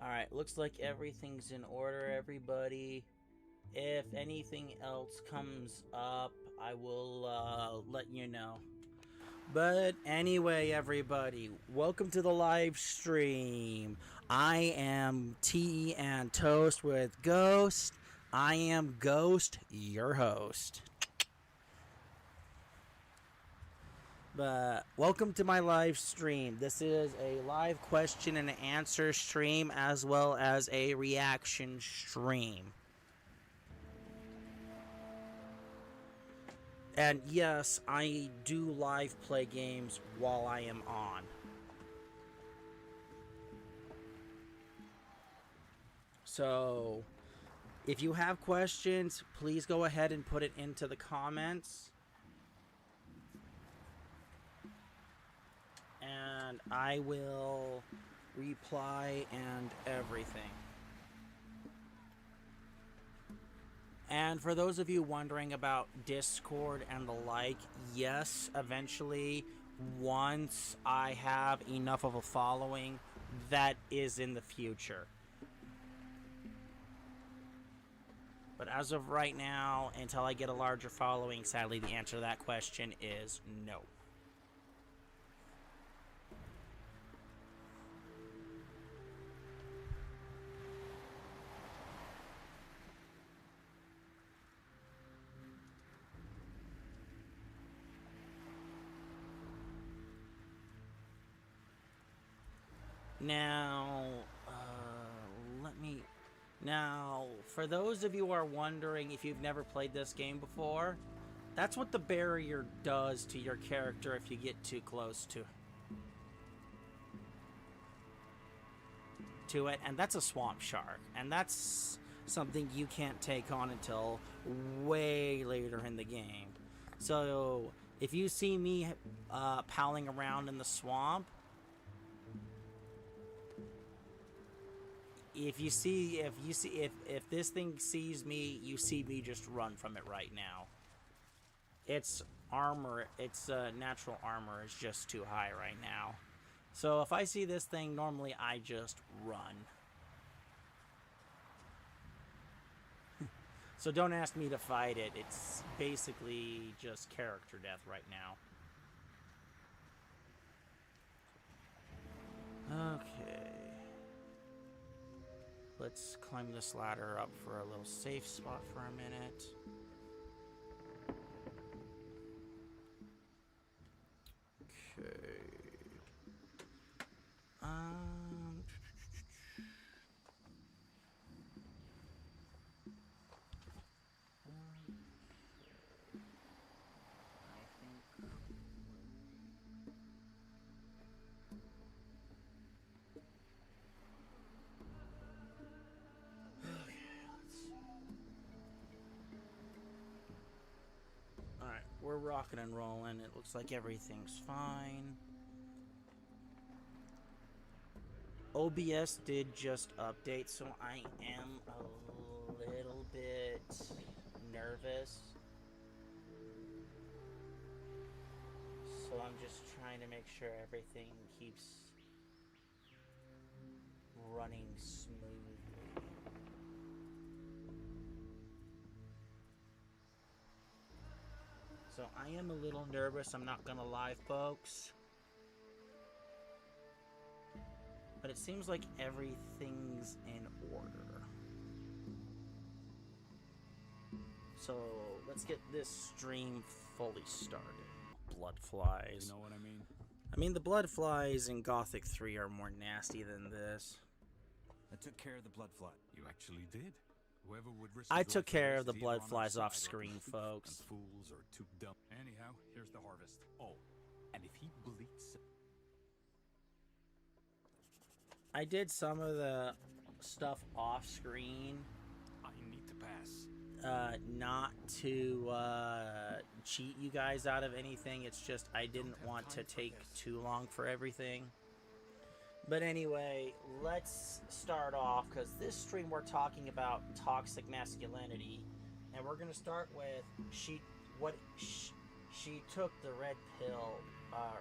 Alright, looks like everything's in order, everybody. If anything else comes up, I will let you know. But anyway, everybody, welcome to the live stream. I am Tea and Toast with Ghost. I am Ghost, your host. But welcome to my live stream. This is a live question and answer stream as well as a reaction stream. And yes, I do live play games while I am on. So, if you have questions, please go ahead and put it into the comments. And I will reply and everything. And for those of you wondering about Discord and the like, yes, eventually, once I have enough of a following, that is in the future. But as of right now, until I get a larger following, sadly, the answer to that question is no. Now, Now, for those of you who are wondering if you've never played this game before, that's what the barrier does to your character if you get too close to it, and that's a swamp shark, and that's something you can't take on until way later in the game. So, if you see me prowling around in the swamp, if this thing sees me, you see me, just run from it right now. Its armor, its natural armor is just too high right now. So if I see this thing, normally I just run. So don't ask me to fight it. It's basically just character death right now. Okay. Let's climb this ladder up for a little safe spot for a minute. Okay. Alright, we're rocking and rolling. It looks like everything's fine. OBS did just update, so I am a little bit nervous. So I'm just trying to make sure everything keeps running smoothly. So I am a little nervous, I'm not gonna lie, folks. But it seems like everything's in order. So let's get this stream fully started. Blood flies. You know what I mean? I mean, the blood flies in Gothic 3 are more nasty than this. I took care of the blood fly. You actually did. Whoever would risk I took care of the blood flies off screen, folks. And fools are too dumb. Anyhow, here's the harvest. Oh, and if he bleeds, I did some of the stuff off screen. I need to pass. Not to cheat you guys out of anything. It's just I didn't want to take too long for everything. But anyway, let's start off, because this stream we're talking about toxic masculinity, and we're gonna start with she took the red pill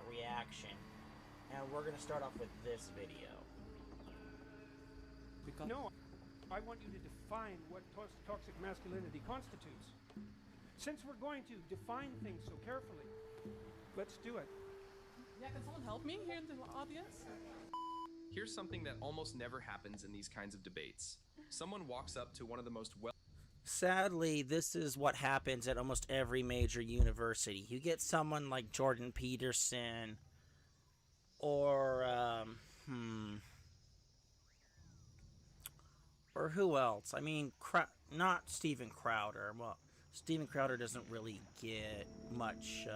reaction, and we're gonna start off with this video. No, I want you to define what toxic masculinity constitutes. Since we're going to define things so carefully, let's do it. Yeah, can someone help me here in the audience? Here's something that almost never happens in these kinds of debates. Someone walks up to one of the most Sadly, this is what happens at almost every major university. You get someone like Jordan Peterson or or who else? I mean, not Steven Crowder. Well, Steven Crowder doesn't really get much,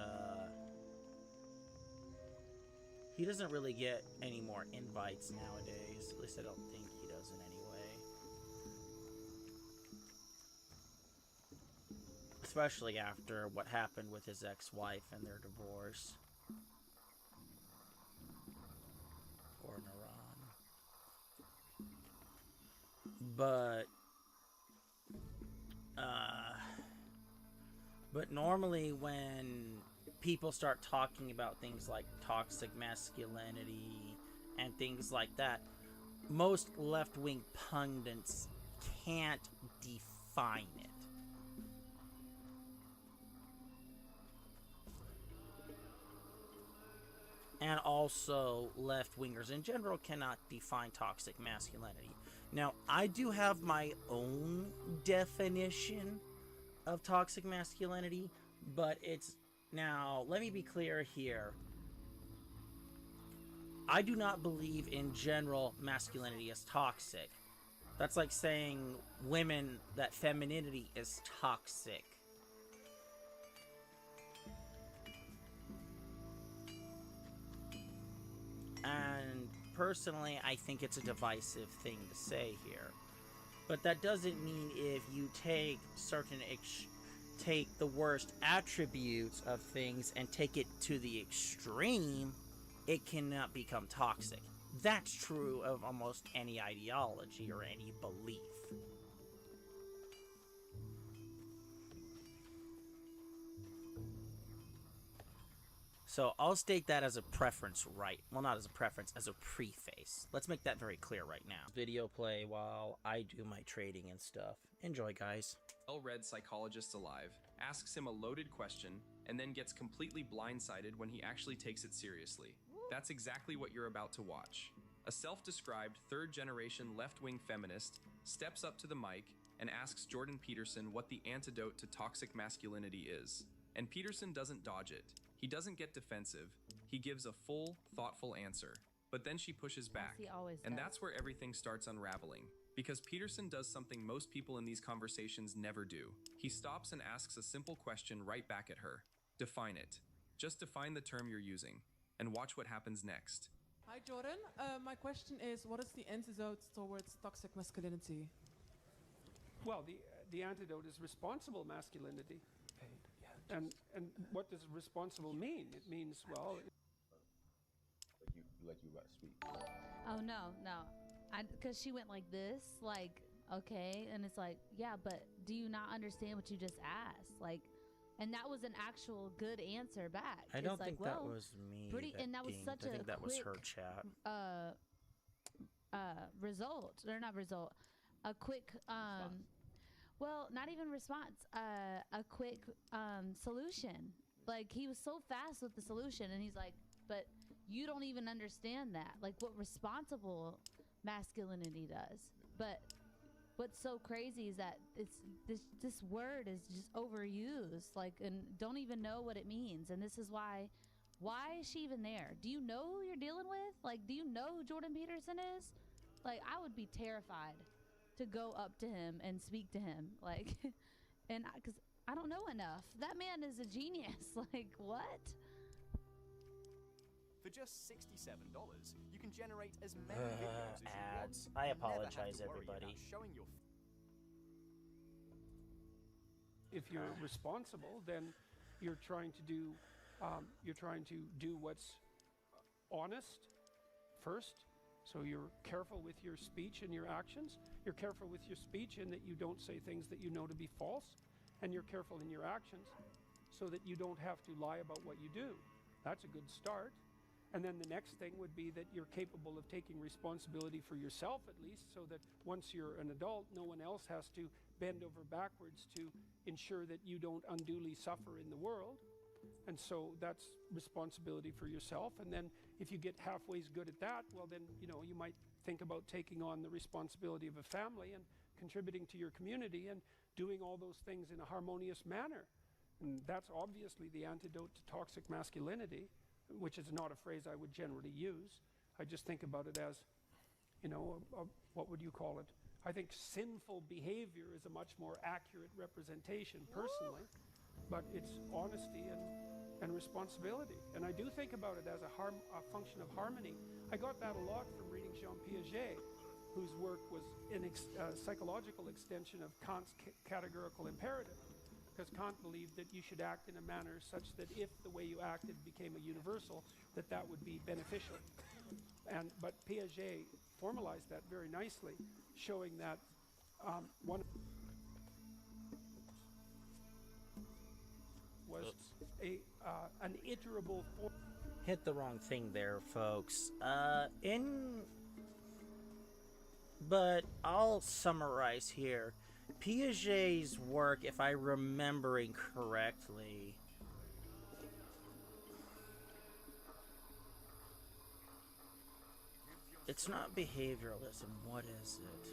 he doesn't really get any more invites nowadays. At least I don't think he does in any way. Especially after what happened with his ex-wife and their divorce. Or Naran. But normally when people start talking about things like toxic masculinity and things like that, most left-wing pundits can't define it. And also, left-wingers in general cannot define toxic masculinity. Now, I do have my own definition of toxic masculinity, but it's... Now, let me be clear here. I do not believe in general masculinity is toxic. That's like saying women that femininity is toxic. And personally, I think it's a divisive thing to say here. But that doesn't mean if you take take the worst attributes of things and take it to the extreme, it cannot become toxic. That's true of almost any ideology or any belief. So I'll state that as a preference, right? Well, not as a preference, as a preface. Let's make that very clear right now. Video play while I do my trading and stuff. Enjoy, guys. well-read psychologist alive, asks him a loaded question, and then gets completely blindsided when he actually takes it seriously. That's exactly what you're about to watch. A self-described third-generation left-wing feminist steps up to the mic and asks Jordan Peterson what the antidote to toxic masculinity is. And Peterson doesn't dodge it. He doesn't get defensive. He gives a full, thoughtful answer. But then she pushes back. He always And does. that's where everything starts unraveling. Because Peterson does something most people in these conversations never do. He stops and asks a simple question right back at her. Define it. Just define the term you're using. And watch what happens next. Hi, Jordan. My question is, what is the antidote towards toxic masculinity? Well, the antidote is responsible masculinity. And what does responsible mean? It means, well... Like you about to speak. Oh, no. Because she went like this, like, okay. And it's like, yeah, but do you not understand what you just asked? Like, and that was an actual good answer back. I don't like, think well, that was me. and that was dinged. such I think a that was quick, her chat. Result. Or not result. A quick, well, not even response. A quick solution. Like, he was so fast with the solution, and he's like, but you don't even understand that. Like, what responsible masculinity does. But what's so crazy is that this word is just overused, like, and don't even know what it means. And this is why is she even there? Do you know who you're dealing with? Like, do you know who Jordan Peterson is? Like, I would be terrified to go up to him and speak to him, like, and because I don't know enough. That man is a genius. Like, what? For just $67, you can generate as many videos as you Ads. want. I You never have apologize, to worry everybody. about showing your If you're responsible, then you're trying to do what's honest first. So you're careful with your speech and your actions. You're careful with your speech in that you don't say things that you know to be false, and you're careful in your actions so that you don't have to lie about what you do. That's a good start. And then the next thing would be that you're capable of taking responsibility for yourself, at least, so that once you're an adult, no one else has to bend over backwards to ensure that you don't unduly suffer in the world. And so that's responsibility for yourself. And then if you get halfway good at that, well, then, you know, you might think about taking on the responsibility of a family and contributing to your community and doing all those things in a harmonious manner. And that's obviously the antidote to toxic masculinity, which is not a phrase I would generally use. I just think about it as, you know, what would you call it? I think sinful behavior is a much more accurate representation personally, but it's honesty and responsibility. And I do think about it as a function of harmony. I got that a lot from reading Jean Piaget, whose work was a psychological extension of Kant's categorical imperative. Because Kant believed that you should act in a manner such that if the way you acted became a universal, that would be beneficial. But Piaget formalized that very nicely, showing that one was an iterable form. Hit the wrong thing there, folks. But I'll summarize here. Piaget's work, if I'm remembering correctly, it's not behavioralism. What is it?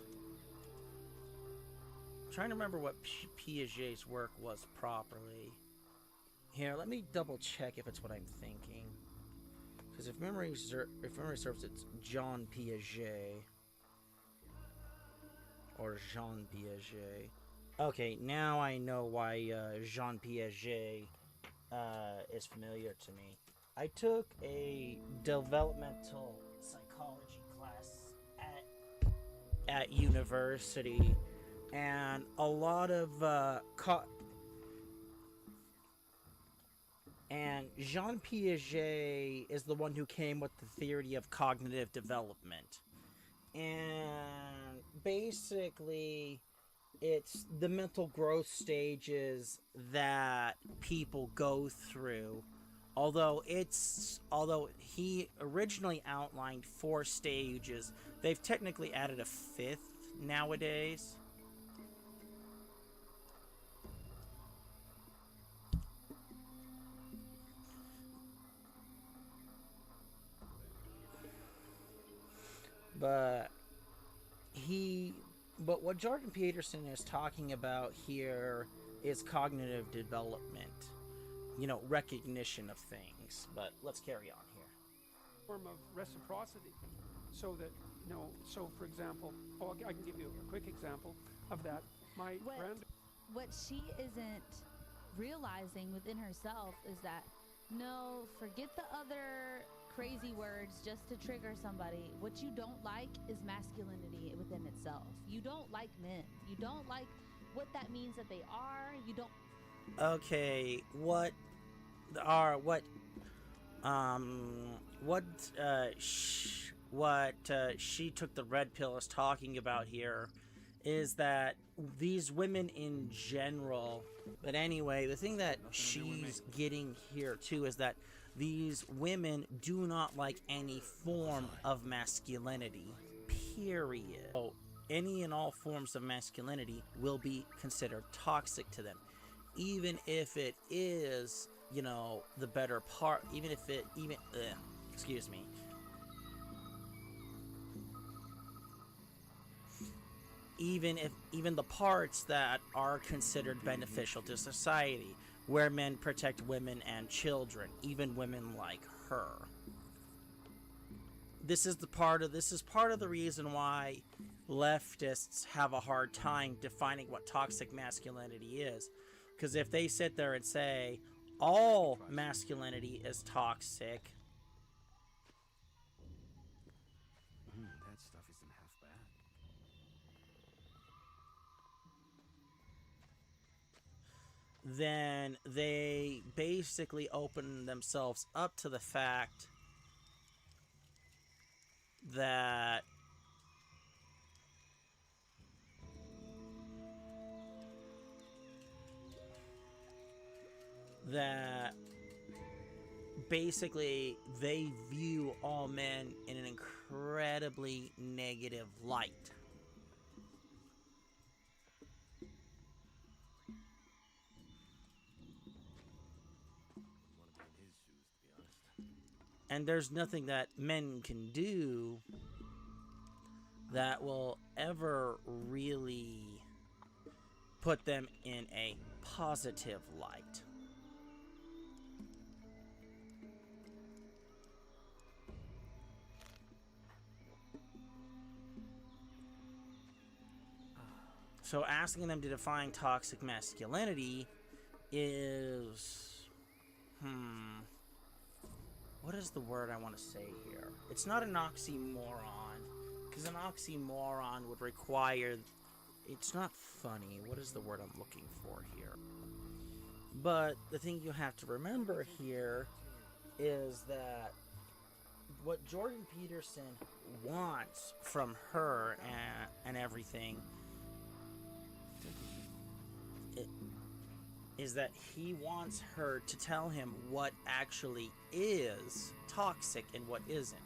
I'm trying to remember what Piaget's work was properly. Here, let me double check if it's what I'm thinking. Because if memory serves, it's John Piaget. Or Jean Piaget. Okay, now I know why Jean Piaget is familiar to me. I took a developmental psychology class at university, and a lot of and Jean Piaget is the one who came with the theory of cognitive development. And basically, it's the mental growth stages that people go through. Although he originally outlined 4 stages, they've technically added a 5th nowadays. But what Jordan Peterson is talking about here is cognitive development. You know, recognition of things. But let's carry on here. Form of reciprocity, so that, you know, so for example, I can give you a quick example of that. What she isn't realizing within herself is that, no, forget the other crazy words just to trigger somebody. What you don't like is masculinity within itself. You don't like men. You don't like what that means that they are. You don't. Okay, she took the red pill is talking about here is that these women in general, but anyway, the thing that she's getting here too is that these women do not like any form of masculinity, period. So any and all forms of masculinity will be considered toxic to them, even if it is, you know, the better part, even if it excuse me, even the parts that are considered beneficial to society, where men protect women and children, even women like her. This is part of the reason why leftists have a hard time defining what toxic masculinity is. Because if they sit there and say all masculinity is toxic, that stuff isn't half bad. then they basically open themselves up to the fact that basically they view all men in an incredibly negative light. And there's nothing that men can do that will ever really put them in a positive light. So asking them to define toxic masculinity is... what is the word I want to say here? It's not an oxymoron, because an oxymoron would require... It's not funny. What is the word I'm looking for here? But the thing you have to remember here is that what Jordan Peterson wants from her and everything is that he wants her to tell him what actually is toxic and what isn't.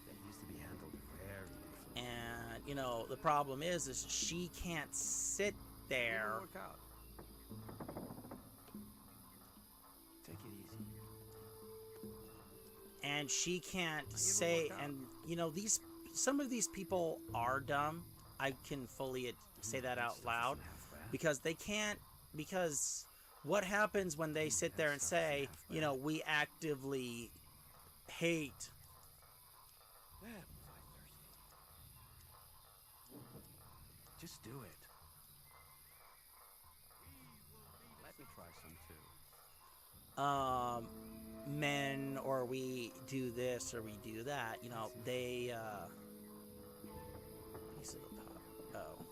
That used to be handled very easily. And, you know, the problem is she can't sit there. Work out. Take it easy. And she can't say, and, you know, some of these people are dumb. I can fully say that out loud. Because they can't, because what happens when they sit there and say, you know, we actively hate. Yeah, was I thirsty? Just do it. Let me try some too. Men, or we do this or we do that, you know, they, piece of the pop. Oh.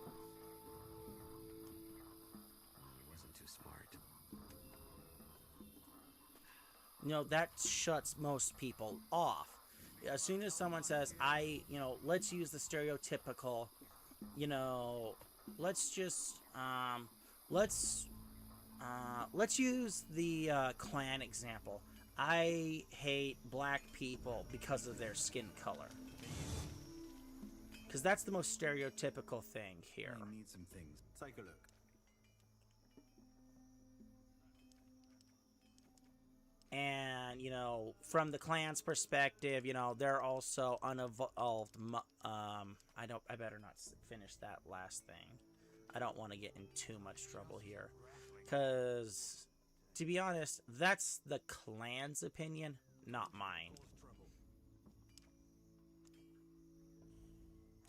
You know, that shuts most people off. As soon as someone says, you know, let's use the stereotypical, you know, let's just, let's use the clan example. I hate black people because of their skin color. Because that's the most stereotypical thing here. I need some things. Take a look. And, you know, from the clan's perspective, you know, they're also unevolved. I better not finish that last thing. I don't want to get in too much trouble here. Because, to be honest, that's the clan's opinion, not mine.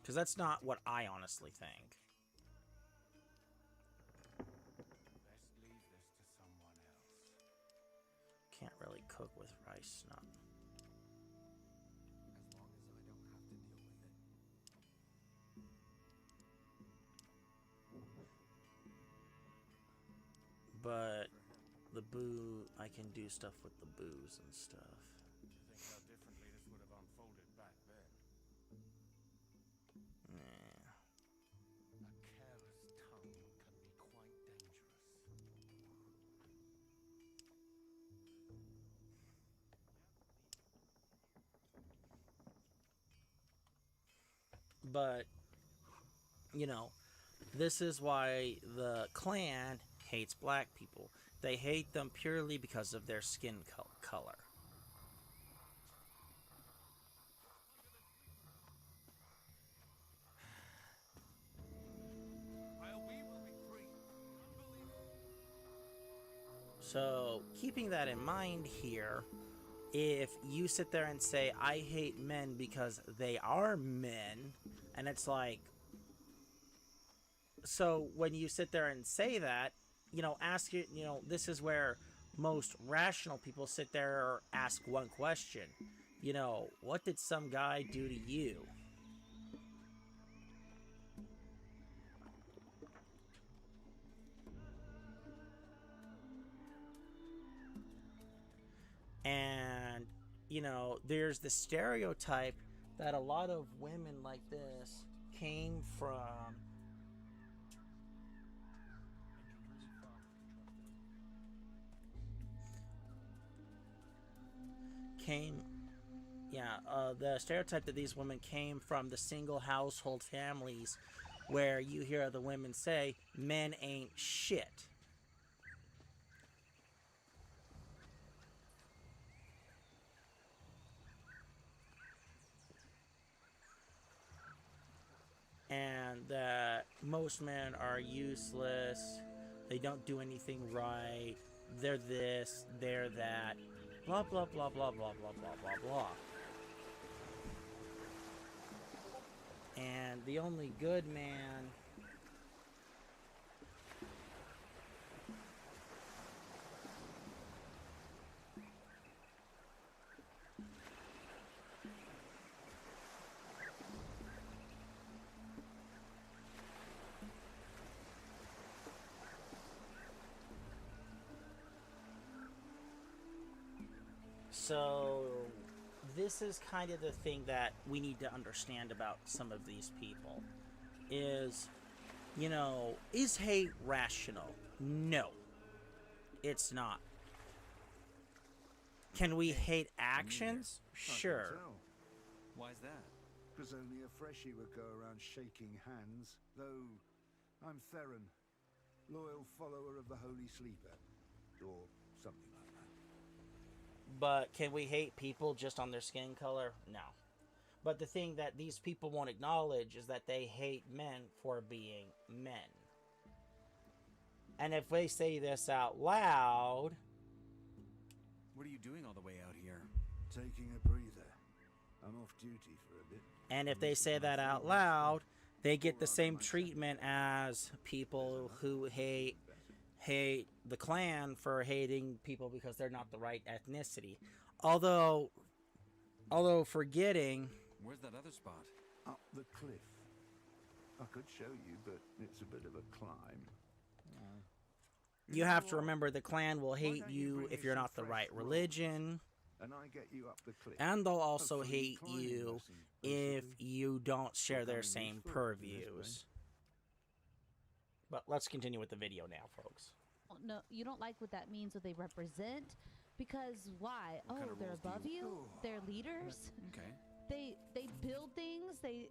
Because that's not what I honestly think. Can't really cook with rice, not. But the I can do stuff with the booze and stuff. Do you think how differently this would have unfolded back then? Yeah. A careless tongue can be quite dangerous. But, you know, this is why the clan hates black people. They hate them purely because of their skin color. So, keeping that in mind here, if you sit there and say, I hate men because they are men, and it's like, so when you sit there and say that, you know, ask it, you know, this is where most rational people sit there or ask one question. You know, what did some guy do to you? And, you know, there's the stereotype that a lot of women like this came from. came, yeah, the stereotype that these women came from the single household families where you hear the women say, men ain't shit. And that most men are useless, they don't do anything right, they're this, they're that, blah, blah, blah, blah, blah, blah, blah, blah, blah. And the only good man So, this is kind of the thing that we need to understand about some of these people. Is, you know, is hate rational? No. It's not. Can we hate actions? Sure. Why's that? Because only a freshie would go around shaking hands. Though, I'm Theron, loyal follower of the Holy Sleeper. Or something like that. But can we hate people just on their skin color? No. But the thing that these people won't acknowledge is that they hate men for being men. And if they say this out loud... What are you doing all the way out here? Taking a breather. I'm off duty for a bit. And if they say that out loud, they get the same treatment as people who hate the clan for hating people because they're not the right ethnicity. Although forgetting... Where's that other spot? Up the cliff. I could show you, but it's a bit of a climb. You have to remember the clan will hate you if you're not the right religion. And I get you up the cliff. And they'll also hate you if you don't share their same purviews. But let's continue with the video now, folks. No, you don't like what that means, what they represent, because why? What kind of They're roles do above you- you. They're leaders. Okay. They build things. They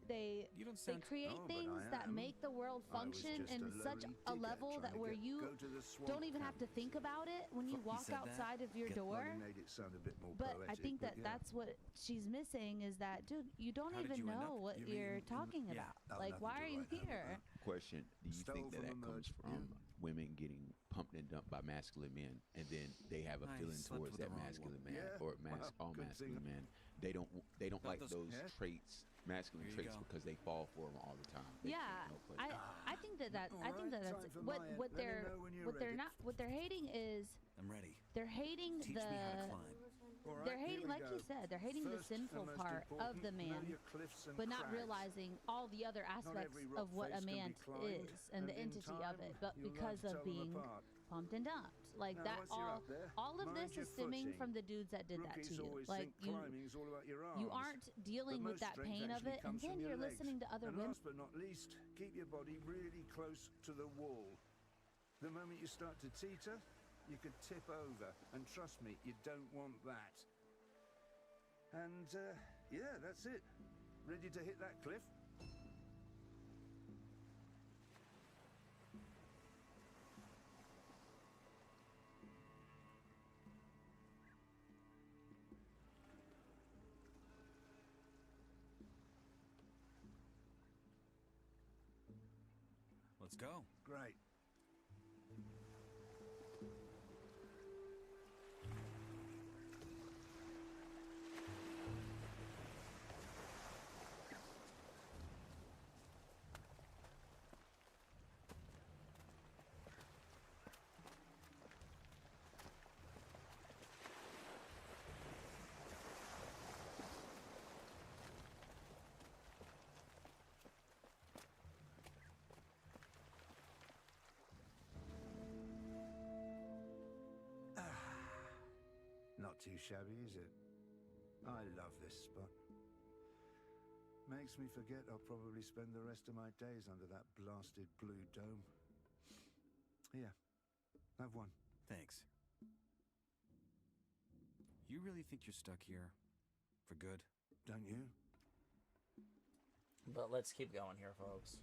You don't they sound... create Oh, but things I that am. make the world I was function just in a such lowly a digger level trying that to where go you to the swamp don't even have to camp. think about it when you He walk said that? outside of your Get door. Well, he made it sound a bit more But I poetic, think that yeah. that's what she's missing is that, dude, you don't How did even you end know up? what You you're mean talking yeah. about. Oh, Like, nothing why to are you write home here? about. Question: do you Stole think that from that a comes merchant. from women getting pumped and dumped by masculine men, and then they have a I feeling slept towards with the that wrong masculine one. man, Yeah, or well, all good masculine thing. men? They don't Not like those- those Yeah. traits, masculine Here you traits, go. because they fall for them all the time. They Yeah, can't help it. I think that I think that Alright, that's time for what my end. what Let me they're know when you're what they're ready. not what they're hating is I'm ready. they're hating Teach me how to the climb. All right, they're here hating, we like go. you said, they're hating the First and sinful most part of important, the know man, your cliffs and but not crags. realizing all the other aspects every rock of what a face can be man climbed, is and the in entity of time, it, but you'll learn because to of tell them being apart. pumped and dumped. Like Now, that once you're up there, all of mind this your is stemming footing. from the dudes that did that to Rookies you. always Like think climbing's all about your arms. you aren't dealing But with most that strength pain of actually it, and comes from then your you're legs. listening to other And women. last but not least, keep your body really close to the wall. The moment you start to teeter, you could tip over. And trust me, you don't want that. And, yeah, that's it. Ready to hit that cliff? Let's go. Great. Not too shabby, is it? I love this spot. Makes me forget I'll probably spend the rest of my days under that blasted blue dome. Here, have one. Thanks. You really think you're stuck here? For good? Don't you? But let's keep going here, folks.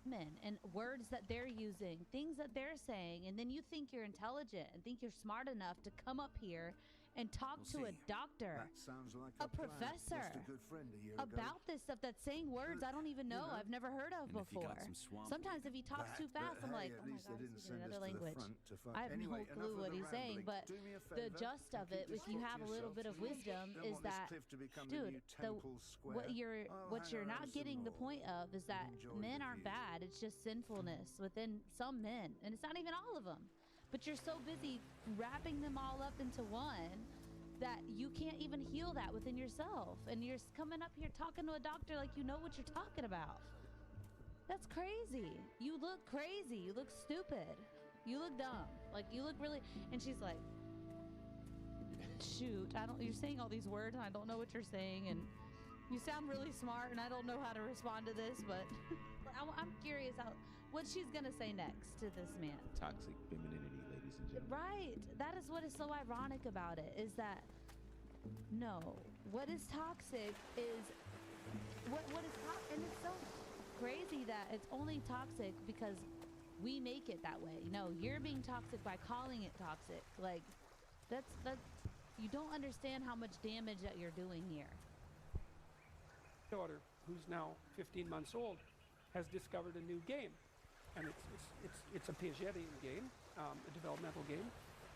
Men and words that they're using, things that they're saying, and then you think you're intelligent and think you're smart enough to come up here and talk to a See, doctor, That sounds like a plan. professor, Lost a good friend a year ago. about this stuff that's saying words I don't even You know, know, I've never heard of and if you before. got some swamp Sometimes if he talks too But fast, I'm hey, like, at oh my least god, they he's didn't speaking send us another to the language. front to fight. I have Anyway, no clue enough of what the he's saying, rambling. but Do me a the favour gist and of keep it, this if you book to have a little bit yourself. of wisdom, Don't is want this that, cliff to become a dude, new the Temple Square. what you're I'll what hang you're around not some getting the more point of is and that enjoy men the aren't view. bad. It's just sinfulness within some men, and it's not even all of them. But you're so busy wrapping them all up into one that you can't even heal that within yourself. And you're coming up here talking to a doctor like you know what you're talking about. That's crazy. You look crazy. You look stupid. You look dumb. Like you look really. And she's like, shoot, I don't. You're saying all these words and I don't know what you're saying, and you sound really smart and I don't know how to respond to this, but I'm curious what she's gonna say next to this man. Toxic femininity, ladies and gentlemen. Right. That is what is so ironic about it, is that no, what is toxic is what is toxic, and it's so crazy that it's only toxic because we make it that way. No, you're being toxic by calling it toxic. Like that's you don't understand how much damage that you're doing here. Daughter, who's now 15 months old, has discovered a new game, and it's a Piagetian game, a developmental game,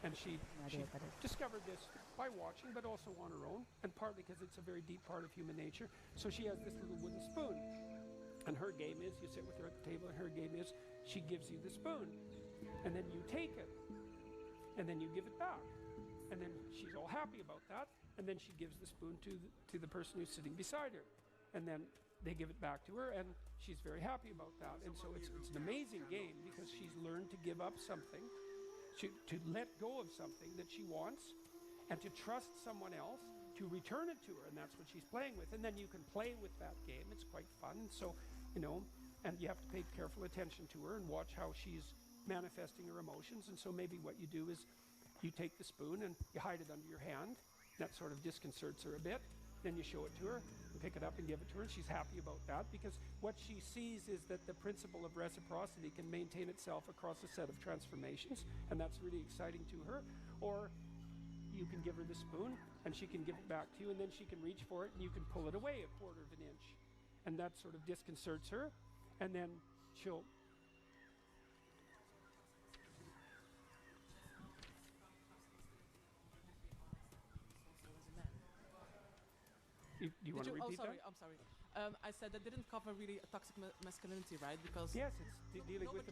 and she discovered this by watching, but also on her own, and partly because it's a very deep part of human nature. So she has this little wooden spoon, and her game is you sit with her at the table, and her game is she gives you the spoon, and then you take it, and then you give it back, and then she's all happy about that, and then she gives the spoon to the person who's sitting beside her, and then they give it back to her, and she's very happy about that. And so it's an amazing game because she's learned to give up something, to let go of something that she wants, and to trust someone else to return it to her, and that's what she's playing with. And then you can play with that game. It's quite fun. So, and you have to pay careful attention to her and watch how she's manifesting her emotions. And so maybe what you do is you take the spoon and you hide it under your hand. That sort of disconcerts her a bit. Then you show it to her, and pick it up and give it to her, and she's happy about that because what she sees is that the principle of reciprocity can maintain itself across a set of transformations, and that's really exciting to her. Or you can give her the spoon, and she can give it back to you, and then she can reach for it, and you can pull it away a quarter of an inch. And that sort of disconcerts her, and then she'll You want to repeat that? I'm sorry. I said that didn't cover really toxic masculinity, right? Because Yes, it's dealing with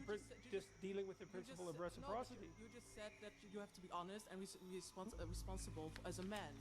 dealing with the principle of No, reciprocity. you just said that you have to be honest and responsible as a man.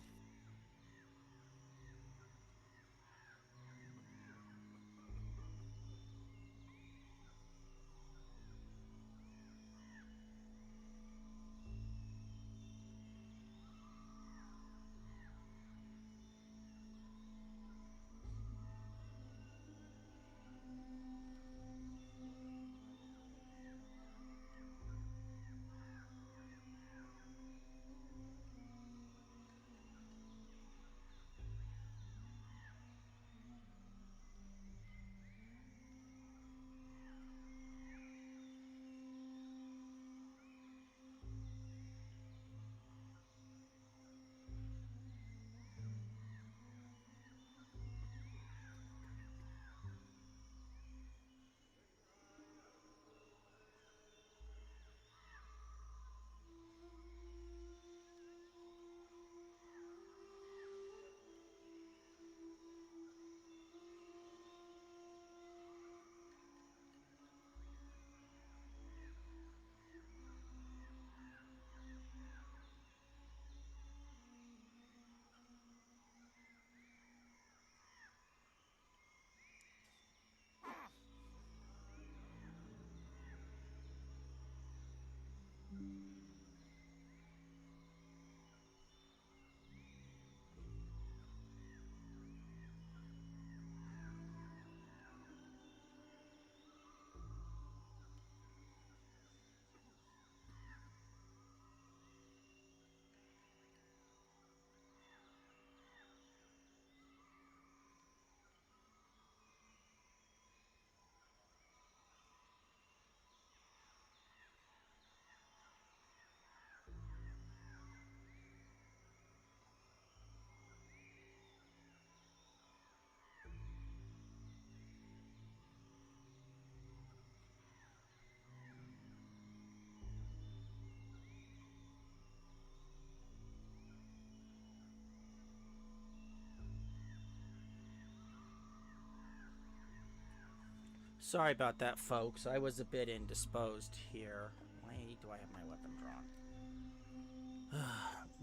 Sorry about that, folks. I was a bit indisposed here. Why do I have my weapon drawn?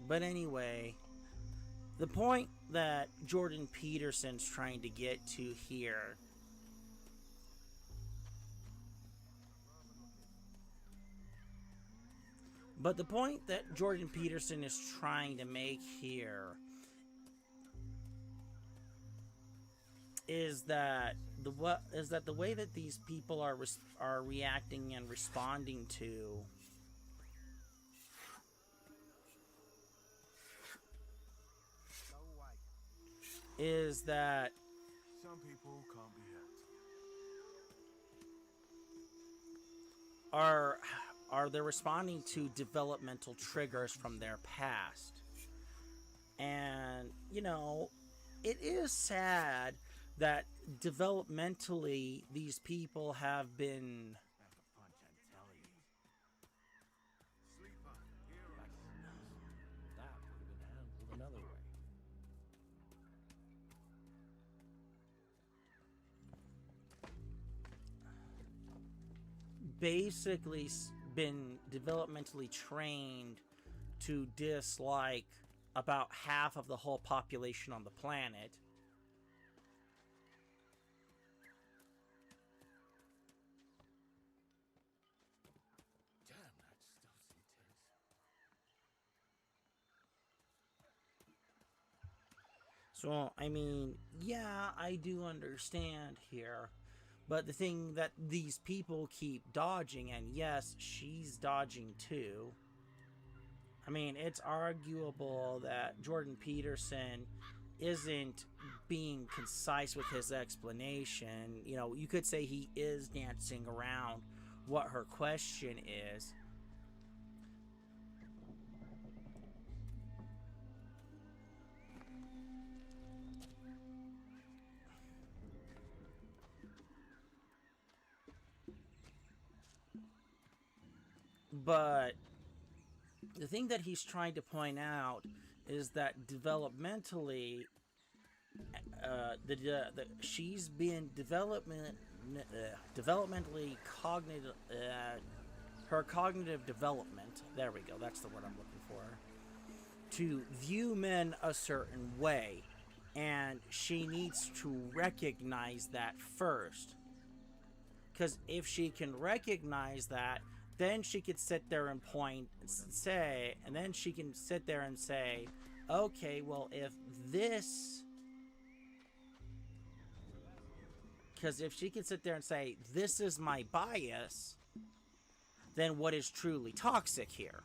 But anyway, the point that Jordan Peterson's trying to get to here the point that Jordan Peterson is trying to make here is that the way that these people are reacting and responding to is that Some people can't be helped. are they responding to developmental triggers from their past. And you know, it is sad that developmentally these people have been Sleeper, hero. That would have been handled another way. basically been developmentally trained to dislike about half of the whole population on the planet. Damn, that stuff's intense. So, I mean, yeah, I do understand here. But the thing that these people keep dodging, and yes, she's dodging too. I mean, it's arguable that Jordan Peterson isn't being concise with his explanation. You know, you could say he is dancing around what her question is. But the thing that he's trying to point out is that developmentally, she's been developmentally cognitive. Her cognitive development. There we go. That's the word I'm looking for. To view men a certain way, and she needs to recognize that first. Because if she can recognize that, then she could sit there and say, okay, well, if this, because if she can sit there and say, this is my bias, then what is truly toxic here?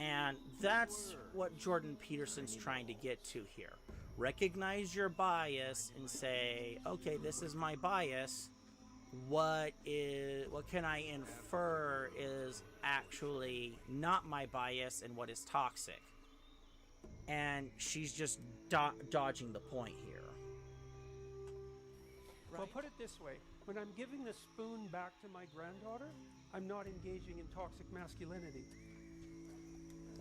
And that's what Jordan Peterson's trying to get to here. Recognize your bias and say, okay, this is my bias. What can I infer is actually not my bias and what is toxic? And she's just dodging the point here. Well, put it this way. When I'm giving the spoon back to my granddaughter, I'm not engaging in toxic masculinity.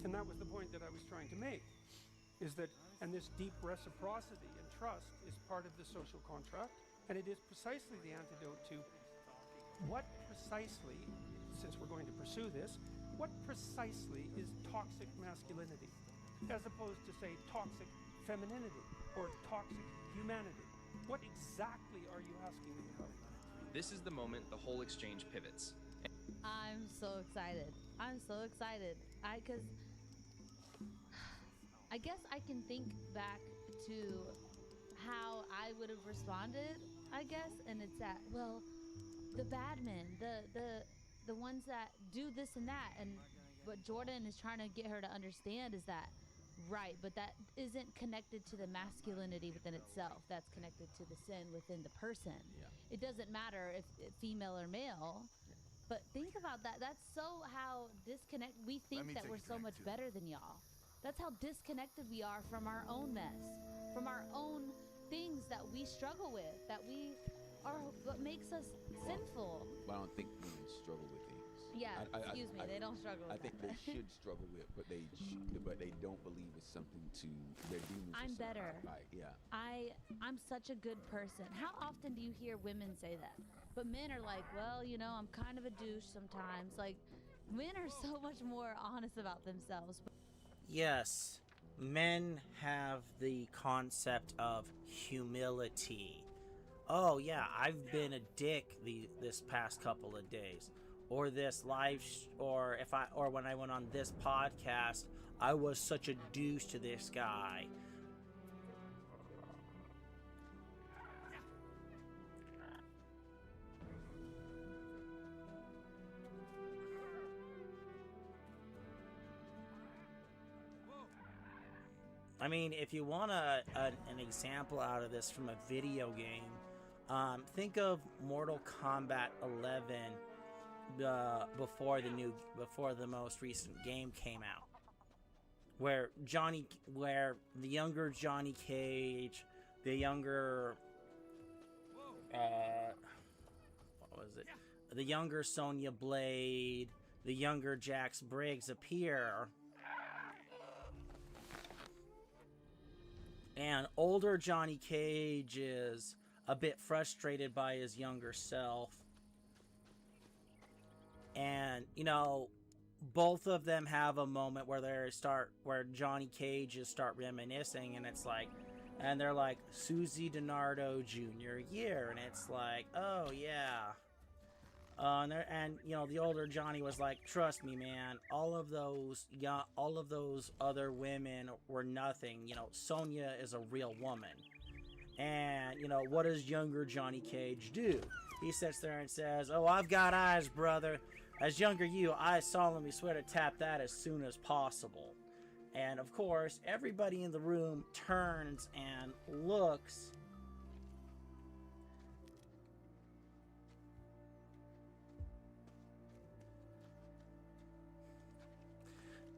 And that was the point that I was trying to make, is that, and this deep reciprocity and trust is part of the social contract, and it is precisely the antidote to what precisely, since we're going to pursue this, what precisely is toxic masculinity, as opposed to, say, toxic femininity or toxic humanity? What exactly are you asking me about? This is the moment the whole exchange pivots. I'm so excited. I'm so excited. Because I guess I can think back to how I would have responded, I guess, and it's that, well, the bad men, the ones that do this and that, and what Jordan is trying to get her to understand is that, right, but that isn't connected to the masculinity within itself. That's connected to the sin within the person. Yeah. It doesn't matter if female or male. But think about that. That's so how we think that we're so much better than y'all. That's how disconnected we are from our own mess, from our own things that we struggle with, that we are what makes us sinful. But I don't think women struggle with things. Yeah, excuse me, they don't struggle with I think that. they should struggle with, but they don't believe it's something to their demons. I'm better. Yeah. I'm such a good person. How often do you hear women say that? But men are like, well, you know, I'm kind of a douche sometimes. Like, men are so much more honest about themselves. Yes, men have the concept of humility. Oh yeah, I've been a dick this past couple of days, or this or when I went on this podcast, I was such a douche to this guy. I mean, if you want an example out of this from a video game, think of Mortal Kombat 11 before the most recent game came out, where the younger Johnny Cage, the younger what was it? The younger Sonya Blade, the younger Jax Briggs appear. And older Johnny Cage is a bit frustrated by his younger self. And, you know, both of them have a moment where Johnny Cages start reminiscing, and it's like, and they're like, Susie DiNardo Jr. year, and it's like, oh yeah. And you know, the older Johnny was like, trust me, man, all of those other women were nothing. You know, Sonya is a real woman. And, you know, what does younger Johnny Cage do? He sits there and says, oh, I've got eyes, brother. As younger you, I solemnly swear to tap that as soon as possible. And, of course, everybody in the room turns and looks.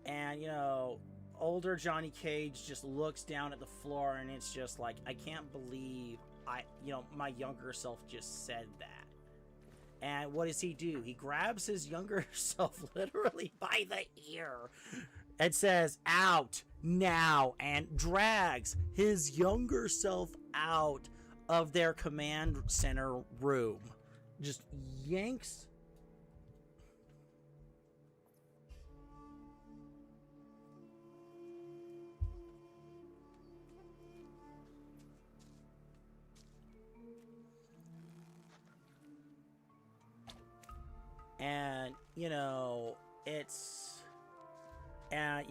And, you know, older Johnny Cage just looks down at the floor, and it's just like, I can't believe my younger self just said that. And what does he do? He grabs his younger self literally by the ear and says, out now, and drags his younger self out of their command center room. Just yanks. And, you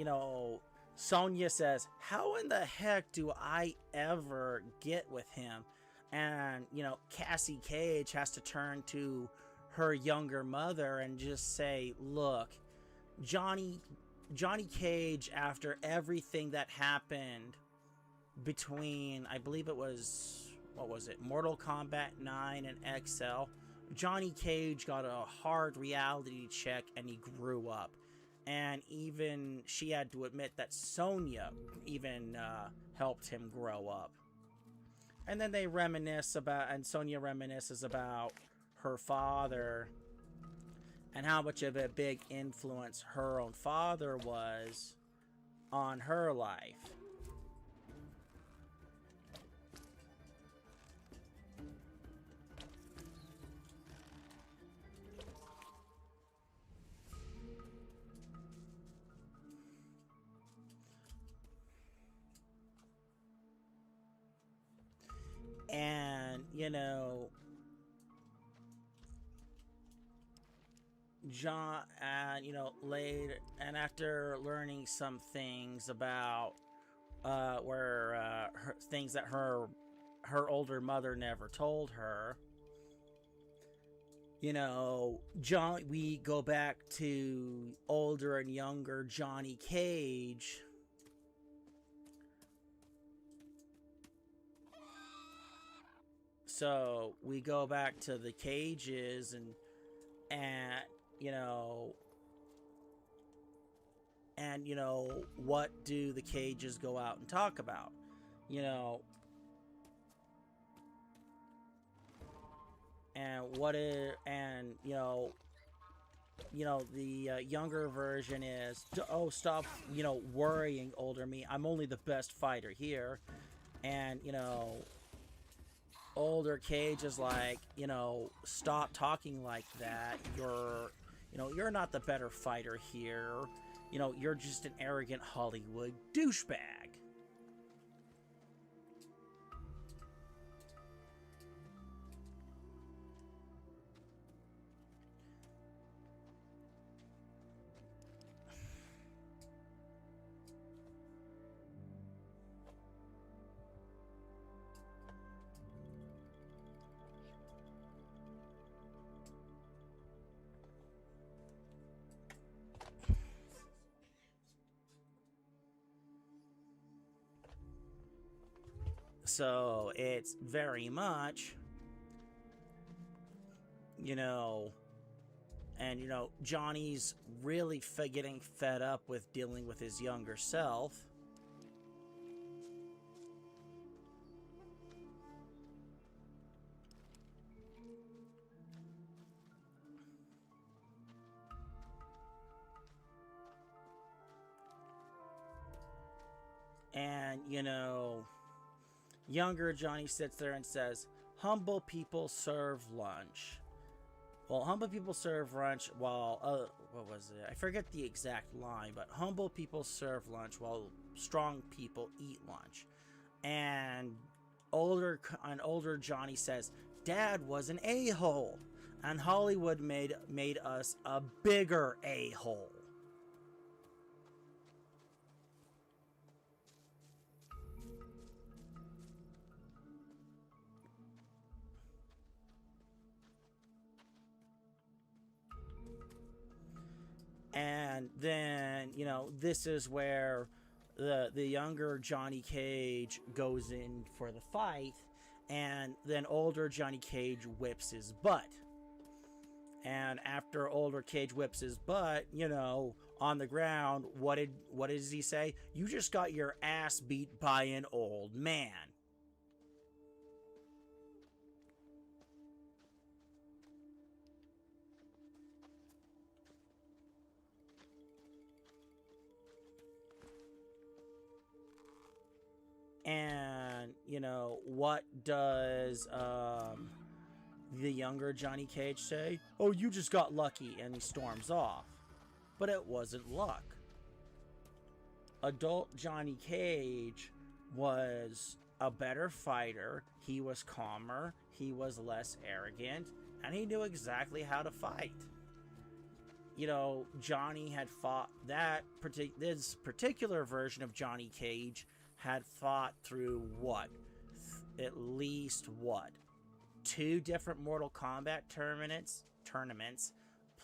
know, Sonya says, how in the heck do I ever get with him? And, you know, Cassie Cage has to turn to her younger mother and just say, look, Johnny Cage, after everything that happened between, I believe it was, what was it, Mortal Kombat 9 and XL, Johnny Cage got a hard reality check and he grew up. And even she had to admit that Sonya even helped him grow up. And then they reminisce about, and Sonya reminisces about her father and how much of a big influence her own father was on her life. And, you know, John, you know, later, and after learning some things about, things that her older mother never told her, you know, we go back to older and younger Johnny Cage. So we go back to the Cages and you know, what do the Cages go out and talk about? You know, and what is, and the younger version is, oh, stop, worrying, older me. I'm only the best fighter here. And, older Cage is like, stop talking like that. You're not the better fighter here. You're just an arrogant Hollywood douchebag. So it's very much, and Johnny's really getting fed up with dealing with his younger self. And, younger Johnny sits there and says, humble people serve lunch. Well, humble people serve lunch while, what was it? I forget the exact line, but humble people serve lunch while strong people eat lunch. And older Johnny says, Dad was an a-hole, and Hollywood made us a bigger a-hole. And then, this is where the younger Johnny Cage goes in for the fight, and then older Johnny Cage whips his butt. And after older Cage whips his butt, on the ground, what does he say? You just got your ass beat by an old man. And, what does the younger Johnny Cage say? Oh, you just got lucky, and he storms off. But it wasn't luck. Adult Johnny Cage was a better fighter, he was calmer, he was less arrogant, and he knew exactly how to fight. Johnny had fought this particular version of Johnny Cage had fought through at least 2 different Mortal Kombat tournaments,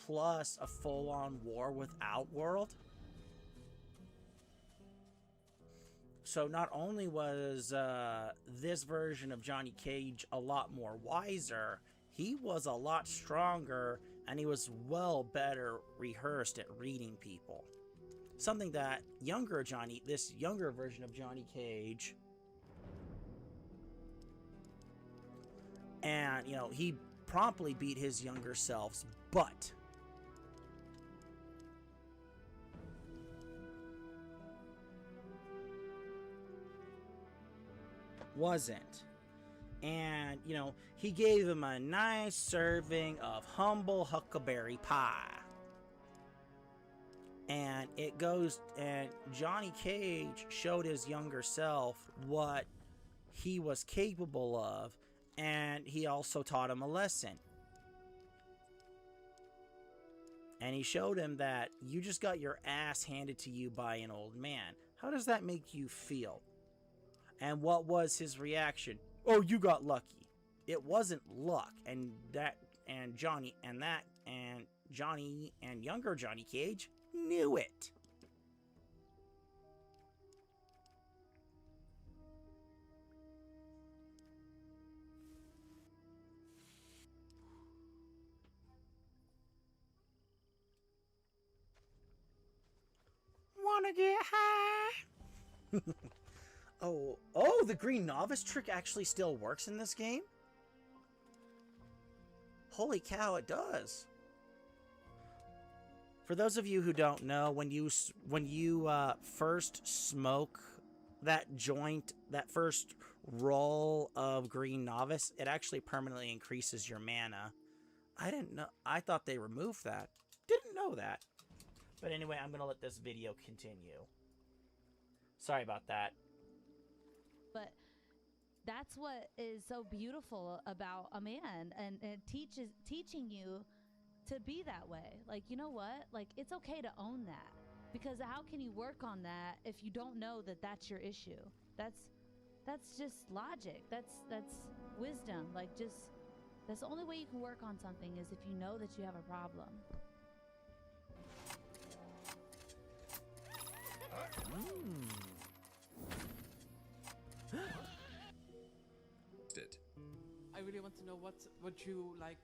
plus a full-on war with Outworld. So not only was this version of Johnny Cage a lot more wiser, he was a lot stronger, and he was better rehearsed at reading people. Something that this younger version of Johnny Cage, and, he promptly beat his younger self's butt. Wasn't. And, he gave him a nice serving of humble huckleberry pie. And Johnny Cage showed his younger self what he was capable of, and he also taught him a lesson. And he showed him that you just got your ass handed to you by an old man. How does that make you feel? And what was his reaction? Oh, you got lucky. It wasn't luck. And Johnny and younger Johnny Cage knew it. Wanna get high? Oh, the green novice trick actually still works in this game? Holy cow, it does. For those of you who don't know, when you first smoke that joint, that first roll of Green Novice, it actually permanently increases your mana. I didn't know. I thought they removed that. Didn't know that. But anyway, I'm going to let this video continue. Sorry about that. But that's what is so beautiful about a man, and it teaching you to be that way. Like, you know what? Like, it's okay to own that, because how can you work on that if you don't know that that's your issue? That's just logic. That's wisdom. Like, just that's the only way you can work on something is if you know that you have a problem. I really want to know what you like,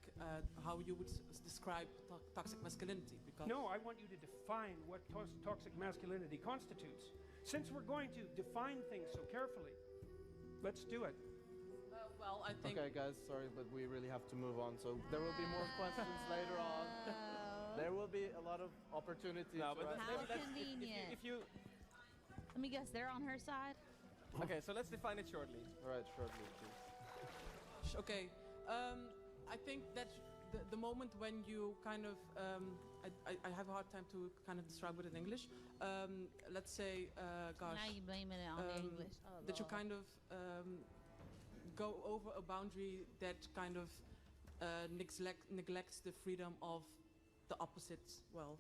how you would describe toxic masculinity. Because No, I want you to define what toxic masculinity constitutes. Since we're going to define things so carefully, let's do it. well, I think. Okay, guys, sorry, but we really have to move on. So there will be more questions later on. There will be a lot of opportunities. No, but right? How let's- convenient. if you Let me guess, they're on her side? okay, so let's define it shortly. Right, shortly, please. Okay, I think that the moment when you kind of, I have a hard time to kind of describe it in English. Let's say, gosh, Now you blaming it on the English. Oh, that you Lord. kind of go over a boundary that kind of neglects the freedom of the opposite, well,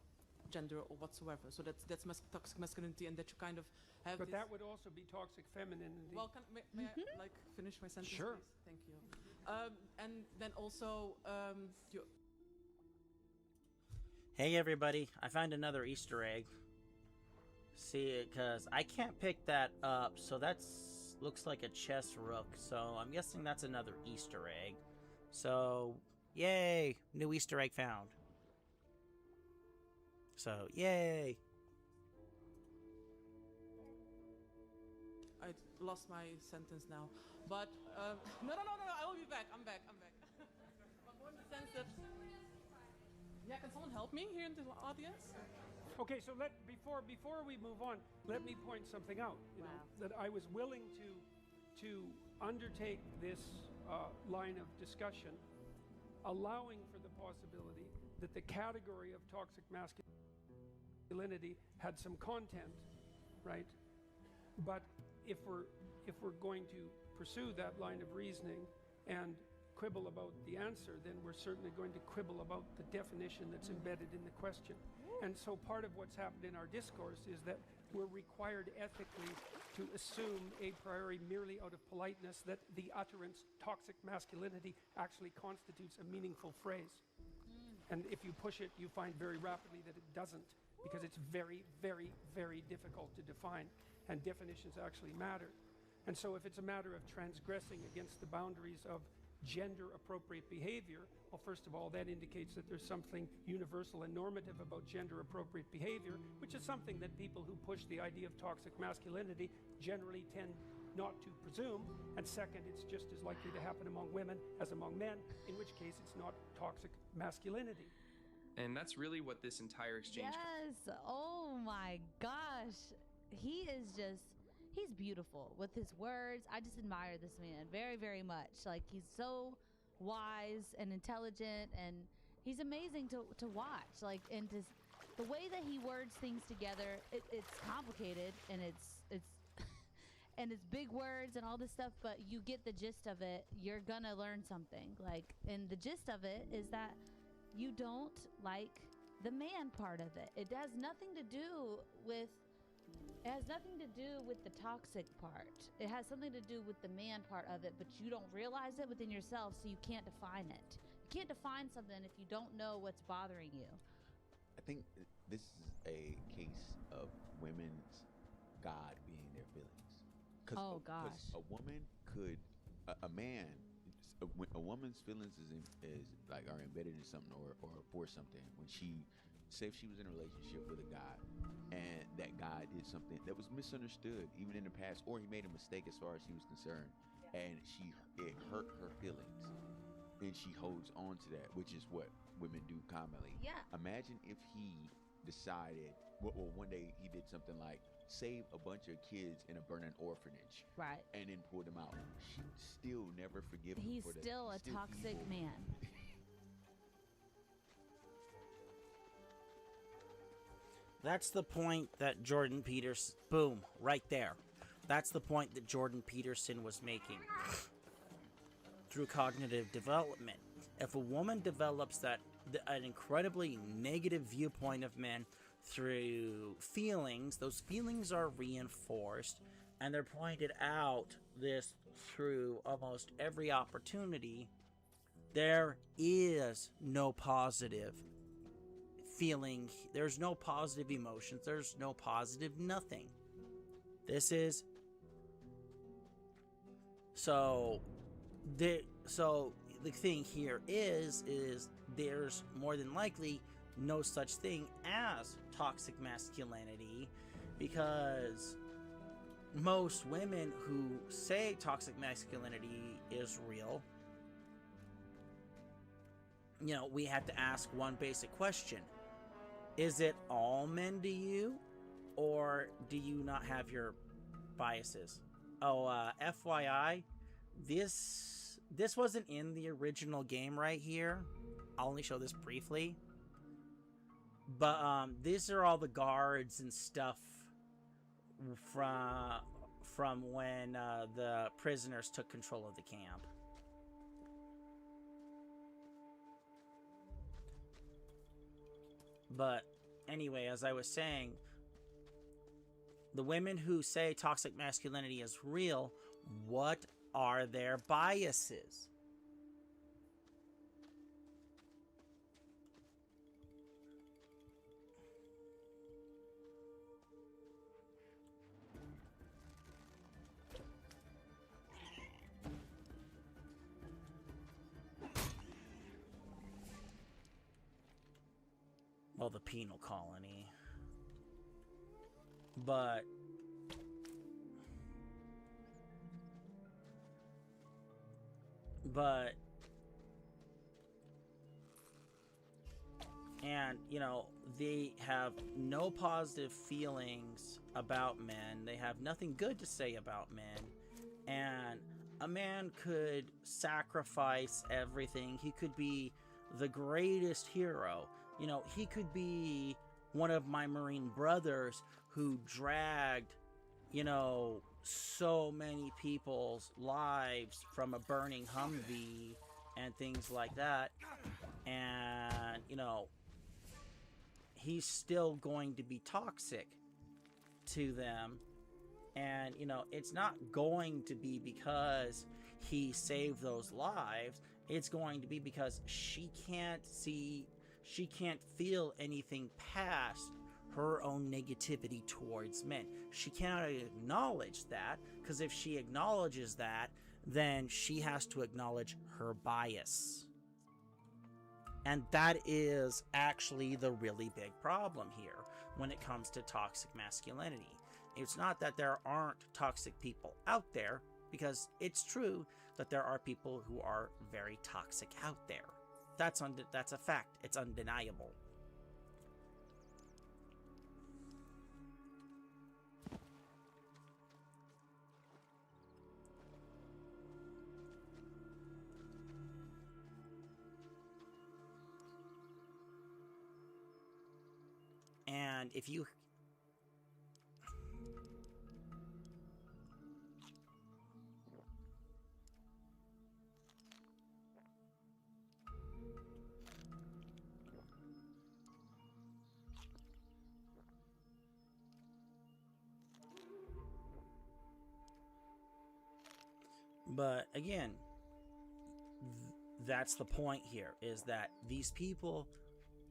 gender or whatsoever. So that's toxic masculinity, and that you kind of have. But this that would also be toxic femininity. Well, may I like finish my sentence? Sure. Please? Thank you. And then also, you. Hey everybody, I found another Easter egg. See, because I can't pick that up, so that's looks like a chess rook, so I'm guessing that's another Easter egg. So, yay! New Easter egg found. So, yay! I lost my sentence now, but no, I will be back. I'm back. But more in the sense that, yeah, can someone help me here in the audience? Okay, so before we move on, let me point something out. You know, that I was willing to undertake this line of discussion, allowing for the possibility that the category of toxic masculinity had some content, right? But if we're going to pursue that line of reasoning and quibble about the answer, then we're certainly going to quibble about the definition that's embedded in the question. And so part of what's happened in our discourse is that we're required ethically to assume a priori, merely out of politeness, that the utterance toxic masculinity actually constitutes a meaningful phrase. And if you push it, you find very rapidly that it doesn't, because it's very, very, very difficult to define, and definitions actually matter. And so if it's a matter of transgressing against the boundaries of gender-appropriate behavior, well, first of all, that indicates that there's something universal and normative about gender-appropriate behavior, which is something that people who push the idea of toxic masculinity generally tend not to presume. And second, it's just as likely to happen among women as among men, in which case it's not toxic masculinity. And that's really what this entire exchange. Yes. Oh my gosh. He's beautiful with his words. I just admire this man very, very much. Like, he's so wise and intelligent, and he's amazing to watch. Like, and the way that he words things together, it's complicated, and it's and it's big words and all this stuff, but you get the gist of it. You're gonna learn something. Like, and the gist of it is that you don't like the man part of it. It has nothing to do with the toxic part. It has something to do with the man part of it, but you don't realize it within yourself, so you can't define it. You can't define something if you don't know what's bothering you. I think this is a case of women's God being their feelings. Oh, gosh. A woman could, a man, a woman's feelings is like are embedded in something or for something. When she, say if she was in a relationship with a guy and that guy did something that was misunderstood even in the past, or he made a mistake as far as she was concerned, and it hurt her feelings. and she holds on to that, which is what women do commonly. Yeah. Imagine if he decided, well, one day he did something like save a bunch of kids in a burning orphanage, Right. and then pulled them out. She'd still never forgive him He's for that. still a He's still toxic evil. man. That's the point that Jordan Peterson, boom, right there. That's the point that Jordan Peterson was making through cognitive development. If a woman develops an incredibly negative viewpoint of men through feelings, those feelings are reinforced, and they're pointed out this through almost every opportunity. There is no positive feeling, there's no positive emotions, there's no positive nothing. This is so the thing here is there's more than likely no such thing as toxic masculinity, because most women who say toxic masculinity is real, you know, we have to ask one basic question. Is it all men to you, or do you not have your biases? Oh, FYI, this wasn't in the original game right here. I'll only show this briefly. But these are all the guards and stuff from when the prisoners took control of the camp. But anyway, as I was saying, the women who say toxic masculinity is real, what are their biases? Well, the penal colony. But and you know, they have no positive feelings about men. They have nothing good to say about men. And a man could sacrifice everything. He could be the greatest hero. You know, he could be one of my Marine brothers who dragged, you know, so many people's lives from a burning Humvee and things like that. And, you know, he's still going to be toxic to them. And, you know, it's not going to be because he saved those lives. It's going to be because she can't feel anything past her own negativity towards men. She cannot acknowledge that, because if she acknowledges that, then she has to acknowledge her bias. And that is actually the really big problem here when it comes to toxic masculinity. It's not that there aren't toxic people out there, because it's true that there are people who are very toxic out there. That's a fact. It's undeniable. And if you But again, that's the point here, is that these people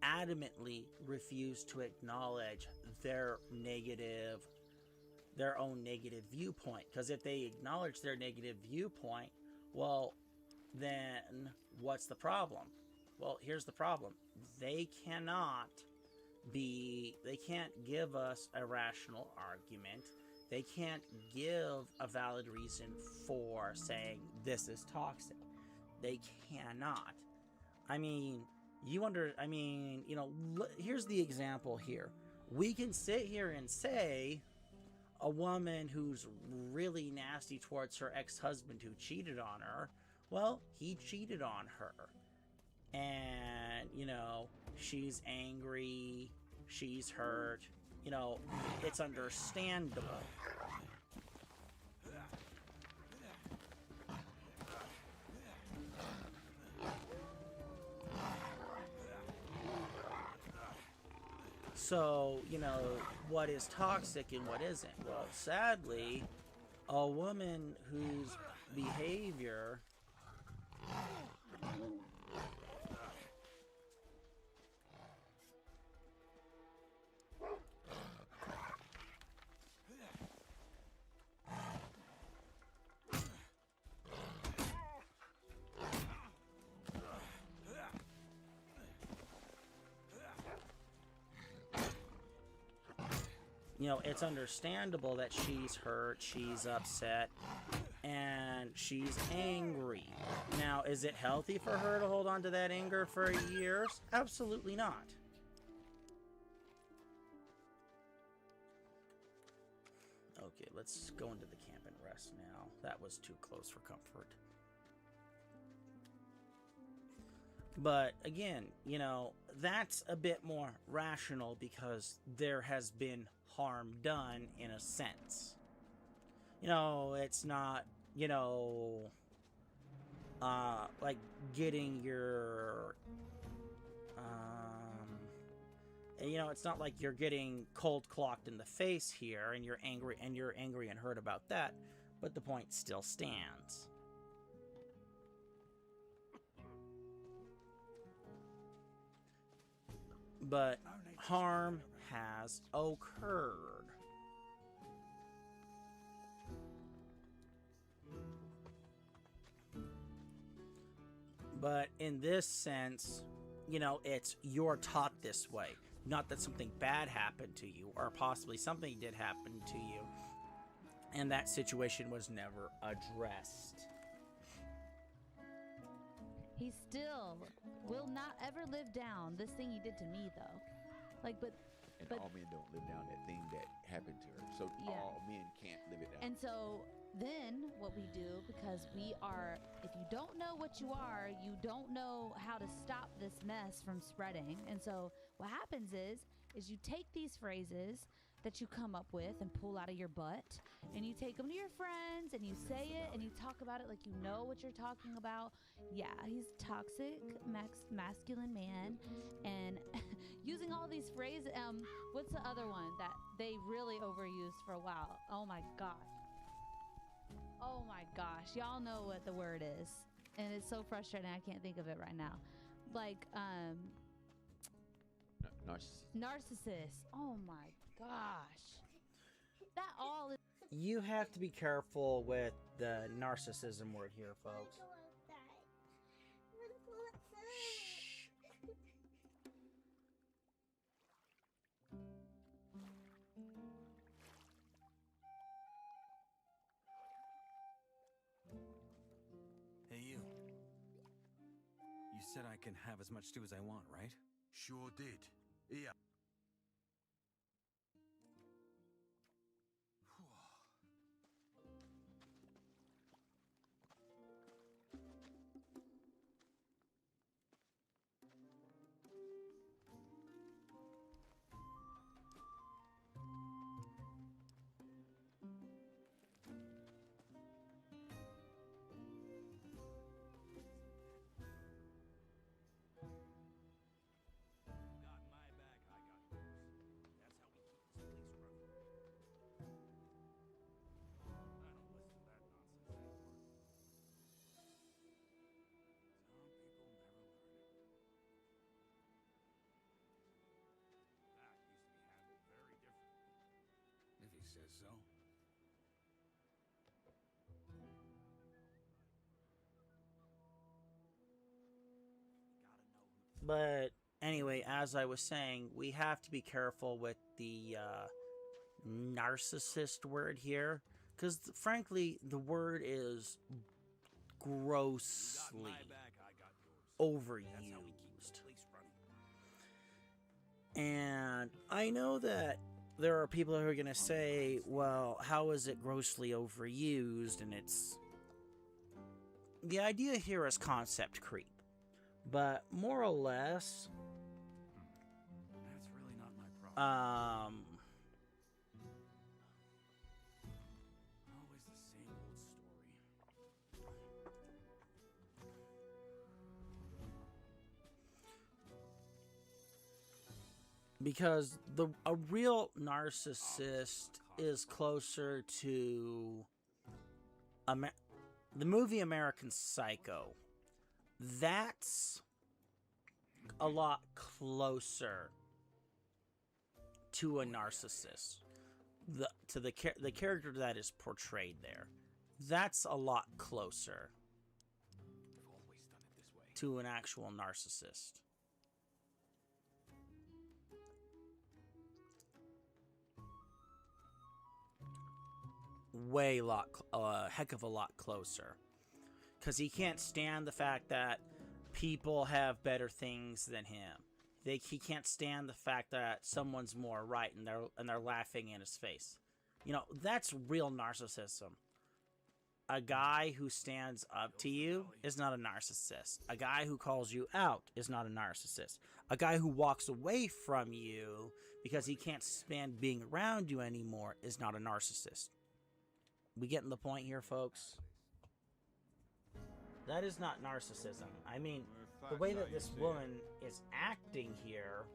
adamantly refuse to acknowledge their own negative viewpoint. Because if they acknowledge their negative viewpoint, well, then what's the problem? Well, here's the problem. They can't give us a rational argument. They can't give a valid reason for saying this is toxic. They cannot. I mean, here's the example here. We can sit here and say a woman who's really nasty towards her ex-husband who cheated on her, well, he cheated on her. And, she's angry, she's hurt, it's understandable. So, what is toxic and what isn't? Well, sadly, a woman whose behavior it's understandable that she's hurt, she's upset, and she's angry. Now, is it healthy for her to hold on to that anger for years? Absolutely not. Okay, let's go into the camp and rest now. That was too close for comfort. But again, that's a bit more rational because there has been harm done in a sense. It's not, like getting your, it's not like you're getting cold clocked in the face here and you're angry and hurt about that, but the point still stands. But harm has occurred. But in this sense, it's you're taught this way. Not that something bad happened to you, or possibly something did happen to you, and that situation was never addressed. He still will not ever live down this thing he did to me, though. And all men don't live down that thing that happened to her. So Yeah. all men can't live it down. And so then what we do, because we are, if you don't know what you are, you don't know how to stop this mess from spreading. And so what happens is you take these phrases that you come up with and pull out of your butt, and you take them to your friends and you say it and you talk about it like you know what you're talking about. Yeah, he's toxic masculine man, and using all these phrases. What's the other one that they really overused for a while? Oh my gosh, y'all know what the word is, and it's so frustrating I can't think of it right now. Like narcissist. Oh my gosh, that all is. You have to be careful with the narcissism word here, folks. Hey, you. You said I can have as much stew as I want, right? Sure did. Yeah. Says so. But anyway, as I was saying, we have to be careful with the narcissist word here, because frankly, the word is grossly back, I got yours. overused. And I know that there are people who are going to say, well, how is it grossly overused? And it's... The idea here is concept creep. But more or less... That's really not my problem. Always the same old story. Because a real narcissist is closer to the movie American Psycho. That's a lot closer to a narcissist. The character that is portrayed there. That's a lot closer to an actual narcissist. Heck of a lot closer. Because he can't stand the fact that people have better things than him. He can't stand the fact that someone's more right and they're laughing in his face. You know, that's real narcissism. A guy who stands up to you is not a narcissist. A guy who calls you out is not a narcissist. A guy who walks away from you because he can't stand being around you anymore is not a narcissist. We getting the point here, folks? That is not narcissism. I mean, the way that this woman is acting here,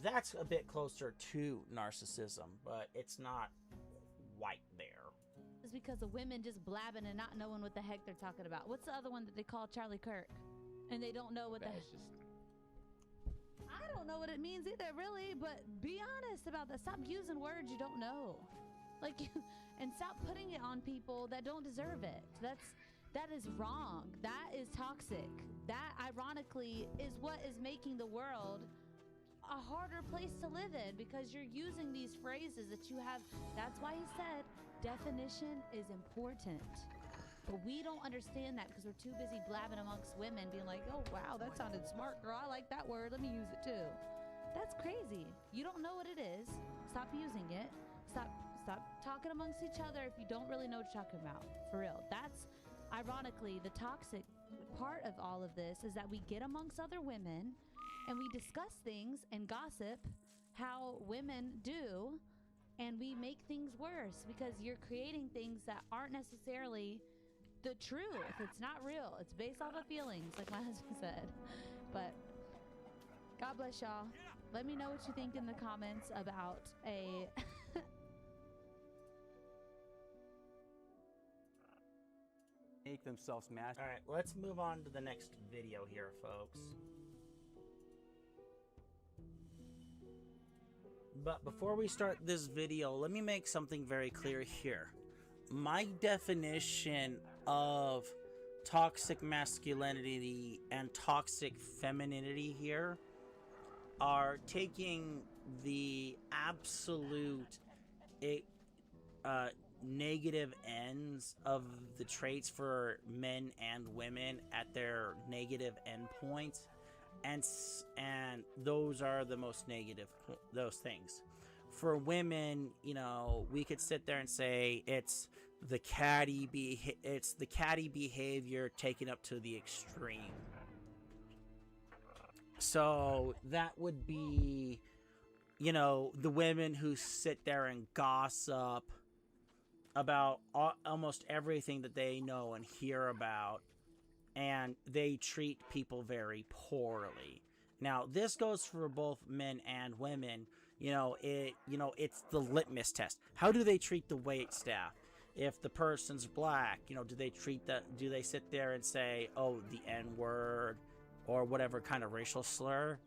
that's a bit closer to narcissism, but it's not quite there. It's because of women just blabbing and not knowing what the heck they're talking about. What's the other one that they call Charlie Kirk? And they don't know what the heck. I don't know what it means either, really, but be honest about that. Stop using words you don't know. Like, and stop putting it on people that don't deserve it. That is wrong. That is toxic. That, ironically, is what is making the world a harder place to live in, because you're using these phrases that you have. That's why he said definition is important. But we don't understand that because we're too busy blabbing amongst women, being like, oh, wow, that sounded smart, girl. I like that word. Let me use it, too. That's crazy. You don't know what it is. Stop using it. Stop talking amongst each other if you don't really know what you're talking about. For real. That's, ironically, the toxic part of all of this is that we get amongst other women and we discuss things and gossip how women do, and we make things worse because you're creating things that aren't necessarily the truth. It's not real. It's based off of feelings, like my husband said. But God bless y'all. Let me know what you think in the comments about a... Make themselves mad. Alright, let's move on to the next video here, folks. But before we start this video, let me make something very clear here. My definition of toxic masculinity and toxic femininity here are taking the absolute negative ends of the traits for men and women at their negative endpoints, and those are the most negative, those things. For women, you know, we could sit there and say it's the catty behavior taken up to the extreme. So that would be, you know, the women who sit there and gossip about almost everything that they know and hear about, and they treat people very poorly. Now, this goes for both men and women. It's the litmus test. How do they treat the wait staff? If the person's black, do they sit there and say, oh, the N-word or whatever kind of racial slur?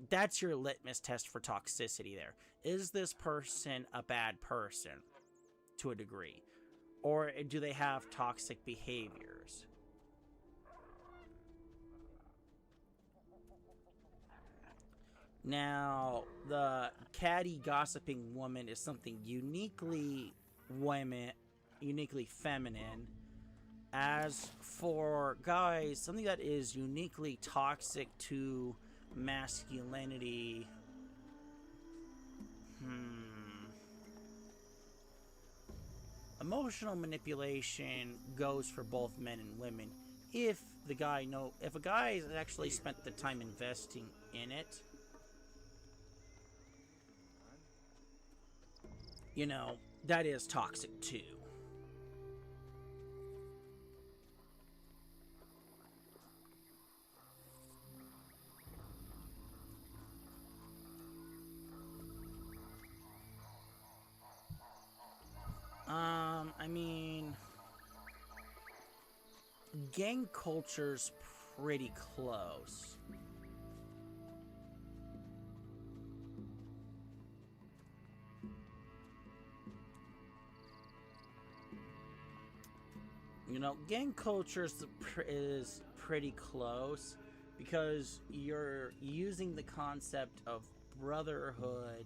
That's your litmus test for toxicity there. Is this person a bad person to a degree? Or do they have toxic behaviors? Now, the catty gossiping woman is something uniquely feminine, As for guys, something that is uniquely toxic to masculinity. Emotional manipulation goes for both men and women. If a guy has actually spent the time investing in it, you know, that is toxic too. I mean, gang culture's pretty close. You know, gang culture is pretty close because you're using the concept of brotherhood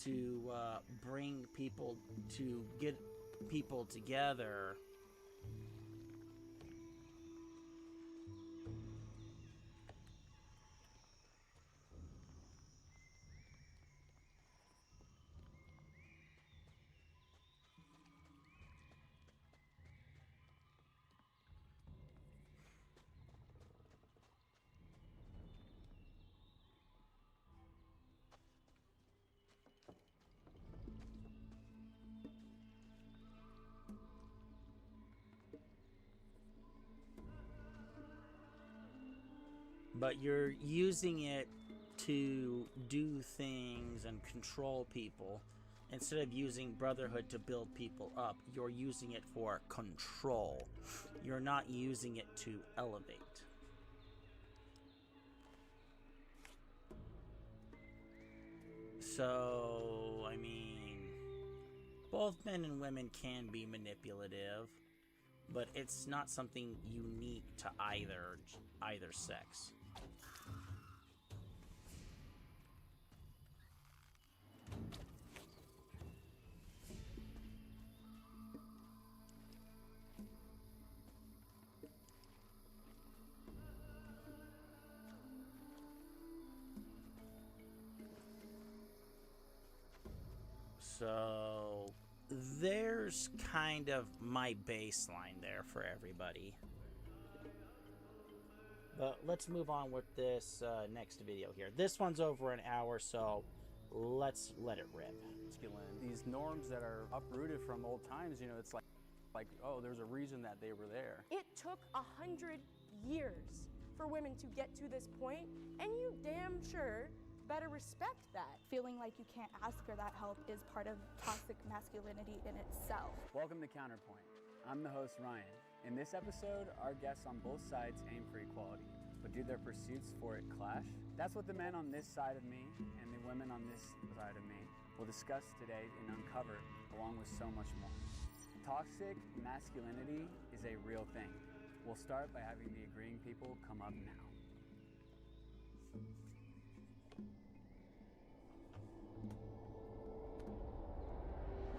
to bring people, to get people together. But you're using it to do things and control people. Instead of using brotherhood to build people up, you're using it for control. You're not using it to elevate. So, I mean, both men and women can be manipulative, but it's not something unique to either sex. So there's kind of my baseline there for everybody. But let's move on with this next video here. This one's over an hour, so let's let it rip. These norms that are uprooted from old times, you know, it's like, oh, there's a reason that they were there. It took 100 years for women to get to this point, and you damn sure better respect that. Feeling like you can't ask for that help is part of toxic masculinity in itself. Welcome to Counterpoint. I'm the host, Ryan. In this episode, our guests on both sides aim for equality, but do their pursuits for it clash? That's what the men on this side of me and the women on this side of me will discuss today and uncover, along with so much more. Toxic masculinity is a real thing. We'll start by having the agreeing people come up now.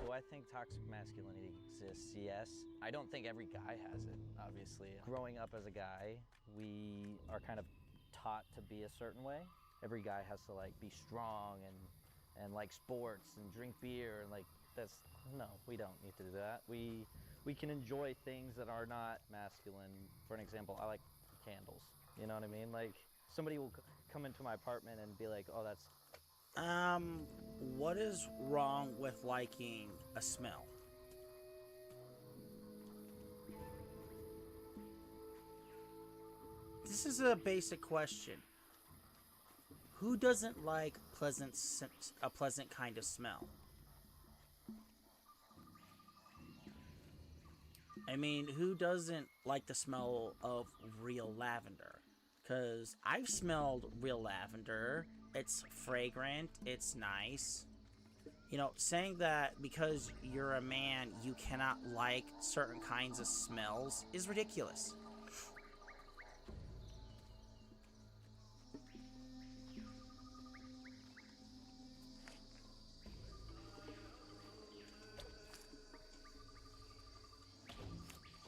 Do I think toxic masculinity exists? Yes. I don't think every guy has it, obviously. Growing up as a guy, we are kind of taught to be a certain way. Every guy has to like be strong and like sports and drink beer and like no, we don't need to do that. We can enjoy things that are not masculine. For an example, I like candles. You know what I mean? Like somebody will come into my apartment and be like, "Oh, that's..." What is wrong with liking a smell? This is a basic question. Who doesn't like a pleasant kind of smell? I mean, who doesn't like the smell of real lavender? Because I've smelled real lavender. It's fragrant. It's nice. You know, saying that because you're a man, you cannot like certain kinds of smells is ridiculous.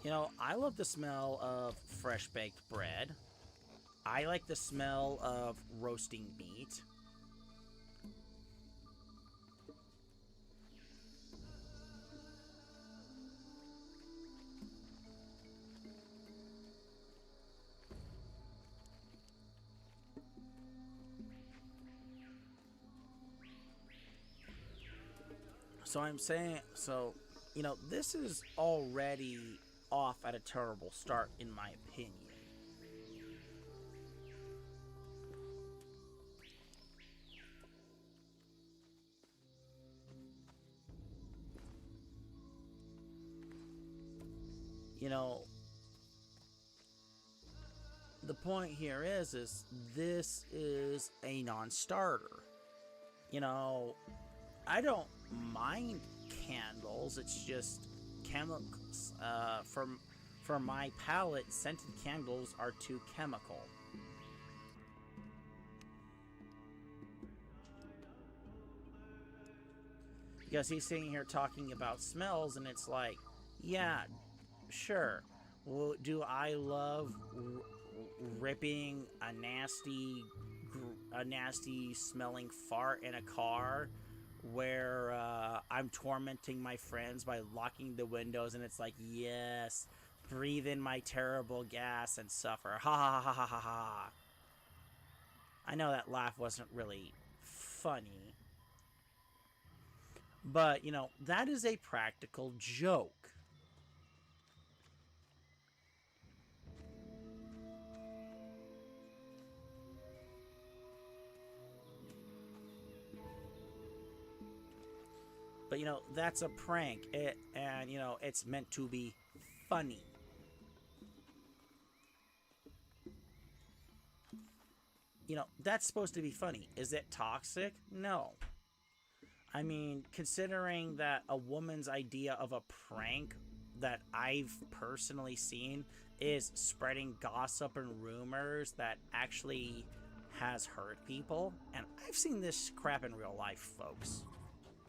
You I love the smell of fresh baked bread. I like the smell of roasting meat. So I'm saying, this is already off at a terrible start, in my opinion. The point here is this is a non-starter. I don't mind candles. It's just chemicals. For my palate, scented candles are too chemical. Because he's sitting here talking about smells, and it's like, yeah, sure. Well, do I love ripping a nasty smelling fart in a car where I'm tormenting my friends by locking the windows, and it's like, yes, breathe in my terrible gas and suffer. Ha ha ha ha ha ha. I know that laugh wasn't really funny, but that is a practical joke. But that's a prank, and it's meant to be funny. That's supposed to be funny. Is it toxic? No. I mean, considering that a woman's idea of a prank that I've personally seen is spreading gossip and rumors that actually has hurt people, and I've seen this crap in real life, folks.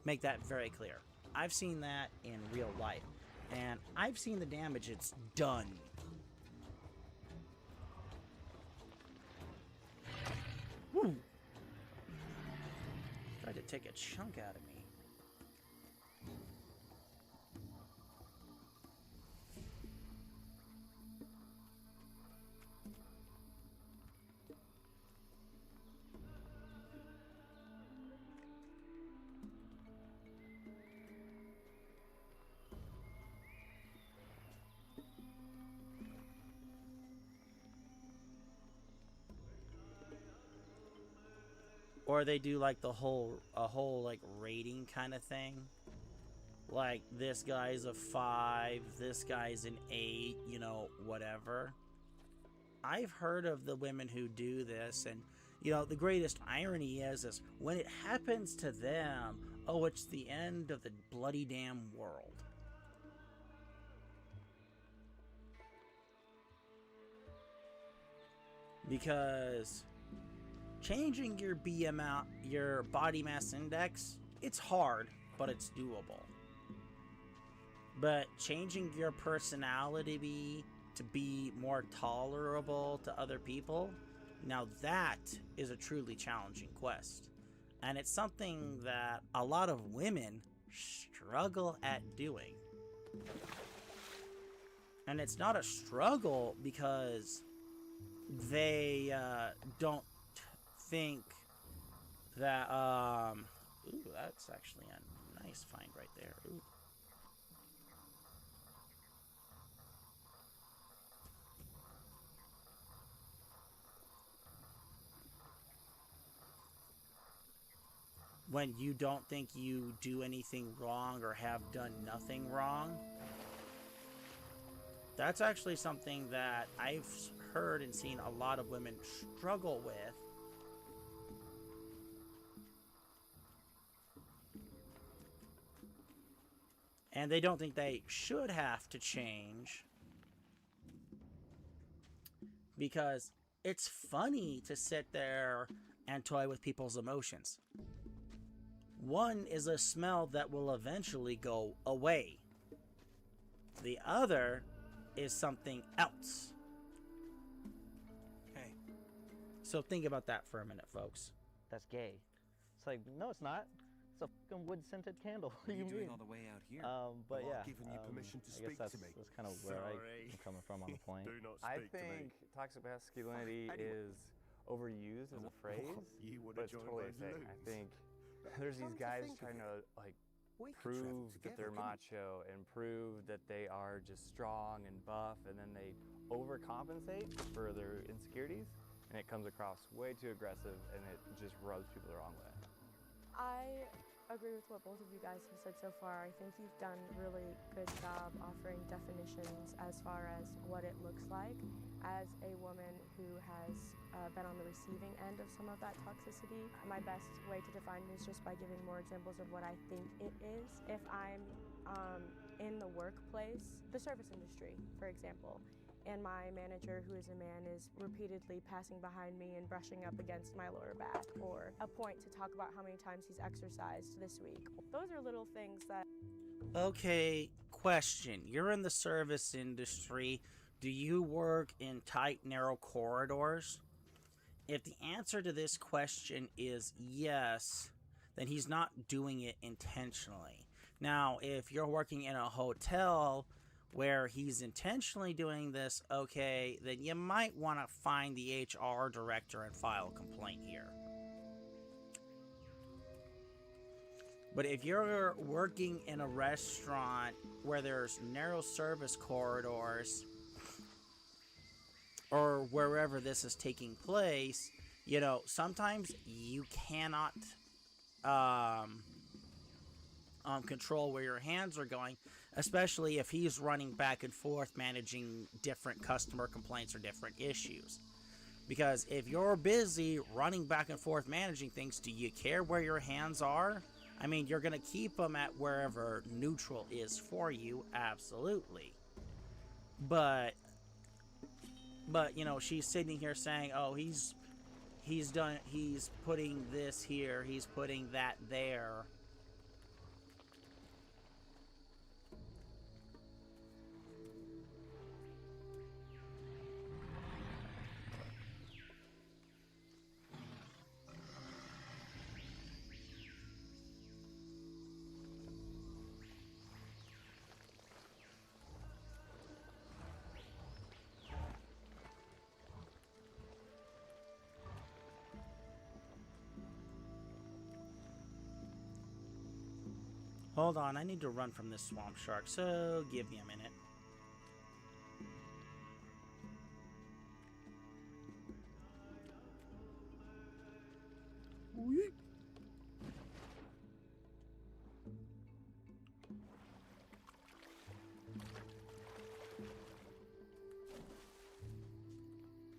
Make that very clear. I've seen that in real life, and I've seen the damage it's done. Woo! Tried to take a chunk out of me. Or they do like a whole like rating kind of thing. Like, this guy's a 5, this guy's an 8, whatever. I've heard of the women who do this, and the greatest irony is when it happens to them, oh, it's the end of the bloody damn world. Because changing your BMI, your body mass index, it's hard, but it's doable. But changing your personality to be more tolerable to other people, now that is a truly challenging quest. And it's something that a lot of women struggle at doing. And it's not a struggle because they don't think that ooh, that's actually a nice find right there. Ooh. When you don't think you do anything wrong or have done nothing wrong, that's actually something that I've heard and seen a lot of women struggle with. And they don't think they should have to change because it's funny to sit there and toy with people's emotions. One is a smell that will eventually go away. The other is something else. Hey. So think about that for a minute, folks. That's gay. It's like, no, it's not. It's a fucking wood-scented candle. What do you doing mean? all the way out here? But Well, yeah. I've given you permission to I speak guess to me. that's kind of where Sorry. I'm coming from on the point. Do not I speak to me. think toxic masculinity Anyway. is overused as a phrase, You would but have it's joined totally a those thing. I loons. think there's these Come to guys think of trying it, to like we could travel prove that they're together, couldn't macho and prove that they are just strong and buff, and then they overcompensate for their insecurities, and it comes across way too aggressive, and it just rubs people the wrong way. I agree with what both of you guys have said so far. I think you've done a really good job offering definitions as far as what it looks like. As a woman who has been on the receiving end of some of that toxicity, my best way to define it is just by giving more examples of what I think it is. If I'm in the workplace, the service industry, for example, and my manager, who is a man, is repeatedly passing behind me and brushing up against my lower back, or a point to talk about how many times he's exercised this week. Those are little things that... Okay, question. You're in the service industry. Do you work in tight, narrow corridors? If the answer to this question is yes, then he's not doing it intentionally. Now, if you're working in a hotel where he's intentionally doing this, okay, then you might want to find the HR director and file a complaint here. But if you're working in a restaurant where there's narrow service corridors, or wherever this is taking place, you know, sometimes you cannot control where your hands are going, especially if he's running back and forth managing different customer complaints or different issues. Because if you're busy running back and forth managing things, do you care where your hands are? I mean, you're going to keep them at wherever neutral is for you, absolutely. But you know, she's sitting here saying, oh, he's putting this here, he's putting that there. Hold on, I need to run from this swamp shark, so give me a minute.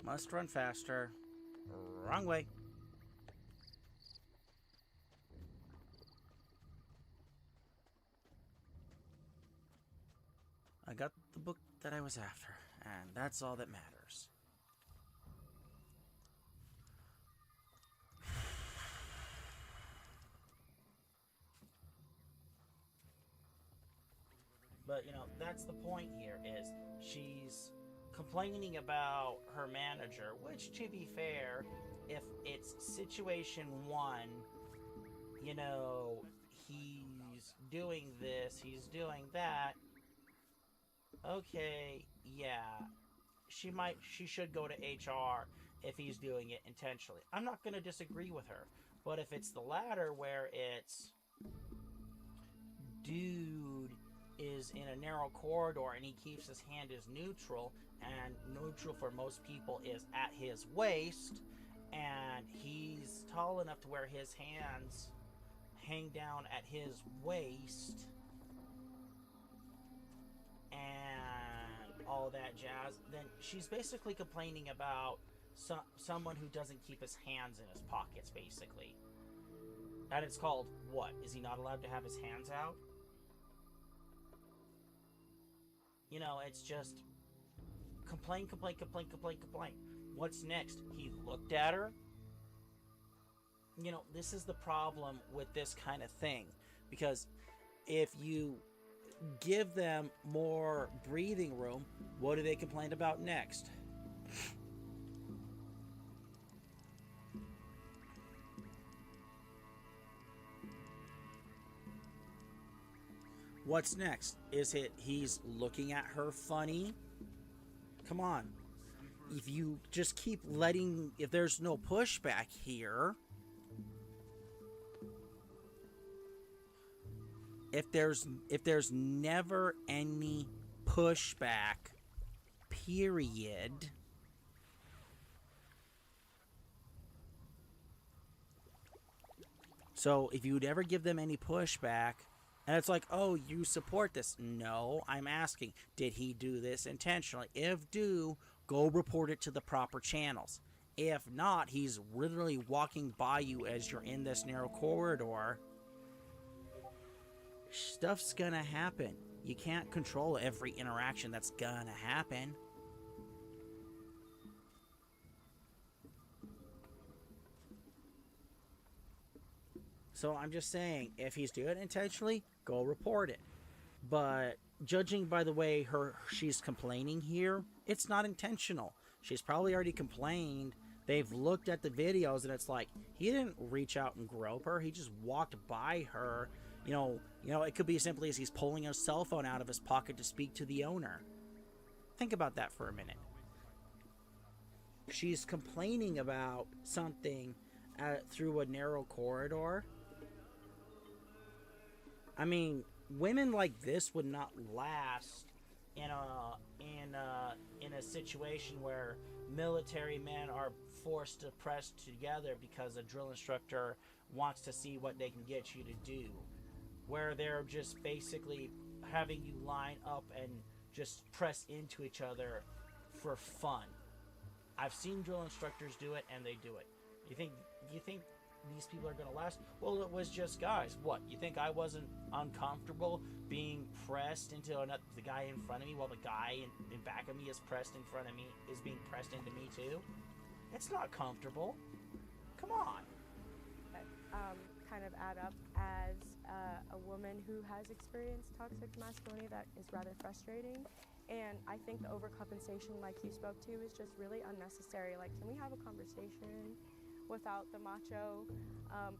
Must run faster. Wrong way. I got the book that I was after, and that's all that matters. But, you know, that's the point here, is she's complaining about her manager, which, to be fair, if it's situation one, you know, he's doing this, he's doing that, okay, yeah, she should go to HR if he's doing it intentionally. I'm not going to disagree with her, but if it's the latter, where it's dude is in a narrow corridor and he keeps his hand as neutral, and neutral for most people is at his waist, and he's tall enough to where his hands hang down at his waist, and all that jazz, then she's basically complaining about someone who doesn't keep his hands in his pockets, basically. And it's called what? Is he not allowed to have his hands out? You know, it's just complain. What's next? He looked at her. You know, this is the problem with this kind of thing. Because if you give them more breathing room, what do they complain about next? What's next? Is it he's looking at her funny? Come on. If you just keep letting, if there's no pushback here, if there's never any pushback, period, so if you would ever give them any pushback, and it's like, oh, you support this. No, I'm asking, did he do this intentionally? If do, go report it to the proper channels. If not, he's literally walking by you as you're in this narrow corridor. Stuff's gonna happen. You can't control every interaction that's gonna happen. So I'm just saying, if he's doing it intentionally, go report it. But judging by the way she's complaining here, it's not intentional. She's probably already complained. They've looked at the videos and it's like, he didn't reach out and grope her. He just walked by her. You know, it could be as simply as he's pulling his cell phone out of his pocket to speak to the owner. Think about that for a minute. She's complaining about something through a narrow corridor. I mean, women like this would not last in a situation where military men are forced to press together because a drill instructor wants to see what they can get you to do, where they're just basically having you line up and just press into each other for fun. I've seen drill instructors do it, and they do it. You think these people are going to last? Well, it was just guys. What, you think I wasn't uncomfortable being pressed into the guy in front of me while the guy in back of me is pressed in front of me, is being pressed into me too? It's not comfortable. Come on. Kind of add up as a woman who has experienced toxic masculinity that is rather frustrating. And I think the overcompensation, like you spoke to, is just really unnecessary. Like, can we have a conversation without the macho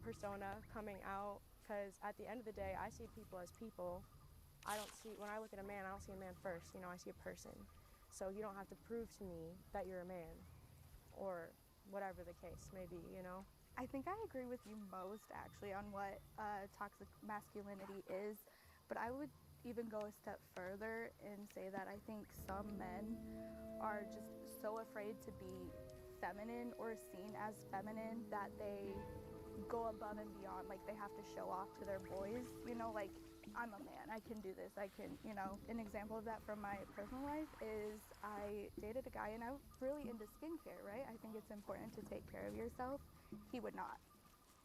persona coming out? Because at the end of the day, I see people as people. When I look at a man, I don't see a man first. You know, I see a person. So you don't have to prove to me that you're a man, or whatever the case may be, you know? I think I agree with you most, actually, on what toxic masculinity is, but I would even go a step further and say that I think some men are just so afraid to be feminine or seen as feminine that they go above and beyond. Like, they have to show off to their boys, you know, like, I'm a man, I can do this, I can, you know. An example of that from my personal life is I dated a guy and I was really into skincare, right? I think it's important to take care of yourself. He would not.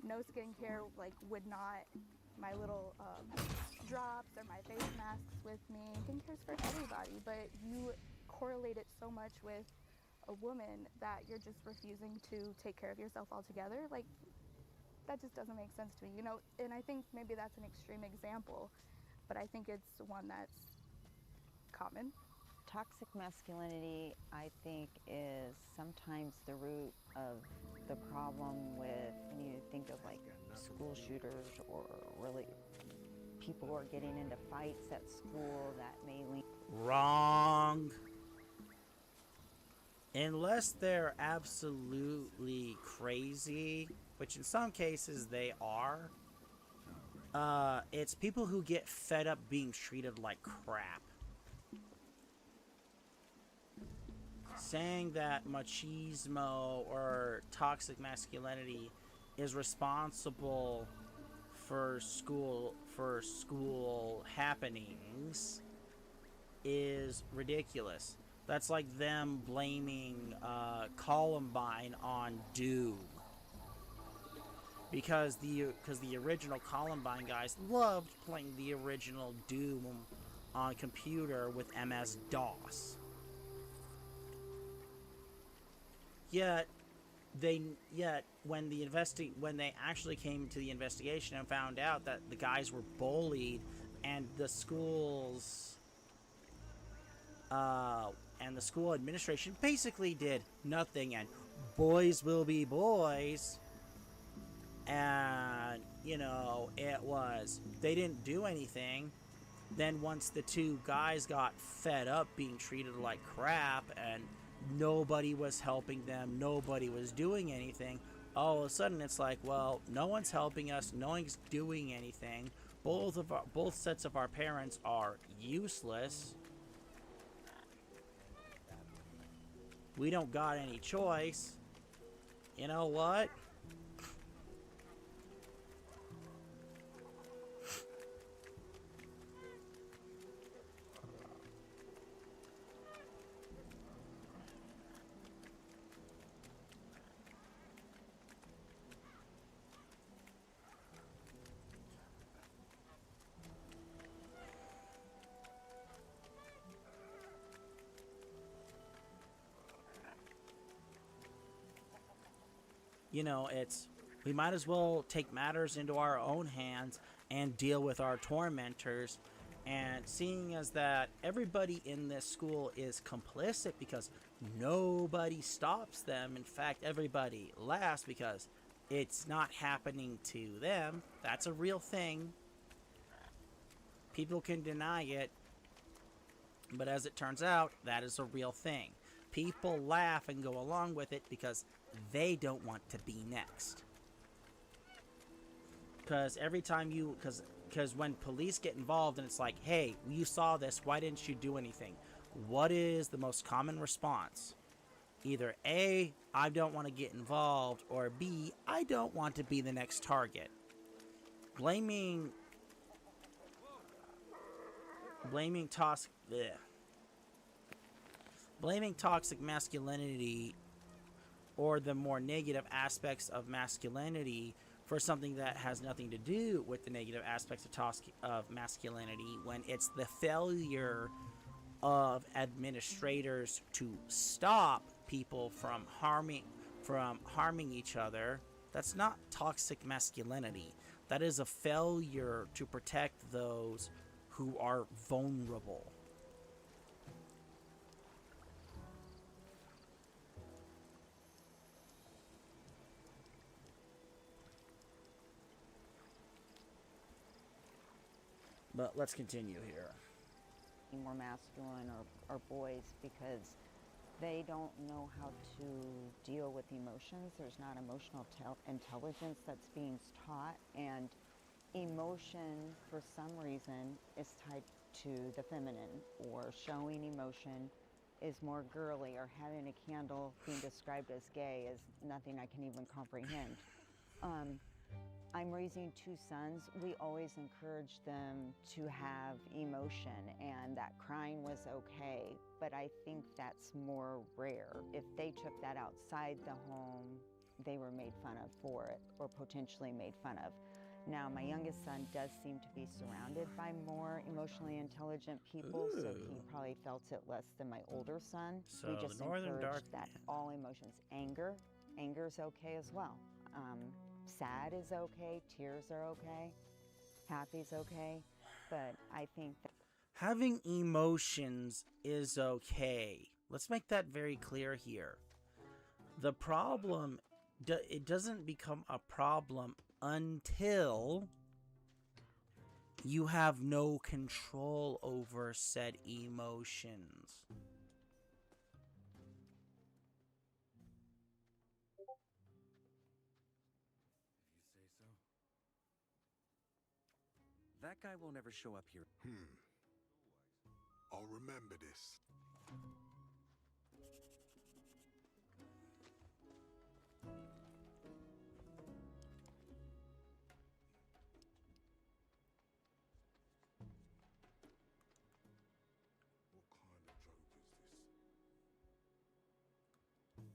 No skincare, like, would not. My little drops or my face masks with me. Skincare's for everybody, but you correlate it so much with a woman that you're just refusing to take care of yourself altogether. Like, that just doesn't make sense to me, you know? And I think maybe that's an extreme example, but I think it's one that's common. Toxic masculinity, I think, is sometimes the root of the problem with, when you think of like school shooters or really people who are getting into fights at school that may lead. Wrong. Unless they're absolutely crazy, which in some cases they are, it's people who get fed up being treated like crap. Saying that machismo or toxic masculinity is responsible for school happenings is ridiculous. That's like them blaming Columbine on Doom. Because the original Columbine guys loved playing the original Doom on computer with MS-DOS. Yet when they actually came to the investigation and found out that the guys were bullied and the schools and the school administration basically did nothing, and boys will be boys. And, you know, they didn't do anything. Then once the two guys got fed up being treated like crap and nobody was helping them, nobody was doing anything, all of a sudden it's like, well, no one's helping us, no one's doing anything. Both sets of our parents are useless. We don't got any choice. You know what? You know, we might as well take matters into our own hands and deal with our tormentors. And seeing as that everybody in this school is complicit because nobody stops them, in fact, everybody laughs because it's not happening to them. That's a real thing. People can deny it, but as it turns out, that is a real thing. People laugh and go along with it because they don't want to be next. Because every time because when police get involved and it's like, hey, you saw this, why didn't you do anything? What is the most common response? Either A, I don't want to get involved, or B, I don't want to be the next target. Blaming toxic masculinity or the more negative aspects of masculinity for something that has nothing to do with the negative aspects of masculinity, when it's the failure of administrators to stop people from harming each other, that's not toxic masculinity. That is a failure to protect those who are vulnerable. But let's continue here. More masculine or boys because they don't know how to deal with emotions. There's not emotional intelligence that's being taught, and emotion for some reason is tied to the feminine, or showing emotion is more girly, or having a candle being described as gay is nothing I can even comprehend. I'm raising two sons. We always encourage them to have emotion, and that crying was okay, but I think that's more rare. If they took that outside the home, they were made fun of for it, or potentially made fun of. Now, my youngest son does seem to be surrounded by more emotionally intelligent people, so he probably felt it less than my older son. So we just the Northern encourage Dark that all emotions, anger's okay as well. Sad is okay, tears are okay, happy's okay, but I think that having emotions is okay. Let's make that very clear here. The problem, it doesn't become a problem until you have no control over said emotions. That guy won't ever show up here. I'll remember this. What kind of joke is this? What do we have here?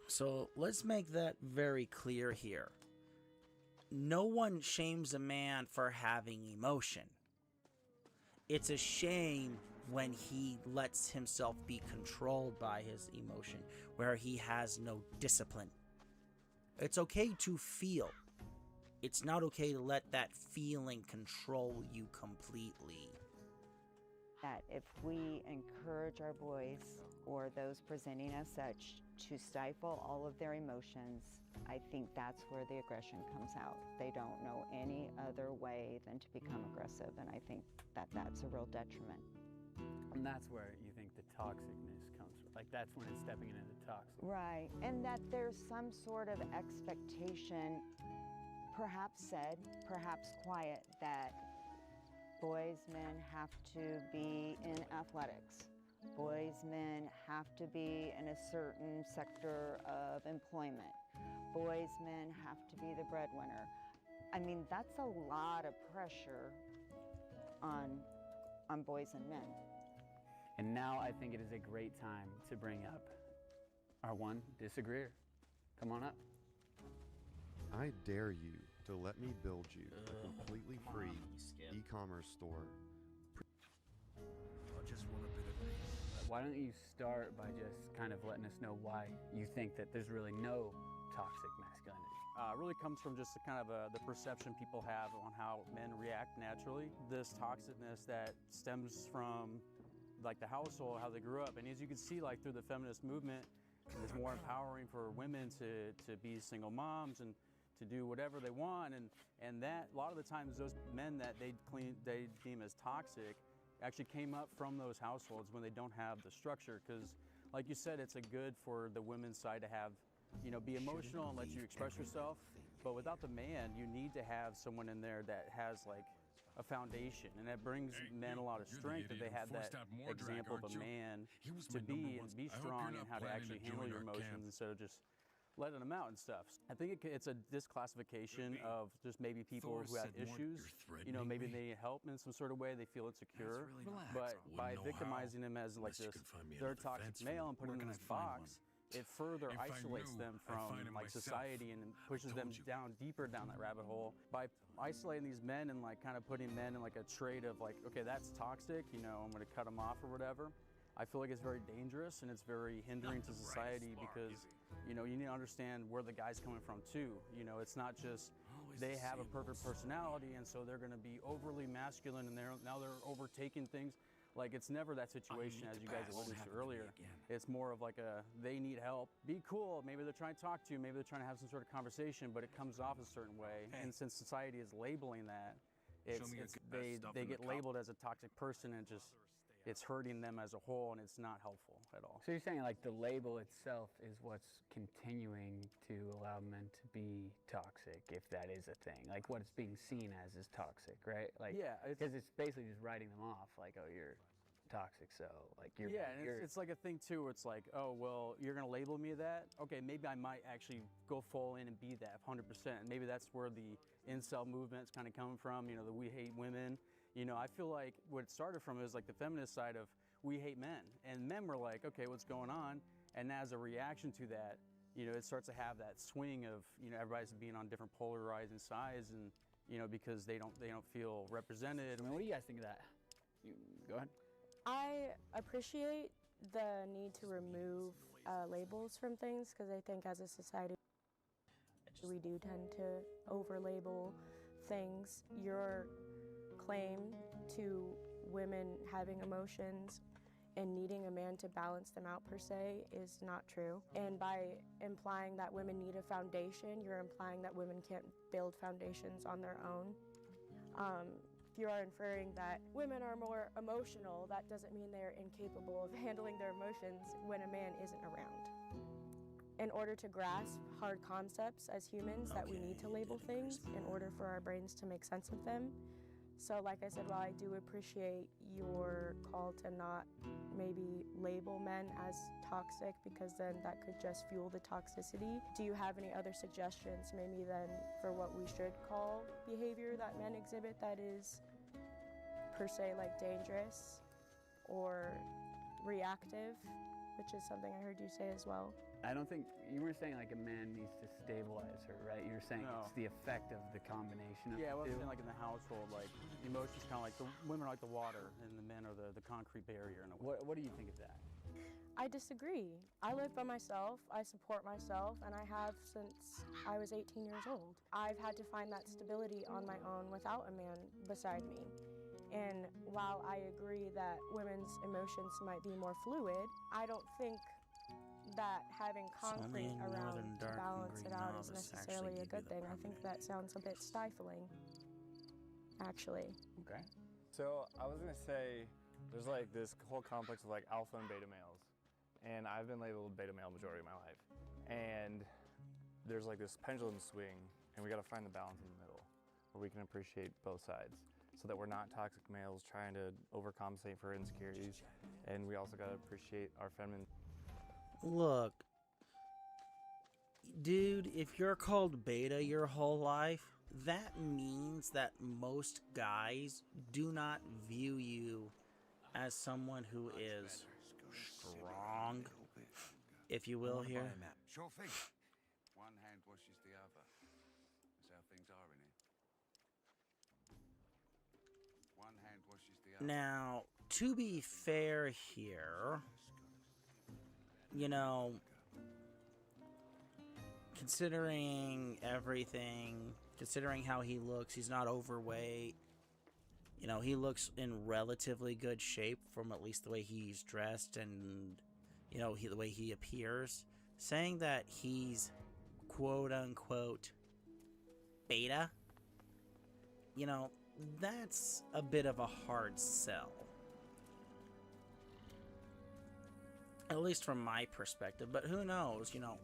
So let's make that very clear here. No one shames a man for having emotion. It's a shame when he lets himself be controlled by his emotion, where he has no discipline. It's okay to feel. It's not okay to let that feeling control you completely. That if we encourage our boys or those presenting as such to stifle all of their emotions, I think that's where the aggression comes out. They don't know any other way than to become aggressive, and I think that that's a real detriment. And that's where you think the toxicness comes from. Like, that's when it's stepping into the toxic. Right, and that there's some sort of expectation, perhaps said, perhaps quiet, that boys, men have to be in athletics. Boys, men have to be in a certain sector of employment. Boys, men have to be the breadwinner. I mean, that's a lot of pressure on boys and men. And now I think it is a great time to bring up our one disagreeer. Come on up. I dare you to let me build you a completely free e-commerce store. I just want a bit of peace. Why don't you start by just kind of letting us know why you think that there's really no toxic masculinity? It really comes from just the perception people have on how men react naturally. This toxicness that stems from like the household, how they grew up. And as you can see, like through the feminist movement, it's more empowering for women to be single moms and to do whatever they want. And that a lot of the times those men that they deem as toxic actually came up from those households when they don't have the structure. Because like you said, it's a good for the women's side to have, you know, be emotional and let you express yourself. But without the man, you need to have someone in there that has like a foundation, and that brings men a lot of strength that they have that example of a man to be strong and how to actually handle your emotions instead of just letting them out and stuff. I think it's a disclassification of just maybe people who have issues. You know, maybe they need help in some sort of way, they feel insecure. But by victimizing them as like this third toxic male and putting them in this box, it further isolates them from like society and pushes them down deeper down that rabbit hole. By isolating these men and like kind of putting men in like a trait of like, okay, that's toxic, you know, I'm gonna cut them off or whatever. I feel like it's very dangerous and it's very hindering to society because, you know, you need to understand where the guy's coming from too. You know, it's not just they have a perfect personality and so they're gonna be overly masculine and now they're overtaking things. Like, it's never that situation, as you guys alluded to earlier. It's more of like they need help. Be cool. Maybe they're trying to talk to you. Maybe they're trying to have some sort of conversation, but it comes off a certain way. And since society is labeling that, they get labeled as a toxic person and it's hurting them as a whole, and it's not helpful at all. So you're saying like the label itself is what's continuing to allow men to be toxic, if that is a thing. Like what it's being seen as is toxic, right? Like, yeah, because it's basically just writing them off, like, oh, you're toxic, so like you're it's like a thing too. It's like, oh well, you're gonna label me that. Okay, maybe I might actually go full in and be that 100%. Maybe that's where the incel movement's kind of coming from. You know, the we hate women. You know, I feel like what it started from is like the feminist side of we hate men, and men were like, okay, what's going on? And as a reaction to that, you know, it starts to have that swing of, you know, everybody's being on different polarizing sides, and you know, because they don't feel represented. I mean, what do you guys think of that? Go ahead. I appreciate the need to remove labels from things because I think as a society we do tend to over-label things. Your claim to women having emotions and needing a man to balance them out per se is not true. And by implying that women need a foundation, you're implying that women can't build foundations on their own. If you are inferring that women are more emotional, that doesn't mean they're incapable of handling their emotions when a man isn't around. In order to grasp hard concepts as humans, that we need to label things in order for our brains to make sense of them. So like I said, while I do appreciate your call to not maybe label men as toxic because then that could just fuel the toxicity, do you have any other suggestions maybe then for what we should call behavior that men exhibit that is per se like dangerous or reactive, which is something I heard you say as well? I don't think you were saying like a man needs to stabilize her, right? You're saying No. it's the effect of the combination of Yeah, well, the I'm two. saying like in the household, like emotions kind of like the women are like the water and the men are the concrete barrier in a way. What do you think of that? I disagree. I live by myself, I support myself, and I have since I was 18 years old. I've had to find that stability on my own without a man beside me. And while I agree that women's emotions might be more fluid, I don't think that having concrete Only in around Northern to Dark and balance it Green out is Novice necessarily actually a give good you the thing. I think that sounds a bit stifling, actually. Okay. So I was gonna say, there's like this whole complex of like alpha and beta males, and I've been labeled beta male majority of my life. And there's like this pendulum swing, and we gotta find the balance in the middle, where we can appreciate both sides, so that we're not toxic males trying to overcompensate for insecurities, and we also gotta appreciate our feminine. Look, dude, if you're called beta your whole life, that means that most guys do not view you as someone who is strong, if you will, here. Sure thing. One hand washes the other. That's how things are in here. One hand washes the other. Now, to be fair here, you know, considering everything, considering how he looks, he's not overweight. You know, he looks in relatively good shape from at least the way he's dressed and, you know, the way he appears. Saying that he's quote-unquote beta, you know, that's a bit of a hard sell. At least from my perspective, but who knows, you know,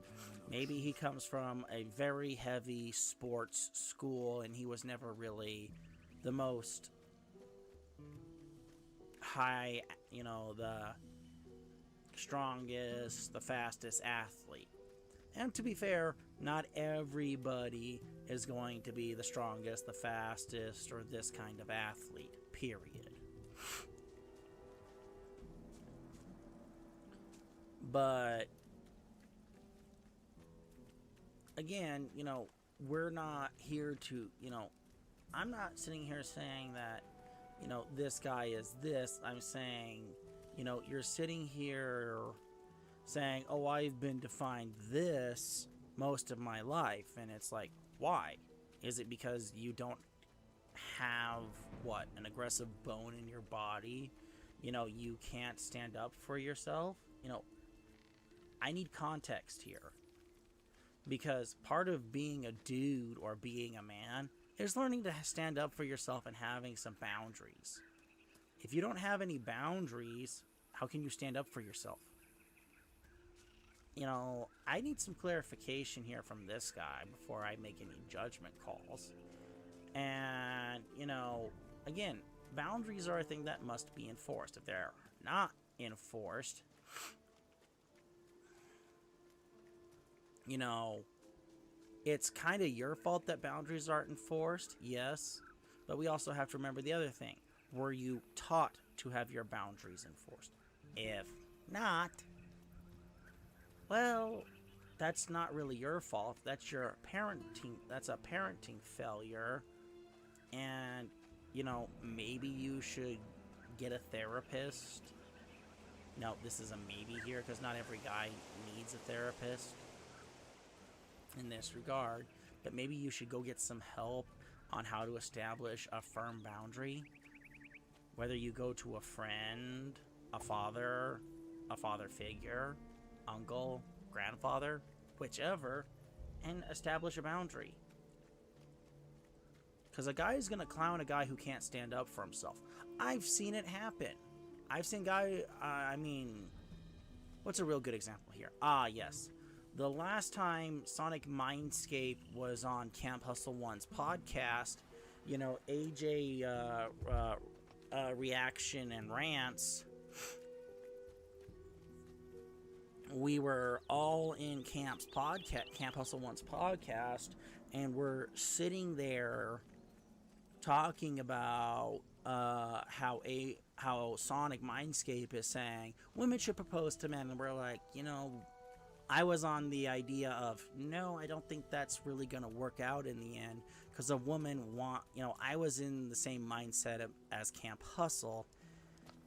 maybe he comes from a very heavy sports school and he was never really the most high, you know, the strongest, the fastest athlete. And to be fair, not everybody is going to be the strongest, the fastest, or this kind of athlete, period. But again, you know, we're not here to, you know, I'm not sitting here saying that, you know, this guy is this. I'm saying, you know, you're sitting here saying, oh, I've been defined this most of my life. And it's like, why? Is it because you don't have, what, an aggressive bone in your body? You know, you can't stand up for yourself? You know, I need context here. Because part of being a dude or being a man is learning to stand up for yourself and having some boundaries. If you don't have any boundaries, how can you stand up for yourself? You know, I need some clarification here from this guy before I make any judgment calls. And, you know, again, boundaries are a thing that must be enforced. If they're not enforced, you know, it's kind of your fault that boundaries aren't enforced, yes. But we also have to remember the other thing. Were you taught to have your boundaries enforced? If not, well, that's not really your fault. That's your parenting. That's a parenting failure. And, you know, maybe you should get a therapist. No, this is a maybe here because not every guy needs a therapist in this regard. But maybe you should go get some help on how to establish a firm boundary. Whether you go to a friend, a father figure, uncle, grandfather, whichever, and establish a boundary. Because a guy is going to clown a guy who can't stand up for himself. I've seen it happen. I've seen what's a real good example here? Ah, yes. The last time Sonic Mindscape was on Camp Hustle 1's podcast, you know, AJ Reaction and Rants, we were all in Camp Hustle 1's podcast, and we're sitting there talking about how Sonic Mindscape is saying women should propose to men, and we're like, you know, I was on the idea of, no, I don't think that's really going to work out in the end, because a woman I was in the same mindset as Camp Hustle,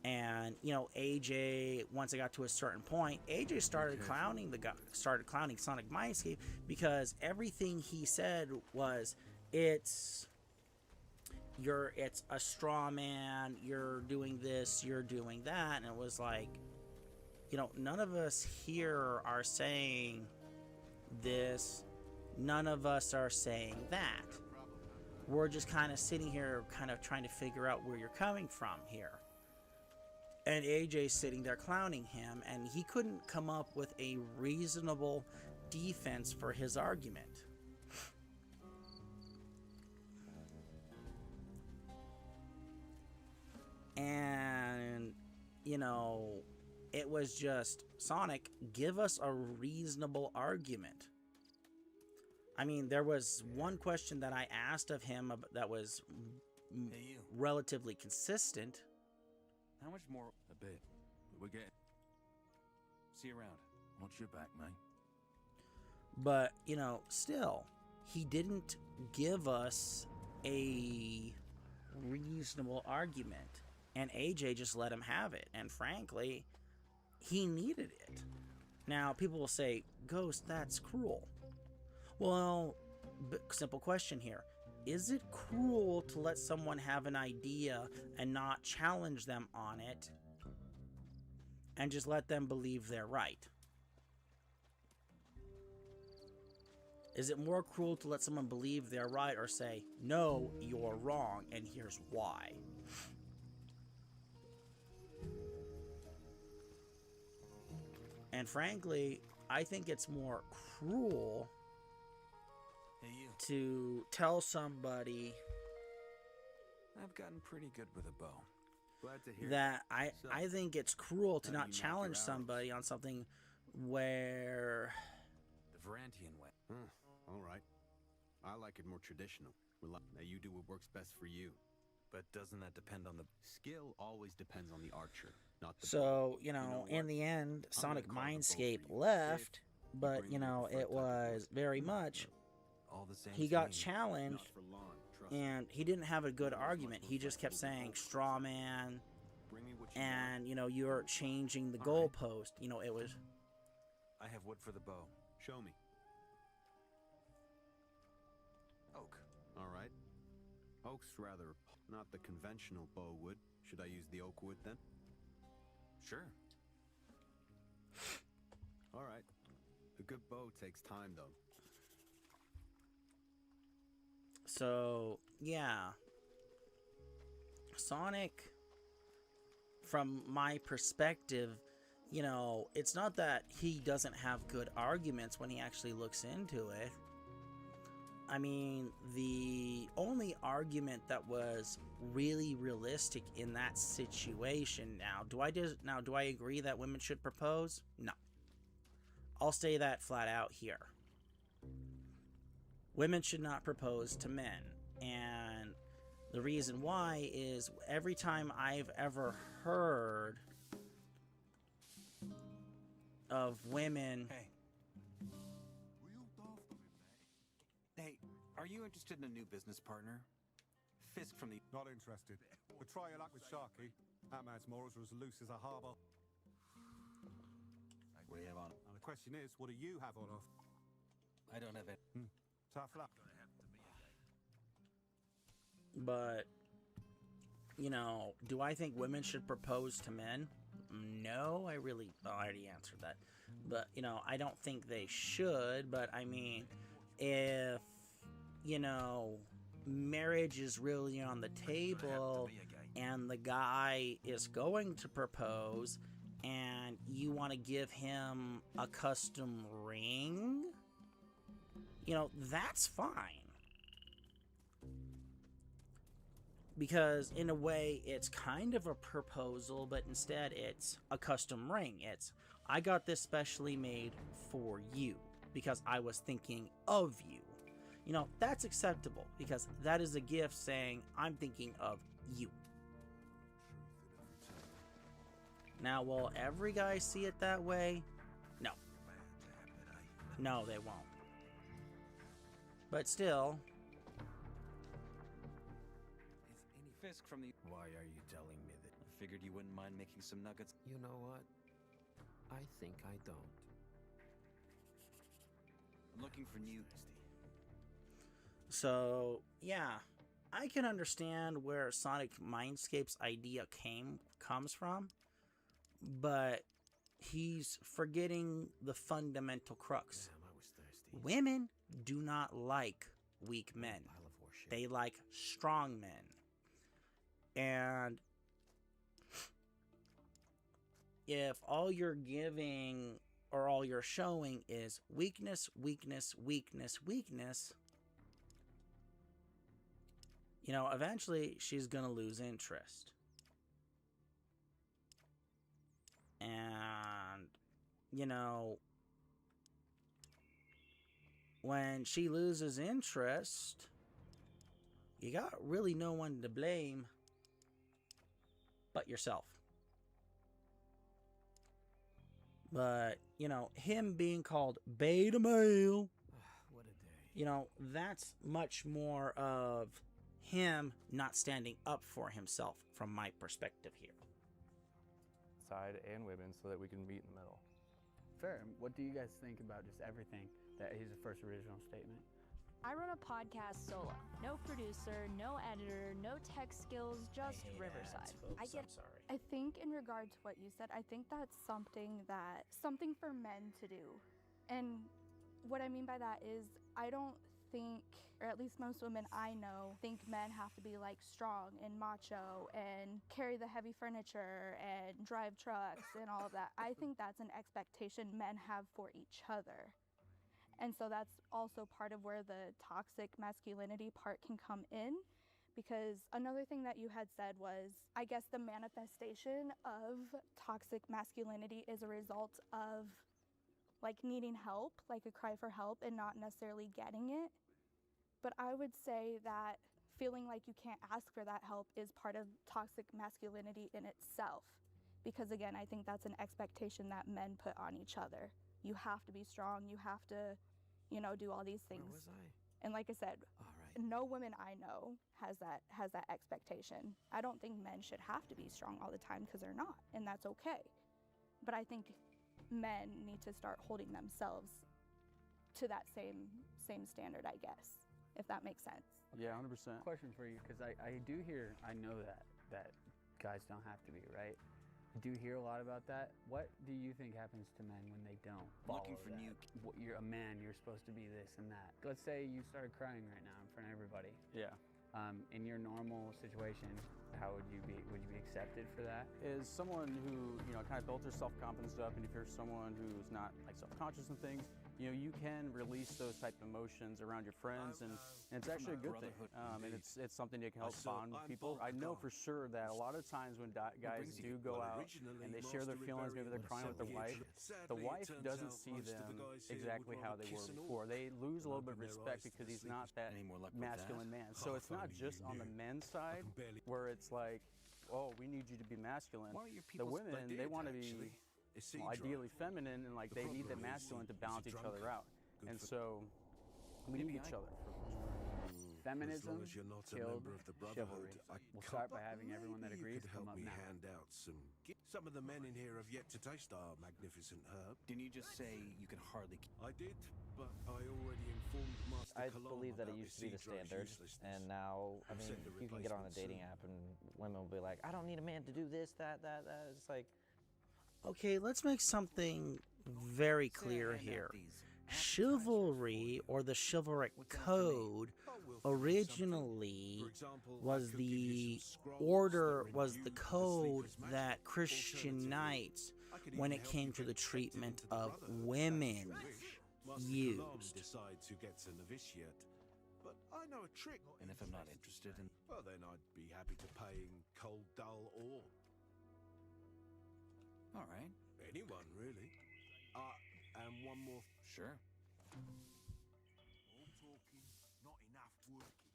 and AJ, once I got to a certain point, AJ started clowning Sonic Mindscape, because everything he said was, it's a straw man, you're doing this, you're doing that, and it was like, none of us here are saying this, none of us are saying that. We're just kind of sitting here, kind of trying to figure out where you're coming from here. And AJ's sitting there clowning him, and he couldn't come up with a reasonable defense for his argument. And, it was just, Sonic, give us a reasonable argument. I mean, there was one question that I asked of him that was relatively consistent. How much more? A bit. We're getting. See you around. Watch your back, man. But, still, he didn't give us a reasonable argument. And AJ just let him have it. And frankly, he needed it. Now, people will say, Ghost, that's cruel. Well, simple question here. Is it cruel to let someone have an idea and not challenge them on it and just let them believe they're right? Is it more cruel to let someone believe they're right or say, no, you're wrong, and here's why? And frankly, I think it's more cruel to tell somebody I've gotten pretty good with a bow. Glad to hear that it. I think it's cruel to how do not you knock challenge your arrows? somebody on something where The Varantian way. All right. I like it more traditional. Now you do what works best for you. But doesn't that depend on the Skill always depends on the archer, not the so, bow. in the end, I'm gonna Sonic carve a bow Mindscape for you. left, If but, bring me the front it type of was very much, all the same he to got me. challenged, Not for long, trust me. and he didn't have a good argument. He just kept saying, straw man, Bring me what you and, you're changing the All right. goalpost. It was... I have wood for the bow. Show me. Oak. All right. Oak's rather not the conventional bow wood. Should I use the oak wood then? Sure. All right. A good bow takes time though. So, yeah. Sonic, from my perspective, it's not that he doesn't have good arguments when he actually looks into it. I mean, the only argument that was really realistic in that situation do I agree that women should propose? No. I'll say that flat out here. Women should not propose to men. And the reason why is every time I've ever heard of women... Hey, are you interested in a new business partner? Fisk from the... Not interested. But try your luck with Sharky. That man's morals are as loose as a harbour. What do you have on? And the question is, what do you have on offer? I don't have it. Tough luck. But, do I think women should propose to men? No, I already answered that. But, I don't think they should. But, I mean, if, marriage is really on the table and the guy is going to propose and you want to give him a custom ring, that's fine. Because in a way, it's kind of a proposal, but instead it's a custom ring. It's, I got this specially made for you because I was thinking of you. That's acceptable because that is a gift saying, I'm thinking of you. Now, will every guy see it that way? No. No, they won't. But still, Fisk from the. Why are you telling me that? I figured you wouldn't mind making some nuggets. You know what? I think I don't. I'm looking for new. so yeah, I can understand where Sonic Mindscape's idea comes from, but he's forgetting the fundamental crux. Damn, I was thirsty. Women do not like weak men. They like strong men. And if all you're giving or all you're showing is weakness, weakness, weakness, weakness, you know, eventually she's going to lose interest. And, you know, when she loses interest, you got really no one to blame but yourself. But, you know, him being called beta male, What a day. you know, that's much more of him not standing up for himself from my perspective here. Side and women so that we can meet in the middle. Fair. What do you guys think about just everything that his first original statement? I run a podcast solo. No producer, no editor, no tech skills, just Riverside. I get. I'm sorry. I think in regard to what you said, I think that's something for men to do. And what I mean by that is I don't think, or at least most women I know, think men have to be like strong and macho and carry the heavy furniture and drive trucks and all of that. I think that's an expectation men have for each other. And so that's also part of where the toxic masculinity part can come in, because another thing that you had said was, I guess the manifestation of toxic masculinity is a result of like needing help, like a cry for help and not necessarily getting it. But I would say that feeling like you can't ask for that help is part of toxic masculinity in itself. Because again, I think that's an expectation that men put on each other. You have to be strong, you have to, you know, do all these things. Where was I? And like I said, no woman I know has that expectation. I don't think men should have to be strong all the time, because they're not, and that's okay. But I think men need to start holding themselves to that same standard, I guess, if that makes sense. Yeah, 100%. Question for you, because I know that guys don't have to be, right? I do hear a lot about that. What do you think happens to men when they don't follow Looking for that? new. What, you're a man, you're supposed to be this and that. Let's say you started crying right now in front of everybody. Yeah. In your normal situation, how would you be accepted for that? Is someone who, you know, kind of built their self-confidence up, and if you're someone who's not like self-conscious and things, you know, you can release those type of emotions around your friends, and it's actually a good thing. And it's something that can help bond people. I know for sure that a lot of times when guys do go out and they share their feelings, maybe they're crying with the wife doesn't see them exactly how they were before. They lose a little bit of respect because he's not that masculine man. So it's not just on the men's side where it's like, oh, we need you to be masculine. The women, they want to be ideally feminine, and like they need the masculine to balance each other out. And so we need each other. Feminism as long as you're not a killed member of the chivalry. Brotherhood, We'll start by having everyone that agrees you could come help up me now. hand out some of the men in here have yet to taste our magnificent herb. Didn't you just say you can hardly? I did, but I already informed Master I Kalam believe that it about used to be the this Seedro's standard, uselessness. and now, I I've mean, sent the you can get on a replacement dating soon. app and women will be like, I don't need a man to do this, that. It's like, Okay, let's make something very clear here. Chivalry, or the chivalric code, originally was the order, was the code that Christian knights, when it came to the treatment of women, used. Decides who gets a novitiate, but I know a trick. And if I'm not interested in, well, then I'd be happy to pay in cold, dull ore. all right, Anyone, really. And one more. sure. All talking, not enough working.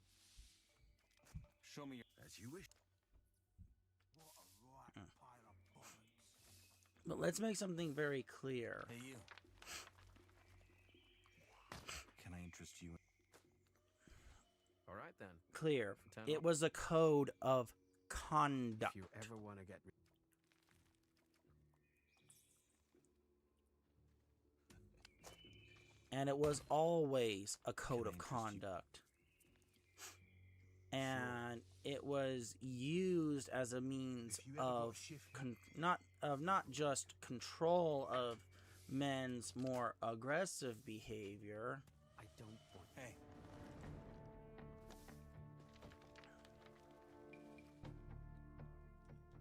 Show me your. As you wish. What a right pile of bollocks. But let's make something very clear. Hey, you. interest you? All right then. Clear. From 10 It on. was a code of conduct. If you ever want to get And it was always a code of conduct. And it was used as a means of not just control of men's more aggressive behavior. I don't want. Hey.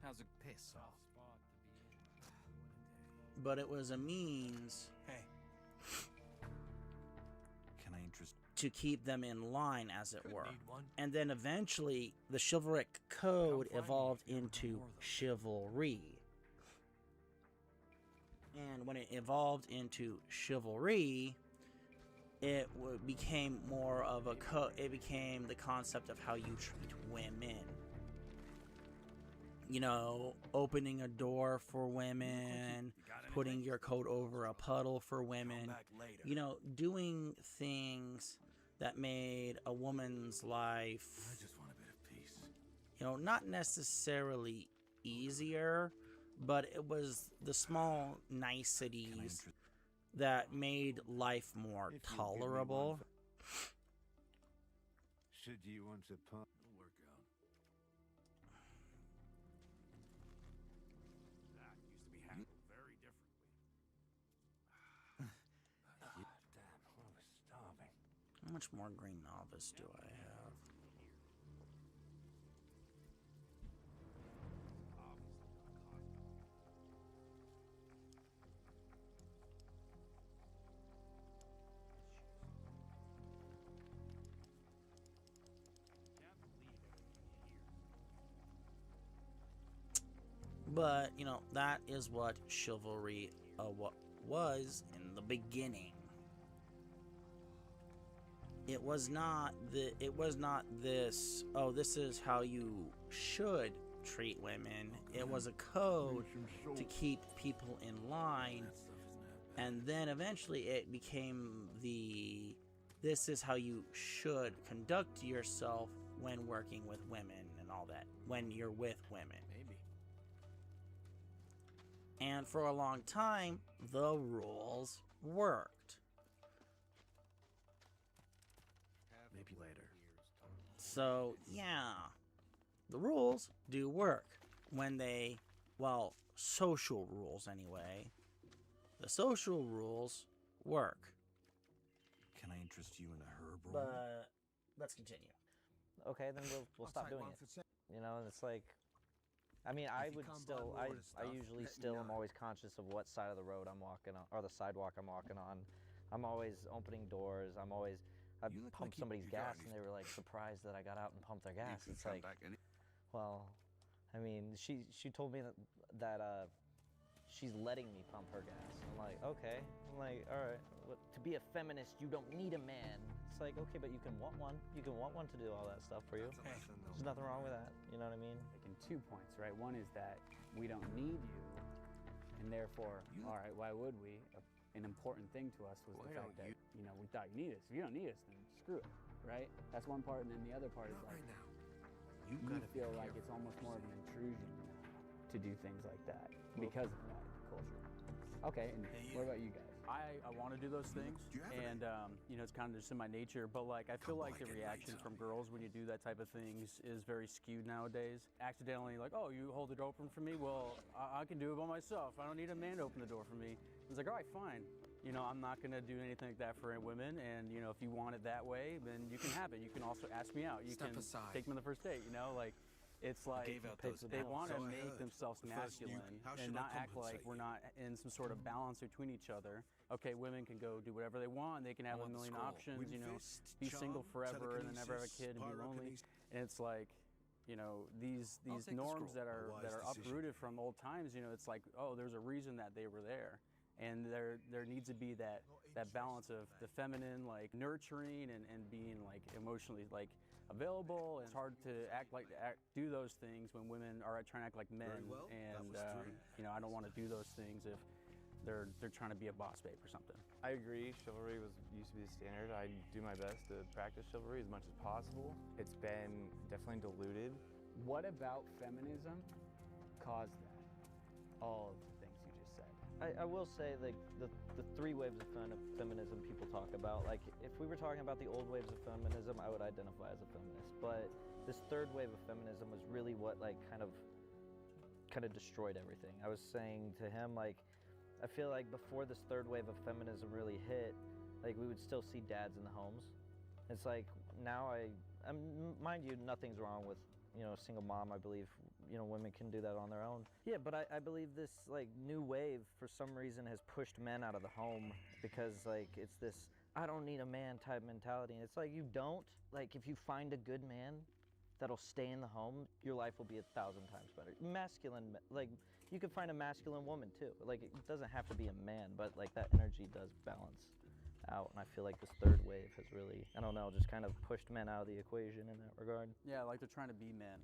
How's it Piss off. But it was a means Can I interest? to keep them in line, as it were. need one. And then eventually the chivalric code evolved into chivalry. And when it evolved into chivalry, it became more of a it became the concept of how you treat women. You know, opening a door for women, putting your coat over a puddle for women. You know, doing things that made a woman's life, I just want a bit of peace. you know, not necessarily easier, but it was the small niceties that made life more tolerable. Should you want to pump? It'll work out. That used to be handled very differently. Damn, I was starving. How much more green novice do I have? But, you know, that is what chivalry was in the beginning. It was not this, oh, this is how you should treat women. It was a code to keep people in line. And then eventually it became this is how you should conduct yourself when working with women and all that, when you're with women. Maybe. And for a long time, the rules worked. Maybe later. So, yeah, the rules do work when they, well, social rules anyway. The social rules work. Can I interest you in a herb roll? But let's continue. Okay, then we'll stop doing it. You know, it's like, I mean, I would still, I usually still am always conscious of what side of the road I'm walking on, or the sidewalk I'm walking on. I'm always opening doors. I pumped somebody's gas and they were like surprised that I got out and pumped their gas. It's like, well, I mean, she told me that she's letting me pump her gas. I'm like, okay. I'm like, all right. Well, to be a feminist, you don't need a man. It's like, okay, but you can want one. You can want one to do all that stuff for you. There's nothing wrong with that. You know what I mean? Making 2 points, right? One is that we don't need you, and therefore, all right, why would we? An important thing to us was the fact that, you know, we thought you need us. If you don't need us, then screw it, right? That's one part, and then the other part is like, you feel like it's almost more of an intrusion to do things like that because of that culture. Okay, and what about you guys? I want to do those things, and you know, it's kind of just in my nature. But like, I feel like the reaction from girls when you do that type of thing is very skewed nowadays. Accidentally, like, oh, you hold it open for me? Well, I can do it by myself. I don't need a man to open the door for me. It's like, all right, fine. You know, I'm not gonna do anything like that for women. And you know, if you want it that way, then you can have it. You can also ask me out. You can take me on the first date. You know, like. It's like they want to make themselves masculine and not act like we're not in some sort of balance between each other. Okay, women can go do whatever they want. They can have a million options, you know, be single forever and then never have a kid and be lonely. And it's like, you know, these norms that are uprooted from old times, you know, it's like, oh, there's a reason that they were there. And there needs to be that balance of the feminine, like nurturing and being like emotionally like available. And it's hard to do those things when women are trying to act like men. And you know, I don't want to do those things if they're trying to be a boss babe or something. I agree. Chivalry used to be the standard. I do my best to practice chivalry as much as possible. It's been definitely diluted. What about feminism caused that? All of the things you just said. I will say, like, the three waves of feminism people talk about, like, if we were talking about the old waves of feminism, I would identify as a feminist. But this third wave of feminism was really what, like, kind of destroyed everything. I was saying to him, like, I feel like before this third wave of feminism really hit, like, we would still see dads in the homes. It's like, now mind you, nothing's wrong with, you know, a single mom. I believe, you know, women can do that on their own. Yeah, but I believe this, like, new wave, for some reason, has pushed men out of the home because, like, it's this, I don't need a man type mentality. And it's like, you don't. Like, if you find a good man that'll stay in the home, your life will be 1,000 times better. Masculine, like, you could find a masculine woman too. Like, it doesn't have to be a man, but, like, that energy does balance out. And I feel like this third wave has really, I don't know, just kind of pushed men out of the equation in that regard. Yeah, like they're trying to be men.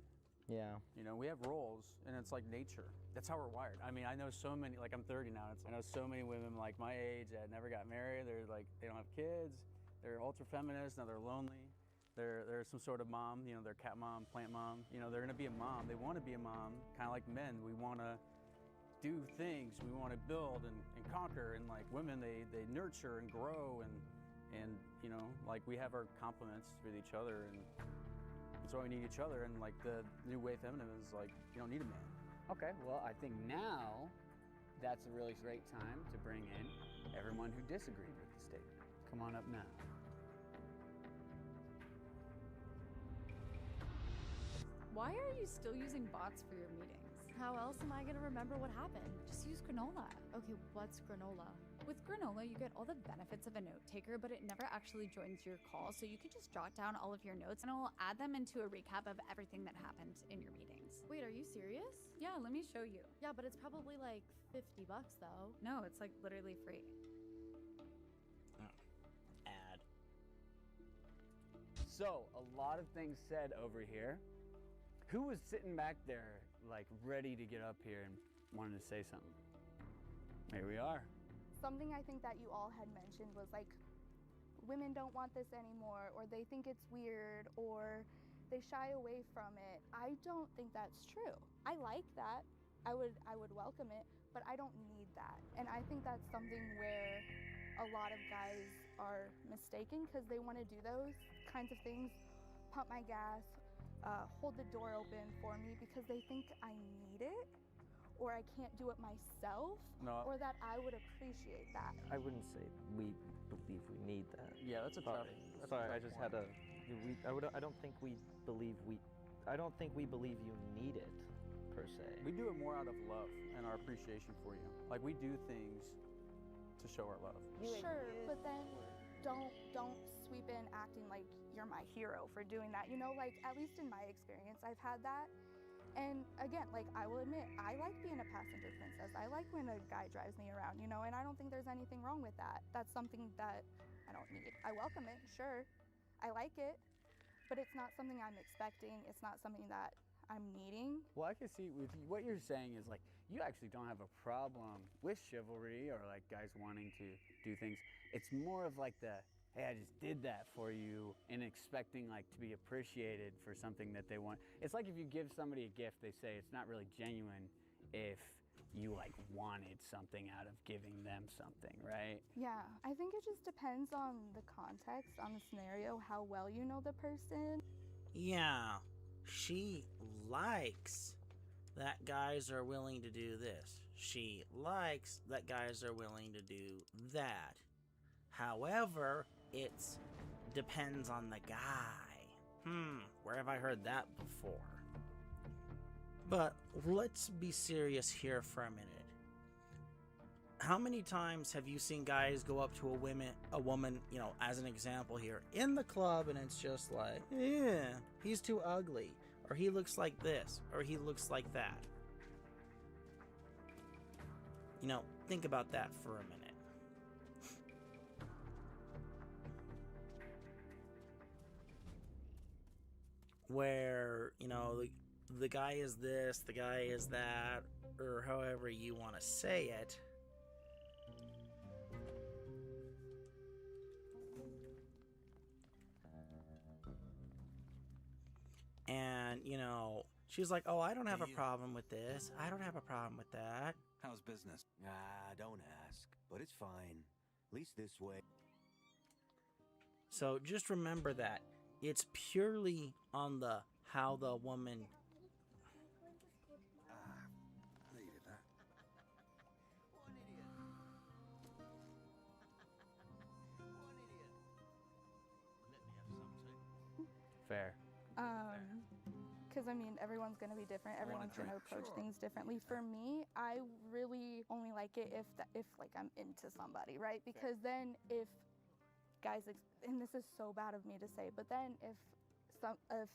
Yeah. You know, we have roles, and it's like nature. That's how we're wired. I mean, I know so many, like, I'm 30 now. I know so many women like my age that never got married. They're like, they don't have kids. They're ultra feminist. Now they're lonely. They're some sort of mom. You know, they're cat mom, plant mom. You know, they're gonna be a mom. They want to be a mom, kind of like men. We want to do things. We want to build and conquer. And like women, they nurture and grow and you know, like we have our complements with each other, and that's why we need each other. And like the new wave feminism is like, you don't need a man. Okay, well, I think now that's a really great time to bring in everyone who disagreed with the statement. Come on up now. Why are you still using bots for your meetings? How else am I gonna remember what happened? Just use granola. Okay, what's granola? With granola, you get all the benefits of a note taker, but it never actually joins your call, so you can just jot down all of your notes and it will add them into a recap of everything that happened in your meetings. Wait, are you serious? Yeah, let me show you. Yeah, but it's probably like $50 though. No, it's like literally free. Ad. So, a lot of things said over here. Who was sitting back there, like, ready to get up here and wanted to say something? Here we are. Something I think that you all had mentioned was like, women don't want this anymore, or they think it's weird, or they shy away from it. I don't think that's true. I like that. I would welcome it, but I don't need that. And I think that's something where a lot of guys are mistaken because they want to do those kinds of things, pump my gas, hold the door open for me because they think I need it, or I can't do it myself, or that I would appreciate that. I wouldn't say we believe we need that. Yeah, that's a tough. Sorry, I just had a. I don't think we believe you need it, per se. We do it more out of love and our appreciation for you. Like we do things to show our love. Sure, but then don't sweep in acting like you're my hero for doing that. You know, like at least in my experience, I've had that. And again, like I will admit, I like being a passenger princess. I like when a guy drives me around, you know, and I don't think there's anything wrong with that. That's something that I don't need. I welcome it, sure. I like it, but it's not something I'm expecting. It's not something that I'm needing. Well, I can see with what you're saying is like, you actually don't have a problem with chivalry or like guys wanting to do things. It's more of like the, hey, I just did that for you, and expecting like to be appreciated for something that they want. It's like if you give somebody a gift, they say it's not really genuine if you like wanted something out of giving them something, right? Yeah, I think it just depends on the context, on the scenario, how well you know the person. Yeah, she likes that guys are willing to do this. She likes that guys are willing to do that. However, it depends on the guy. Where have I heard that before? But let's be serious here for a minute. How many times have you seen guys go up to a woman, you know, as an example here, in the club, and it's just like, yeah, he's too ugly, or he looks like this, or he looks like that. You know, think about that for a minute. Where, you know, the guy is this, the guy is that, or however you want to say it. She's like, oh, I don't have a Hey, you. problem with this. I don't have a problem with that. How's business? Ah, don't ask. But it's fine. At least this way. So just remember that. It's purely on the how the woman... Needed that. Fair. Because I mean, everyone's going to be different. Everyone's going to approach things differently. For me, I really only like it if like I'm into somebody, right? Because then if guys, and this is so bad of me to say, but then if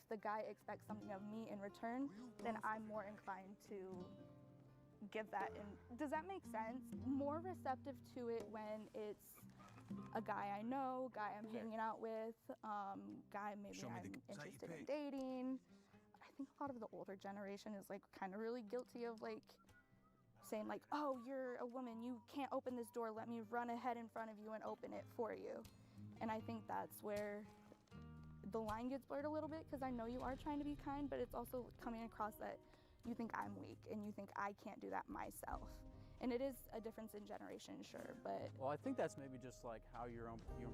the guy expects something of me in return, then I'm more inclined to give that. And does that make sense? More receptive to it when it's a guy I know, guy I'm hanging out with, guy maybe I'm interested in dating. I think a lot of the older generation is like kind of really guilty of like saying like, oh, you're a woman, you can't open this door, let me run ahead in front of you and open it for you. And I think that's where the line gets blurred a little bit, because I know you are trying to be kind, but it's also coming across that you think I'm weak and you think I can't do that myself. And it is a difference in generation, sure, but... Well, I think that's maybe just like how you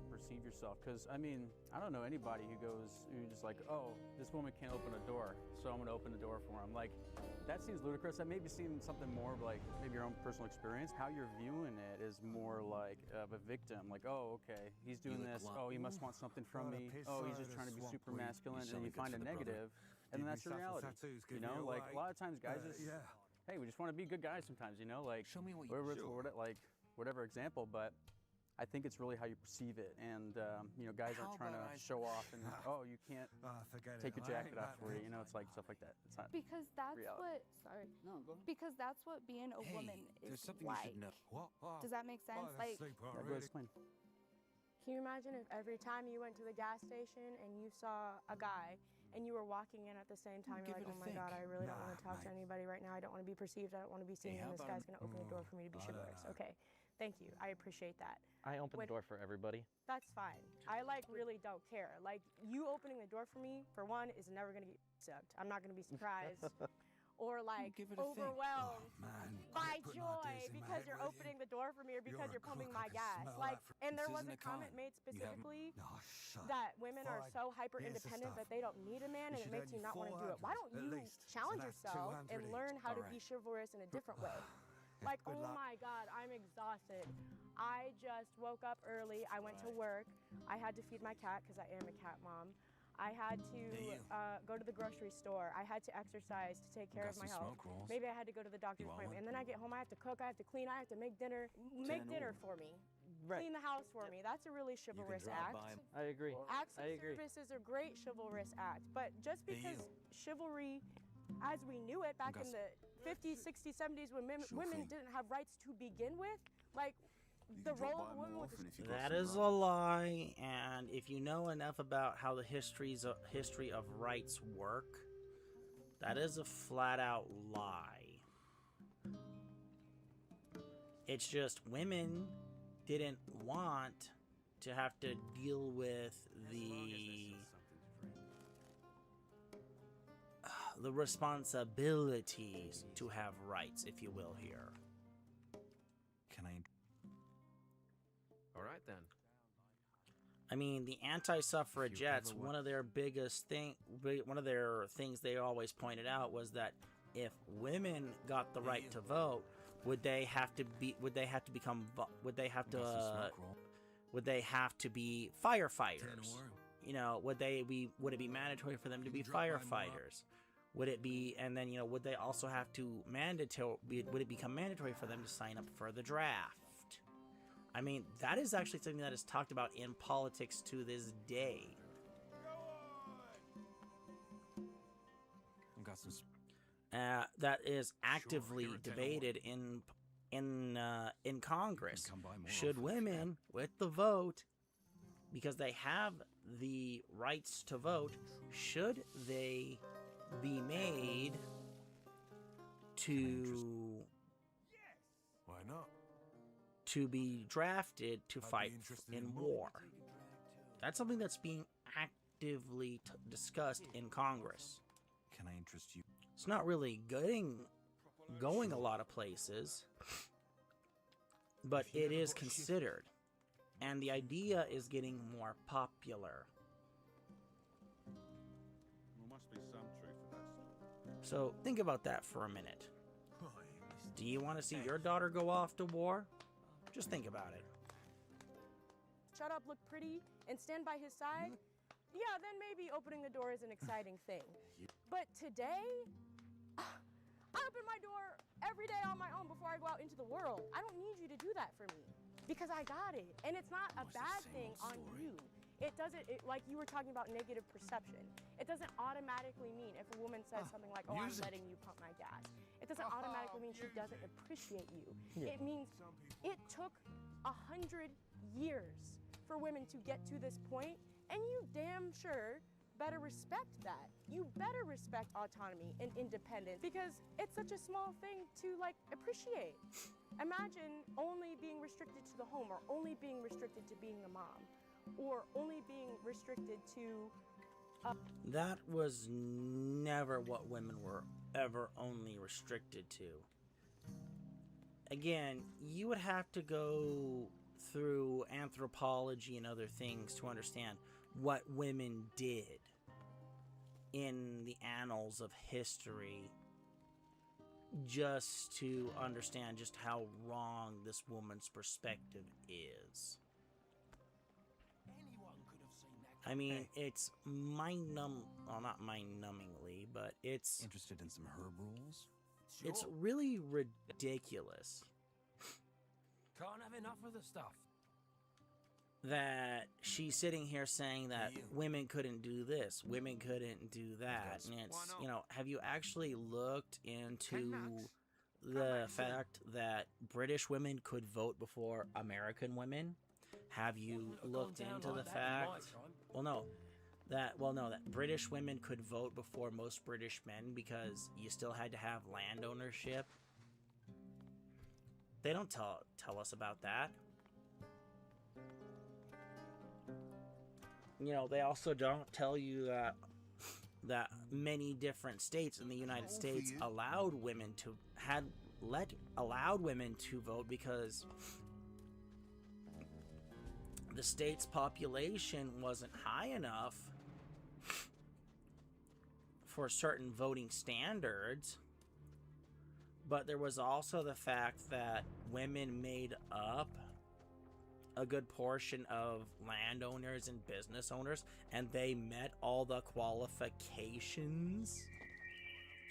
perceive yourself. Because, I mean, I don't know anybody who's just like, oh, this woman can't open a door, so I'm going to open the door for him. Like, that seems ludicrous. That maybe seems something more of like maybe your own personal experience. How you're viewing it is more like of a victim. Like, oh, okay, he's doing this. Oh, he must want something from me. Oh, he's just trying to be super masculine. And then you find a negative, and then that's your reality. You know, like a lot of times guys just... Hey, we just want to be good guys sometimes, you know, like show me what whatever example, but I think it's really how you perceive it. And you know, guys aren't trying to show off and oh, you can't take your jacket off for you, you know, it's like stuff like that. It's not because that's reality. Because that's what being a woman is like. Does that make sense? Like, Yeah, go explain. Can you imagine if every time you went to the gas station and you saw a guy and you were walking in at the same time, you're like, oh my God, I really don't want to talk to anybody right now. I don't want to be perceived. I don't want to be seen. And this guy's going to open the door for me to be chivalrous. Okay, thank you. I appreciate that. I open the door for everybody. That's fine. I like really don't care. Like you opening the door for me, for one, is never going to get sucked. I'm not going to be surprised. Or like overwhelmed by joy because you're opening the door for me or because you're pumping my gas. Like, and there was a comment made specifically that women are so hyper independent that they don't need a man, and it makes you not want to do it. Why don't you challenge yourself and learn how to be chivalrous in a different way? Like, oh my God, I'm exhausted. I just woke up early. I went to work. I had to feed my cat because I am a cat mom. I had to go to the grocery store. I had to exercise to take care of my health. Maybe I had to go to the doctor's appointment. And then I get home, I have to cook, I have to clean, I have to make dinner. Make dinner for me. Clean the house for me. That's a really chivalrous act. I agree. Acts of service is a great chivalrous act. But just because chivalry, as we knew it back in the 50s, 60s, 70s, when women didn't have rights to begin with, like, the role of a woman was That is a lie, and if you know enough about how the history of rights work, that is a flat-out lie. It's just women didn't want to have to deal with the responsibilities to have rights, if you will, here. Can I... All right, then. I mean, the anti-suffragettes, one of their things they always pointed out was that if women got the right to vote, would they have to be firefighters? You know, would it be mandatory for them to be firefighters? Would it be, and then, you know, would they also have to would it become mandatory for them to sign up for the draft? I mean, that is actually something that is talked about in politics to this day. Got some... that is actively debated in Congress. Should women, with the vote, because they have the rights to vote, should they be made to... Why not? To be drafted to fight in war? That's something that's being actively discussed in Congress. Can I interest you? It's not really going a lot of places, but it is considered. And the idea is getting more popular. There must be some truth to that story. So think about that for a minute. Do you want to see your daughter go off to war? Just think about it. Shut up, look pretty, and stand by his side, yeah, then maybe opening the door is an exciting thing. But today, I open my door every day on my own before I go out into the world. I don't need you to do that for me because I got it. And it's not a bad thing on you. It doesn't, like you were talking about negative perception. It doesn't automatically mean if a woman says something like, oh, I'm letting you pump my gas. It doesn't automatically mean she doesn't appreciate you. It means it took 100 years for women to get to this point, and you damn sure better respect that. You better respect autonomy and independence because it's such a small thing to like appreciate. Imagine only being restricted to the home, or only being restricted to being a mom, or only being restricted to That was never what women were ever only restricted to. Again, you would have to go through anthropology and other things to understand what women did in the annals of history, just to understand just how wrong this woman's perspective is. I mean, it's well, not mind-numbingly, but it's interested in some herb rules. It's really ridiculous Can't have enough of the stuff. that she's sitting here saying that women couldn't do this, women couldn't do that. And it's, you know, have you actually looked into the fact that British women could vote before American women? Have you looked into the fact, that British women could vote before most British men because you still had to have land ownership? They don't tell us about that. You know, they also don't tell you that many different states in the United States allowed women to vote because the state's population wasn't high enough for certain voting standards. But there was also the fact that women made up a good portion of landowners and business owners, and they met all the qualifications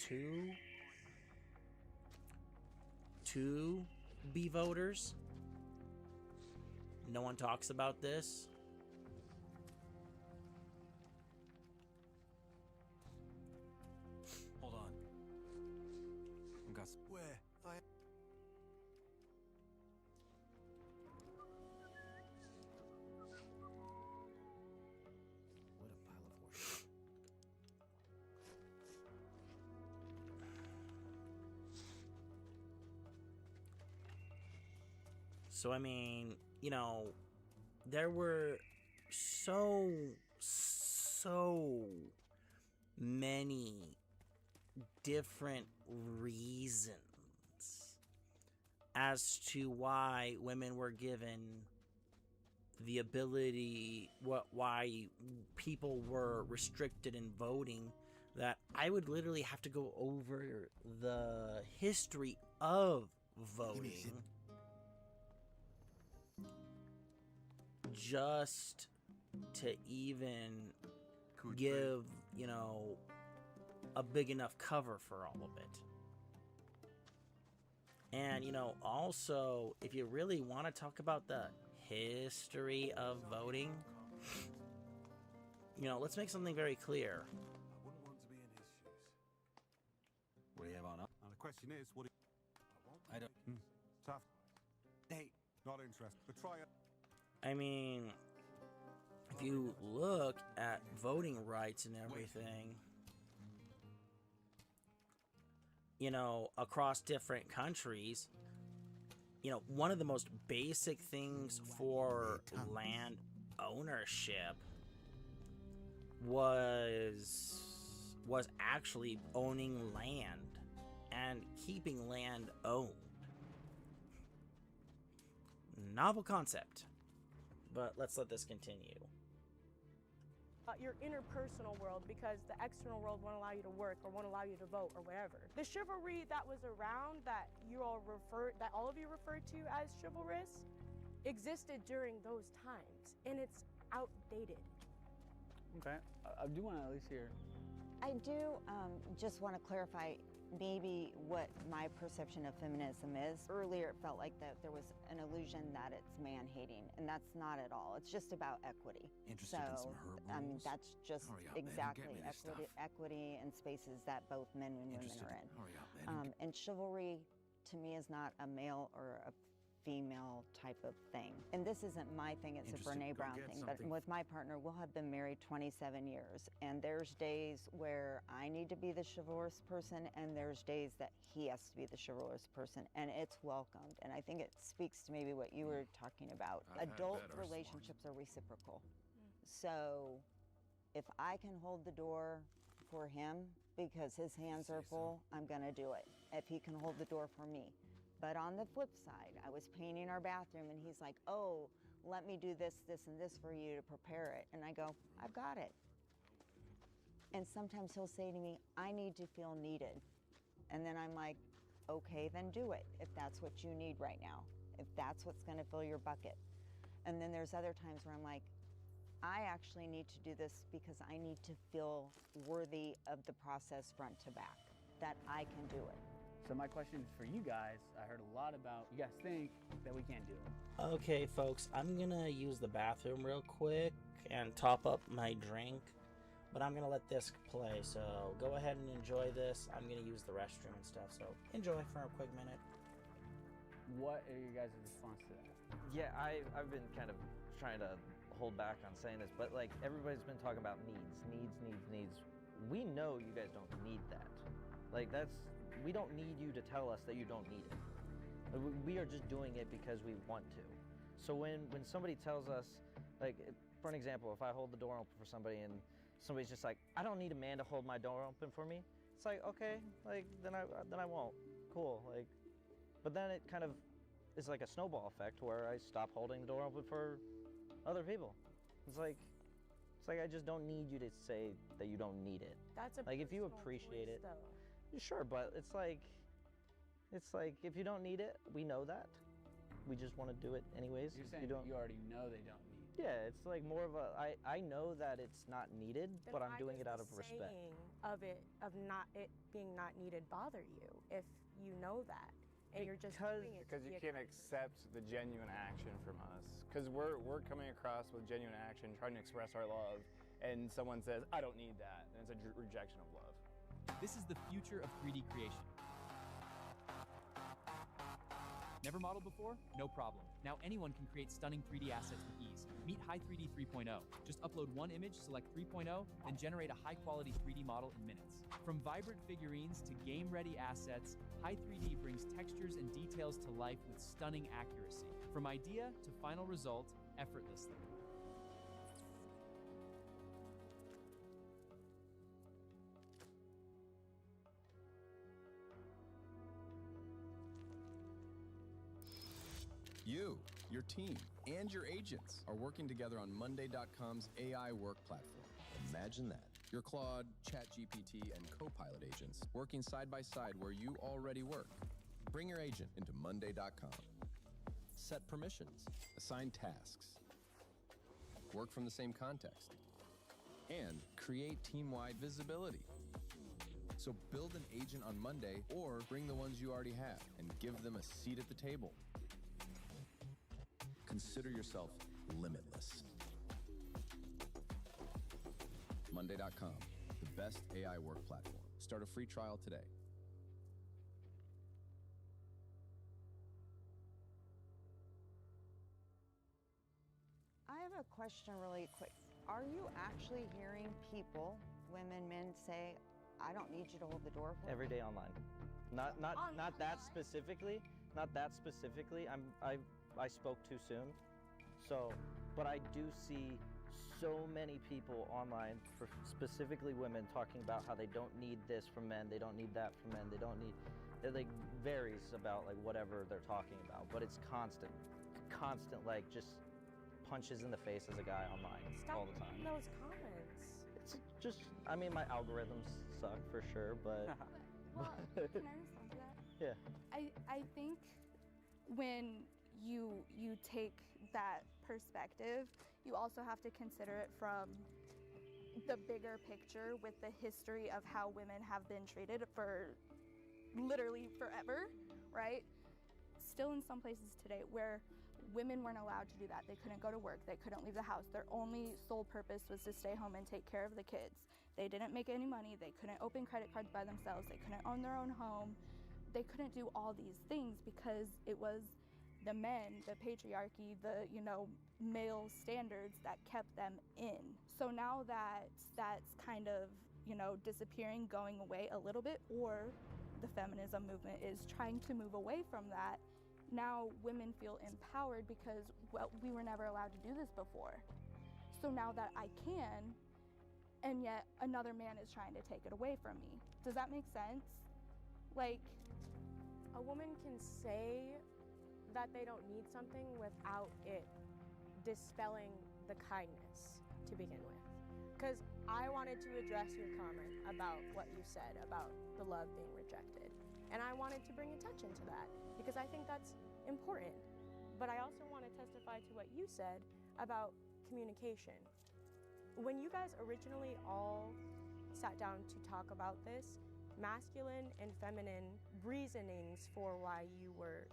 to be voters. No one talks about this. Hold on. I've got Where? What a pile of horseshit. So, I mean, you know, there were so many different reasons as to why women were given the ability, why people were restricted in voting, that I would literally have to go over the history of voting just to even give, you know, a big enough cover for all of it. And, you know, also, if you really want to talk about the history of voting, you know, let's make something very clear. I wouldn't want to be in his shoes. What do you have on up? Now the question is, what do you... I don't... Tough. Hey. Not interested. But try it. I mean, if you look at voting rights and everything, you know, across different countries, you know, one of the most basic things for land ownership was was actually owning land and keeping land owned. Novel concept, but let's let this continue. Your interpersonal world, because the external world won't allow you to work or won't allow you to vote or whatever. The chivalry that was around that all of you refer to as chivalrous existed during those times, and it's outdated. Okay, I do want to at least hear. I do just want to clarify maybe what my perception of feminism is. Earlier it felt like that there was an illusion that it's man-hating, and that's not at all. It's just about equity. Interested in some herb I mean, rolls? that's just Hurry up, man, and get exactly me this stuff. equity and spaces that both men and women Interested are in- in. hurry up, man, and And chivalry, to me, is not a male or a female type of thing. And this isn't my thing, it's Interested. a Brene Go Brown get thing. But something. with my partner, we'll have been married 27 years. And there's days where I need to be the chivalrous person, and there's days that he has to be the chivalrous person. And it's welcomed. And I think it speaks to maybe what you were talking about. I've had Adult better relationships are reciprocal. So if I can hold the door for him because his hands are full, I'm gonna do it. If he can hold the door for me. But on the flip side, I was painting our bathroom and he's like, oh, let me do this, this, and this for you to prepare it. And I go, I've got it. And sometimes he'll say to me, I need to feel needed. And then I'm like, okay, then do it if that's what you need right now, if that's what's gonna fill your bucket. And then there's other times where I'm like, I actually need to do this because I need to feel worthy of the process front to back, that I can do it. So my question for you guys, I heard a lot about, you guys think that we can't do it. Okay, folks, I'm gonna use the bathroom real quick and top up my drink, but I'm gonna let this play, so go ahead and enjoy this. I'm gonna use the restroom and stuff, so enjoy for a quick minute. What are your guys' response to that? Yeah, I've been kind of trying to hold back on saying this, but like everybody's been talking about needs. We know you guys don't need that. Like we don't need you to tell us that you don't need it. We are just doing it because we want to. So when somebody tells us, like for an example, if I hold the door open for somebody and somebody's just like, I don't need a man to hold my door open for me. It's like, okay, like then I won't. Cool, like, but then it kind of is like a snowball effect where I stop holding the door open for other people. It's like I just don't need you to say that you don't need it. That's a like if you personal appreciate choice, it, though. sure. But it's like if you don't need it, we know that. We just want to do it anyways. You're If saying you don't. you already know they don't need it. Yeah, it's like more of a I know that it's not needed, Then but I'm why doing does it out the of respect. saying of not being not needed bother you if you know that and you're just doing it to Because you be can't accept the genuine action from us. Because we're coming across with genuine action, trying to express our love, and someone says, I don't need that, and it's a rejection of love. This is the future of 3D creation. Never modeled before? No problem. Now anyone can create stunning 3D assets with ease. Meet Hi3D 3.0. Just upload one image, select 3.0, then generate a high-quality 3D model in minutes. From vibrant figurines to game-ready assets, Hi3D brings textures and details to life with stunning accuracy. From idea to final result, effortlessly. You, your team, and your agents are working together on Monday.com's AI work platform. Imagine that. Your Claude, Chatgpt, and Copilot agents working side by side where you already work. Bring your agent into Monday.com. Set permissions, assign tasks, work from the same context, and create team-wide visibility. So build an agent on Monday or bring the ones you already have and give them a seat at the table. Consider yourself limitless. Monday.com, the best AI work platform. Start a free trial today. I have a question really quick. Are you actually hearing people, women, men, say, I don't need you to hold the door for me? Every day online. Not that specifically. Not that specifically. I spoke too soon. So, but I do see so many people online, specifically women, talking about how they don't need this from men, they don't need that from men, they don't need. It like varies about like whatever they're talking about, but it's constant, like just punches in the face as a guy online all the time. Those comments. It's just, I mean, my algorithms suck for sure, but. Well, can I respond to that? Yeah. I think when you take that perspective, you also have to consider it from the bigger picture with the history of how women have been treated for literally forever, right? Still in some places today where women weren't allowed to do that. They couldn't go to work, they couldn't leave the house. Their only sole purpose was to stay home and take care of the kids. They didn't make any money, they couldn't open credit cards by themselves, they couldn't own their own home. They couldn't do all these things because it was the men, the patriarchy, the, male standards that kept them in. So now that that's kind of, disappearing, going away a little bit, or the feminism movement is trying to move away from that, now women feel empowered because, well, we were never allowed to do this before. So now that I can, and yet another man is trying to take it away from me. Does that make sense? Like, a woman can say that they don't need something without it dispelling the kindness to begin with. Because I wanted to address your comment about what you said about the love being rejected. And I wanted to bring attention to that because I think that's important. But I also want to testify to what you said about communication. When you guys originally all sat down to talk about this, masculine and feminine reasonings for why you were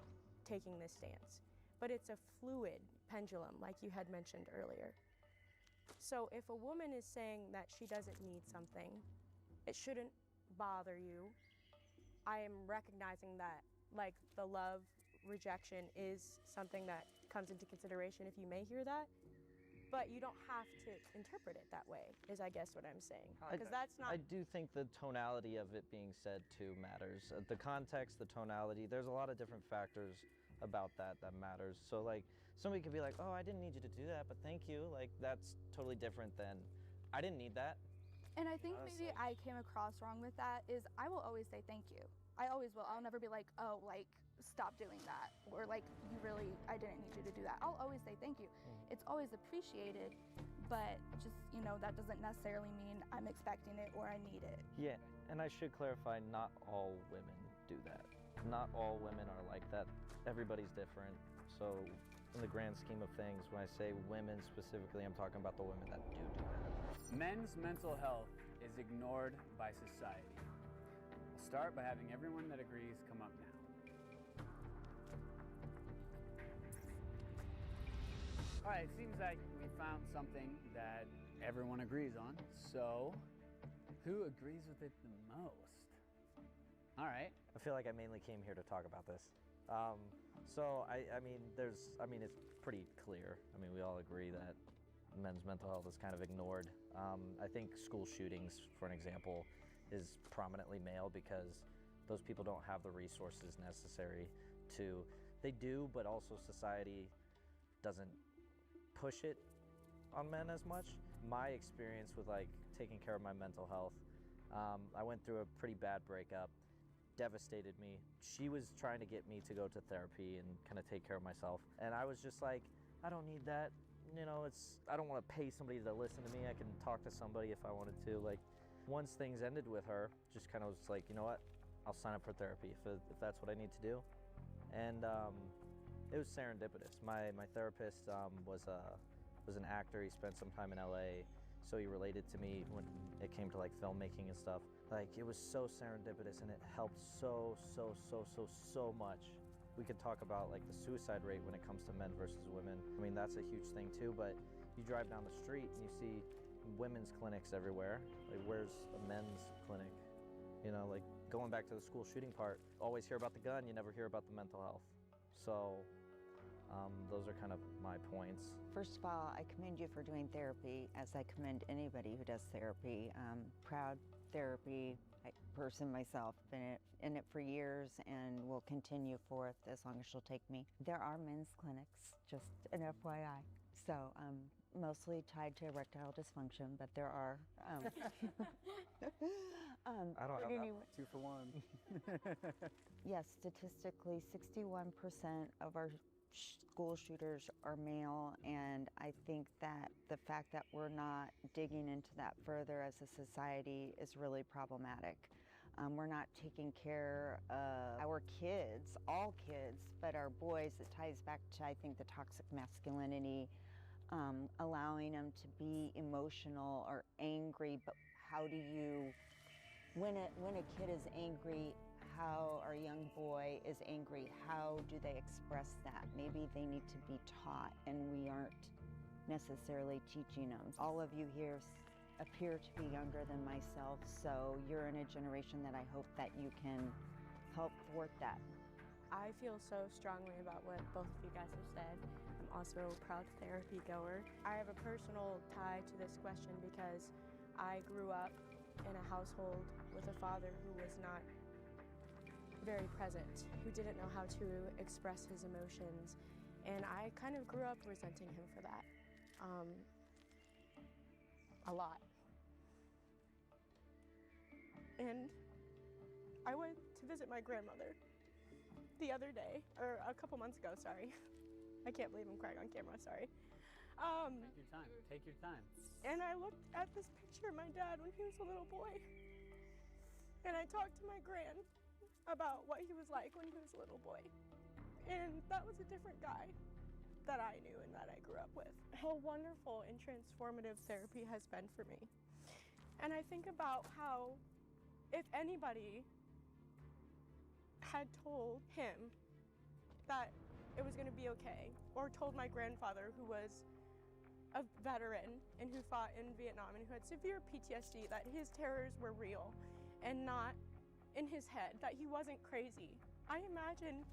taking this stance. But it's a fluid pendulum, like you had mentioned earlier. So if a woman is saying that she doesn't need something, it shouldn't bother you. I am recognizing that, like, the love rejection is something that comes into consideration if you may hear that. But you don't have to interpret it that way, is I guess what I'm saying. Because that's not. I do think the tonality of it being said too matters. The context, the tonality, there's a lot of different factors about that matters. So like, somebody could be like, oh, I didn't need you to do that, but thank you. Like, that's totally different than, I didn't need that. And I think maybe I came across wrong with that is I will always say thank you. I always will. I'll never be like, oh, like, stop doing that. Or like, I didn't need you to do that. I'll always say thank you. It's always appreciated, but just, that doesn't necessarily mean I'm expecting it or I need it. Yeah, and I should clarify, not all women do that. Not all women are like that. Everybody's different. So in the grand scheme of things, when I say women specifically, I'm talking about the women that do that. Men's mental health is ignored by society. I'll start by having everyone that agrees come up now. All right, it seems like we found something that everyone agrees on. So, who agrees with it the most? All right. I feel like I mainly came here to talk about this. So it's pretty clear. I mean, we all agree that men's mental health is kind of ignored. I think school shootings, for an example, is prominently male because those people don't have the resources necessary to. They do, but also society doesn't push it on men as much. My experience with like taking care of my mental health, I went through a pretty bad breakup, devastated me. She was trying to get me to go to therapy and kind of take care of myself. And I was just like, I don't need that. I don't want to pay somebody to listen to me. I can talk to somebody if I wanted to. Like, once things ended with her, just kind of was like, you know what? I'll sign up for therapy if that's what I need to do. And it was serendipitous. My therapist was an actor. He spent some time in LA, so he related to me when it came to like filmmaking and stuff. Like, it was so serendipitous, and it helped so much. We could talk about like the suicide rate when it comes to men versus women. I mean, that's a huge thing too, but you drive down the street and you see women's clinics everywhere. Like, where's a men's clinic? Like, going back to the school shooting part, always hear about the gun, you never hear about the mental health. So those are kind of my points. First of all, I commend you for doing therapy, as I commend anybody who does therapy. Proud therapy person myself, been in it for years and will continue for it as long as she'll take me. There are men's clinics, just an FYI. So mostly tied to erectile dysfunction, but there are. I don't but have anyway, that. 2 for 1. yes, statistically, 61% of our school shooters are male, and I think that the fact that we're not digging into that further as a society is really problematic. We're not taking care of our kids, all kids, but our boys. It ties back to, I think, the toxic masculinity, allowing them to be emotional or angry. But how do you, when a kid is angry, how our young boy is angry, how do they express that? Maybe they need to be taught, and we aren't necessarily teaching them. All of you here appear to be younger than myself, so you're in a generation that I hope that you can help thwart that. I feel so strongly about what both of you guys have said. I'm also a proud therapy goer. I have a personal tie to this question because I grew up in a household with a father who was not very present, who didn't know how to express his emotions, and I kind of grew up resenting him for that. A lot. And I went to visit my grandmother the other day, or a couple months ago, sorry. I can't believe I'm crying on camera, sorry. Take your time, take your time. And I looked at this picture of my dad when he was a little boy. And I talked to my gran about what he was like when he was a little boy. And that was a different guy that I knew and that I grew up with. How wonderful and transformative therapy has been for me. And I think about how if anybody had told him that it was going to be okay, or told my grandfather, who was a veteran and who fought in Vietnam and who had severe PTSD, that his terrors were real and not in his head, that he wasn't crazy, I imagine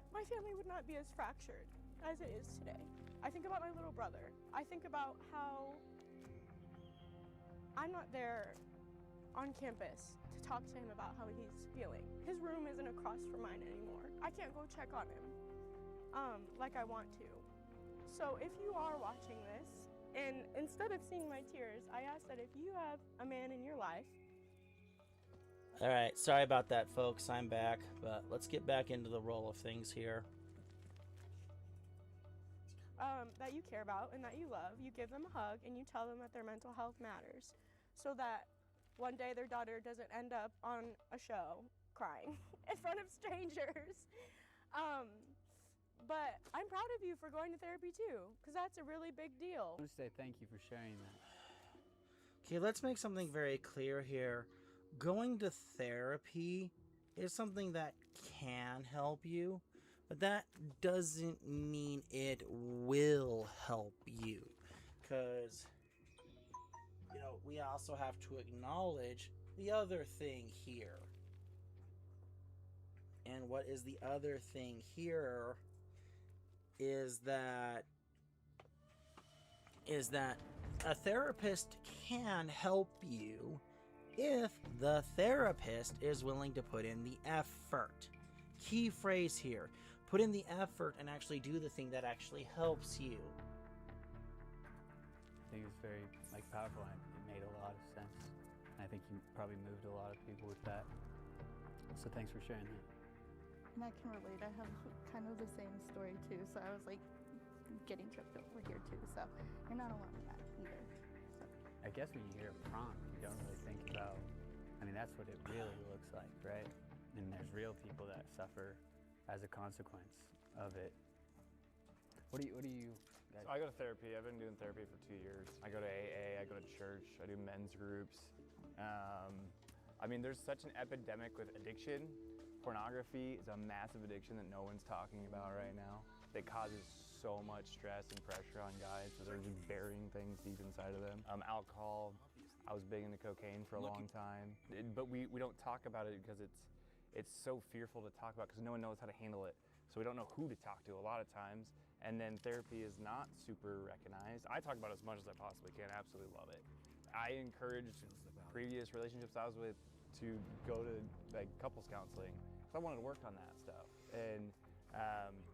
my family would not be as fractured as it is today. I think about my little brother. I think about how I'm not there on campus to talk to him about how he's feeling. His room isn't across from mine anymore. I can't go check on him like I want to. So if you are watching this, and instead of seeing my tears, I ask that if you have a man in your life. All right, sorry about that, folks. I'm back, but let's get back into the roll of things here. That you care about and that you love, you give them a hug and you tell them that their mental health matters, so that one day their daughter doesn't end up on a show crying in front of strangers. But I'm proud of you for going to therapy too, because that's a really big deal. I want to say thank you for sharing that. Okay, let's make something very clear here. Going to therapy is something that can help you, but that doesn't mean it will help you. Because, you know, we also have to acknowledge the other thing here. And what is the other thing here is that a therapist can help you if the therapist is willing to put in the effort. Key phrase here: put in the effort and actually do the thing that actually helps you. I think it's very powerful, and it made a lot of sense. And I think you probably moved a lot of people with that. So thanks for sharing that. And I can relate. I have kind of the same story too. So I was like getting tripped over here too. So you're not alone in that either. So. I guess when you hear a prompt, you don't really think about, I mean, that's what it really looks like, right? And there's real people that suffer as a consequence of it. What do you guys? So I go to therapy. I've been doing therapy for 2 years. I go to AA, I go to church, I do men's groups. I mean, there's such an epidemic with addiction. Pornography is a massive addiction that no one's talking about right now. That causes so much stress and pressure on guys, so they're just burying things deep inside of them. Alcohol, I was big into cocaine for a long time, but we don't talk about it because it's so fearful to talk about because no one knows how to handle it. So we don't know who to talk to a lot of times, and then therapy is not super recognized. I talk about it as much as I possibly can, absolutely love it. I encourage previous relationships I was with to go to couples counseling because I wanted to work on that stuff, and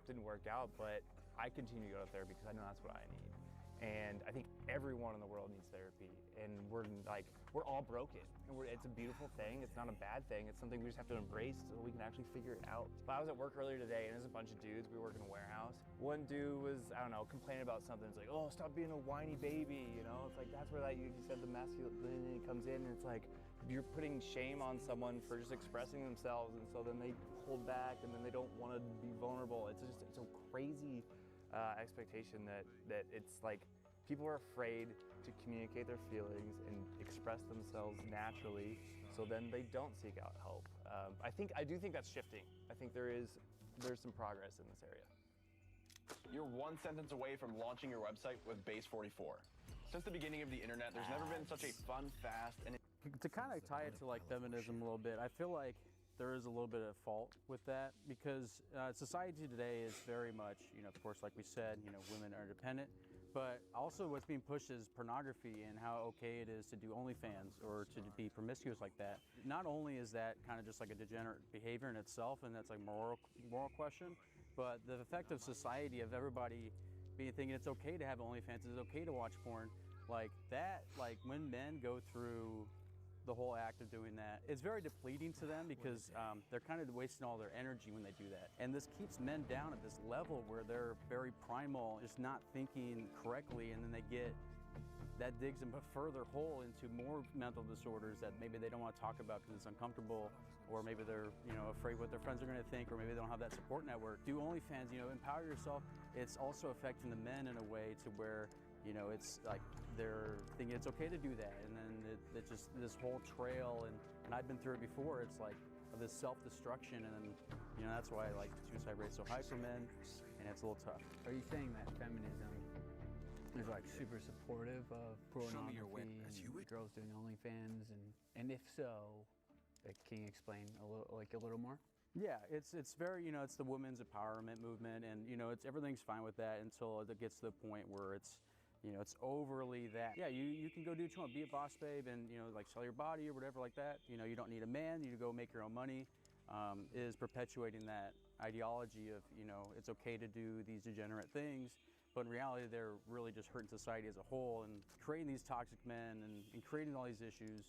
didn't work out, but I continue to go to therapy because I know that's what I need. And I think everyone in the world needs therapy, and we're all broken, and it's a beautiful thing. It's not a bad thing. It's something we just have to embrace so we can actually figure it out. But I was at work earlier today, and there's a bunch of dudes. We work in a warehouse. One dude was, I don't know, complaining about something. It's like, oh, stop being a whiny baby, you know? It's like, that's where you said the masculinity comes in, and it's like, you're putting shame on someone for just expressing themselves, and so then they hold back, and then they don't want to be vulnerable. It's a crazy expectation that it's like people are afraid to communicate their feelings and express themselves naturally, so then they don't seek out help. I do think that's shifting. I think there's some progress in this area. You're one sentence away from launching your website with Base 44. Since the beginning of the internet, there's never been such a fun, fast, and To kind of tie it to like feminism a little bit, I feel like there is a little bit of fault with that because society today is very much, of course, like we said, women are independent, but also what's being pushed is pornography and how okay it is to do OnlyFans or to be promiscuous like that. Not only is that kind of just like a degenerate behavior in itself, and that's like moral question, but the effect of society of everybody thinking it's okay to have OnlyFans, it's okay to watch porn, like that, like when men go through the whole act of doing that, it's very depleting to them because they're kind of wasting all their energy when they do that. And this keeps men down at this level where they're very primal, just not thinking correctly, and then that digs them a further hole into more mental disorders that maybe they don't want to talk about because it's uncomfortable, or maybe they're afraid what their friends are going to think, or maybe they don't have that support network. Do OnlyFans, empower yourself. It's also affecting the men in a way to where it's like they're thinking it's okay to do that, and then it's just this whole trail, and I've been through it before. It's like this self-destruction, and then that's why like suicide rate's so high for men, and it's a little tough. Are you saying that feminism is like super supportive of pornography and girls doing OnlyFans, and if so, can you explain a little more? Yeah, it's very, it's the women's empowerment movement, and it's everything's fine with that until it gets to the point where it's it's overly that. Yeah, you can go do what you want, be a boss babe, and like sell your body or whatever like that. You don't need a man, you go make your own money. Is perpetuating that ideology of it's okay to do these degenerate things, but in reality they're really just hurting society as a whole and creating these toxic men and creating all these issues.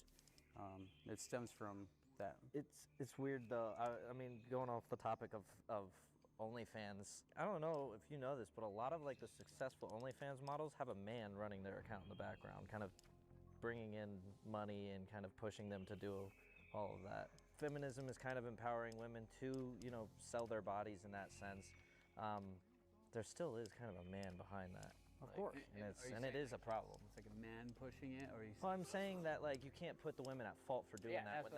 It stems from that. It's weird though. I mean, going off the topic of OnlyFans, I don't know if you know this, but a lot of like the successful OnlyFans models have a man running their account in the background, kind of bringing in money and kind of pushing them to do all of that. Feminism is kind of empowering women to, sell their bodies in that sense. There still is kind of a man behind that. Of course. And it is a problem. It's like a man pushing it, or Well, I'm saying that like you can't put the women at fault for doing that when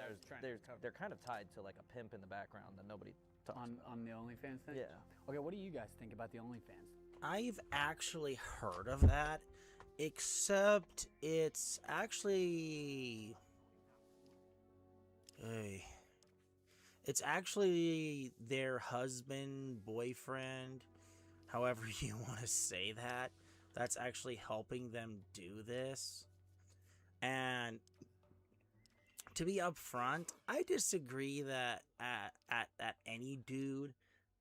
they're kind of tied to like a pimp in the background that nobody talks about. On the OnlyFans thing? Yeah. Okay, what do you guys think about the OnlyFans? I've actually heard of that, except it's actually it's actually their husband, boyfriend, however you want to say that, that's actually helping them do this. And to be upfront, I disagree that any dude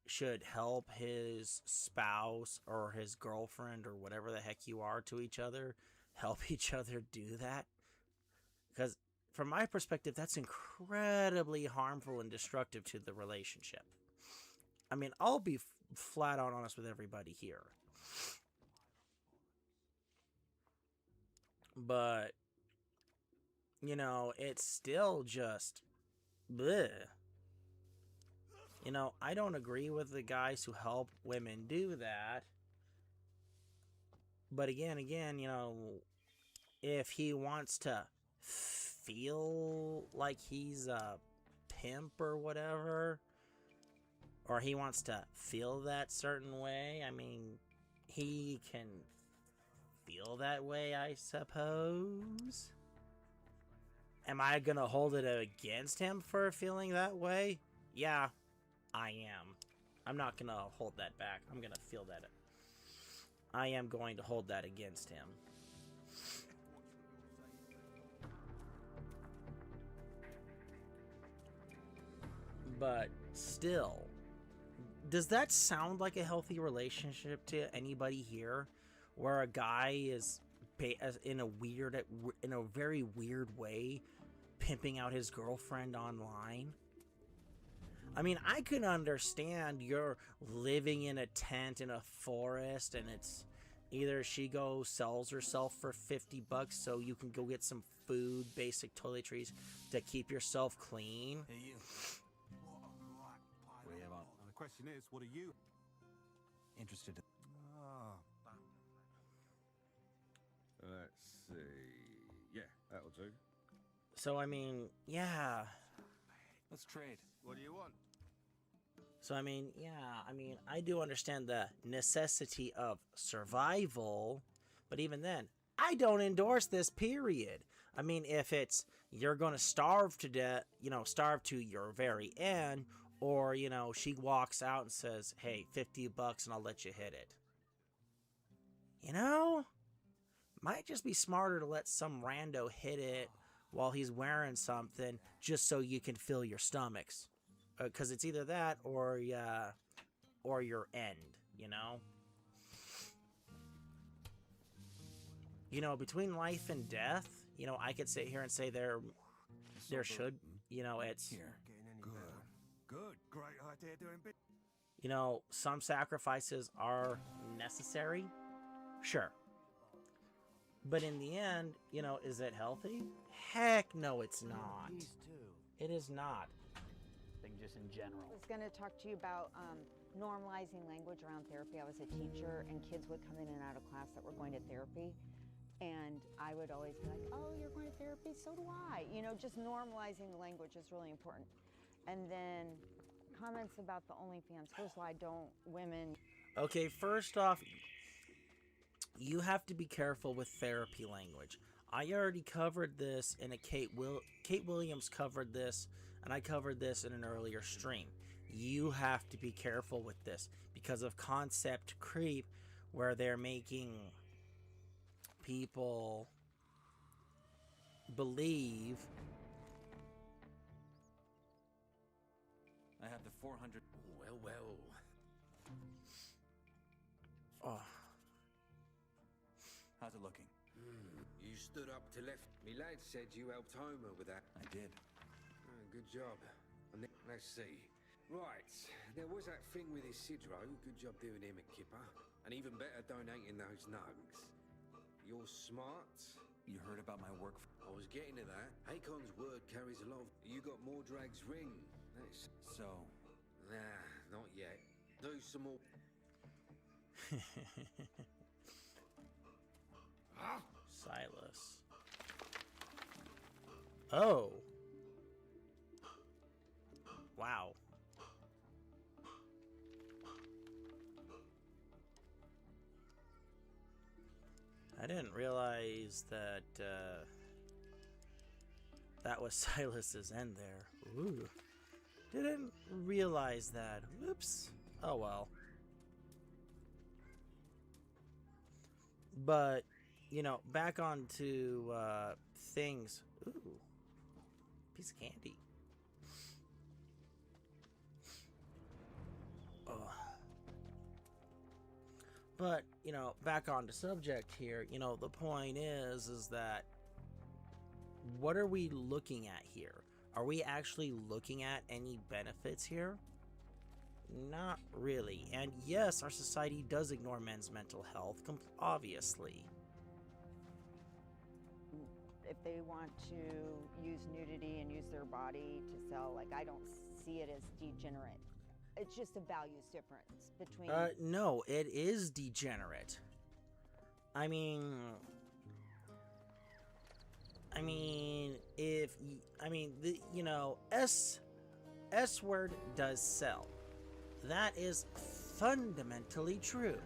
should help his spouse or his girlfriend or whatever the heck you are to each other, help each other do that. Because from my perspective, that's incredibly harmful and destructive to the relationship. I mean, I'll be flat out honest with everybody here. But, it's still just bleh. I don't agree with the guys who help women do that. But again, if he wants to feel like he's a pimp or whatever, or he wants to feel that certain way, I mean, he can feel that way, I suppose. Am I gonna hold it against him for feeling that way? Yeah, I am. I'm not gonna hold that back. I'm gonna feel that. I am going to hold that against him. But still, does that sound like a healthy relationship to anybody here? where a guy is in a very weird way pimping out his girlfriend online. I mean, I can understand you're living in a tent in a forest and it's either she goes sells herself for $50 so you can go get some food, basic toiletries to keep yourself clean. Hey, you. We have on. The question is, what are you interested in? Let's see. Yeah, that'll do. So, I mean, yeah. Let's trade. What do you want? So, I mean, yeah, I mean, I do understand the necessity of survival, but even then, I don't endorse this, period. I mean, if it's, you're gonna starve to death, starve to your very end, or, she walks out and says, hey, $50 and I'll let you hit it. Might just be smarter to let some rando hit it while he's wearing something just so you can fill your stomachs. Because it's either that or your end, between life and death, I could sit here and say there should, it's... Here. Good. Great idea doing bit. Some sacrifices are necessary. Sure. But in the end, is it healthy? Heck no, it's not. It is not. Just in general. I was going to talk to you about normalizing language around therapy. I was a teacher, and kids would come in and out of class that were going to therapy. And I would always be like, oh, you're going to therapy? So do I. Just normalizing the language is really important. And then comments about the OnlyFans. First of all, women... Okay, first off, you have to be careful with therapy language. I already covered this in a Kate Williams covered this, and I covered this in an earlier stream. You have to be careful with this because of concept creep, where they're making people believe. I have the 400. Well. Oh. How's it looking? You stood up to left. Me lad said you helped Homer with that. I did. Good job. Let's see. Right, there was that thing with his Sidro. Good job doing him a kipper. And even better donating those nugs. You're smart. You heard about my work? I was getting to that. Hakon's word carries a lot. You got more Drag's ring. That's... So? Nah, not yet. Do some more... Silas. Oh. Wow. I didn't realize that that was Silas's end there. Ooh. Didn't realize that. Whoops. Oh well. But, back on to things. Ooh. Piece of candy. But, back on to subject here, the point is that what are we looking at here? Are we actually looking at any benefits here? Not really. And yes, our society does ignore men's mental health, obviously. If they want to use nudity and use their body to sell, I don't see it as degenerate. It's just a values difference between... No, it is degenerate. I mean, S word does sell. That is fundamentally true.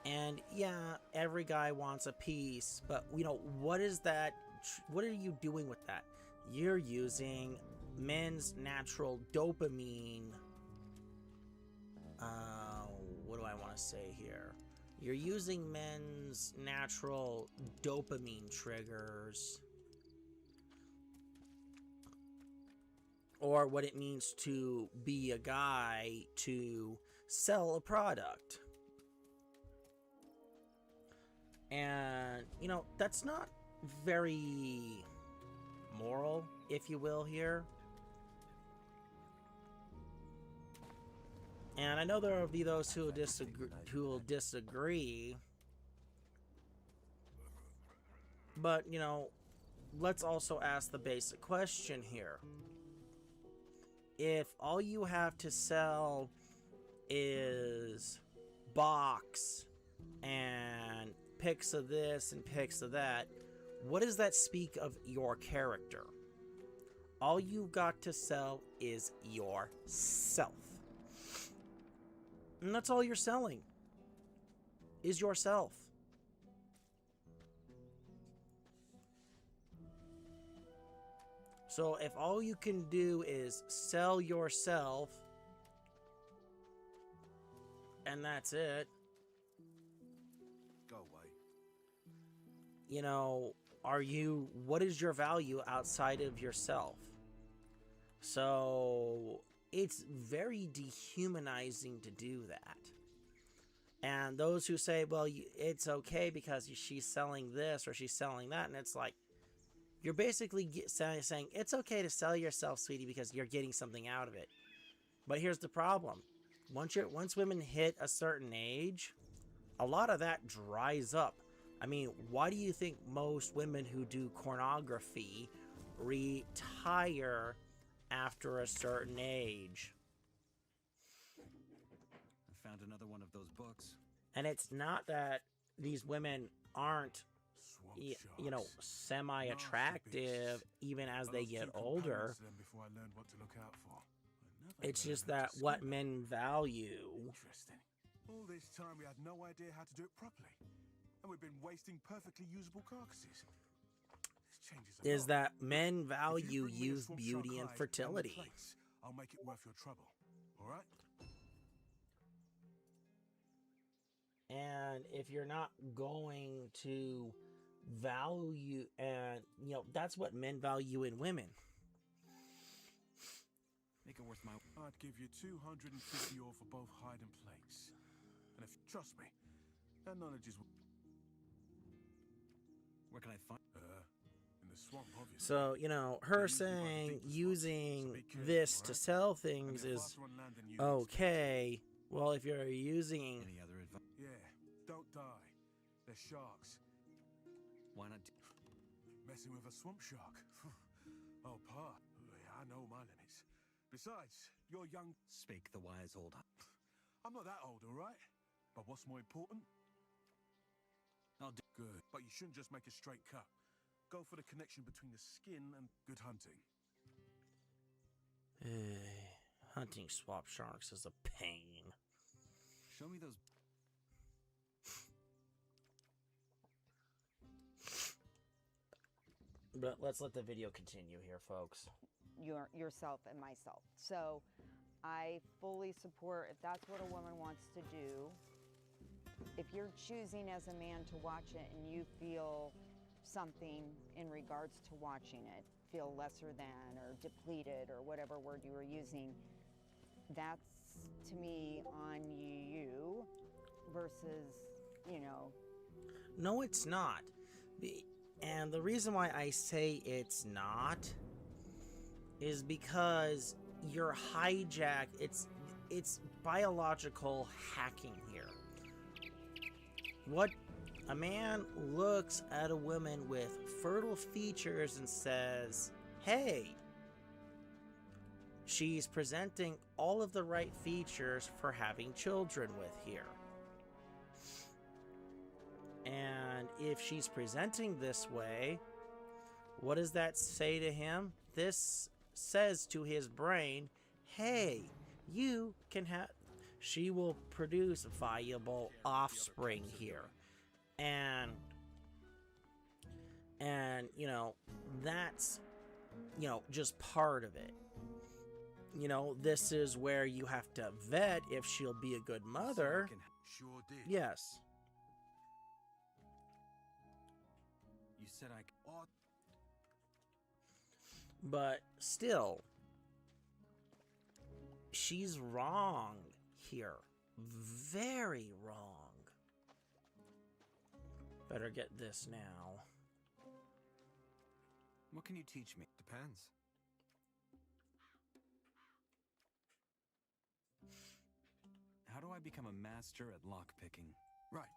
And yeah, every guy wants a piece, but what is that? What are you doing with that? You're using men's natural dopamine. What do I want to say here? You're using men's natural dopamine triggers, or what it means to be a guy to sell a product. And, you know, that's not very moral, if you will, here. And I know there will be those who will disagree. But, you know, let's also ask the basic question here. If all you have to sell is box and pics of this and pics of that, what does that speak of your character? All you've got to sell is yourself. And that's all you're selling, is yourself. So if all you can do is sell yourself, and that's it, Go away. you know, what is your value outside of yourself? So it's very dehumanizing to do that. And those who say, well, it's okay because she's selling this or she's selling that, and it's like, you're basically saying it's okay to sell yourself, sweetie, because you're getting something out of it. But here's the problem. Once women hit a certain age, a lot of that dries up. I mean, why do you think most women who do pornography retire after a certain age? I found another one of those books. And it's not that these women aren't, you know, semi-attractive even as they get older. It's just that what men value. Interesting. All this time we had no idea how to do it properly. And we've been wasting perfectly usable carcasses. This changes a Is lot. that men value If you bring me a youth, swamp beauty, shark and hide fertility. the plates, I'll make it worth your trouble. All right? And if you're not going to value, and you know, that's what men value in women. Make it worth my... I'd give you 250 or for both hide and plates. And if trust me, that knowledge is... Where can I find... in the swamp, obviously. So, you know, her saying using this to sell things is okay. Well, if you're using... Any other advice? Yeah, don't die. They're sharks. Why not... Messing with a swamp shark. Oh, Pa. I know my limits. Besides, you're young. Spake the wise old... I'm not that old, all right? But what's more important? I'll do... Good. But you shouldn't just make a straight cut. Go for the connection between the skin and good hunting. Hunting swamp sharks is a pain. Show me those... But let's let the video continue here, folks. Yourself and myself. So I fully support if that's what a woman wants to do. If you're choosing as a man to watch it and you feel something in regards to watching it, feel lesser than or depleted or whatever word you were using, that's to me on you versus, you know. No, it's not. And the reason why I say it's not is because you're hijacked. It's biological hacking here. What a man looks at a woman with fertile features and says, hey, she's presenting all of the right features for having children with here. And if she's presenting this way, what does that say to him? This says to his brain, hey, you can have... She will produce viable offspring here. And you know, that's, you know, just part of it. You know, this is where you have to vet if she'll be a good mother. Sure did. Yes. You said I... But still, she's wrong here. Very wrong. Better get this now. What can you teach me? Depends. How do I become a master at lockpicking? Right.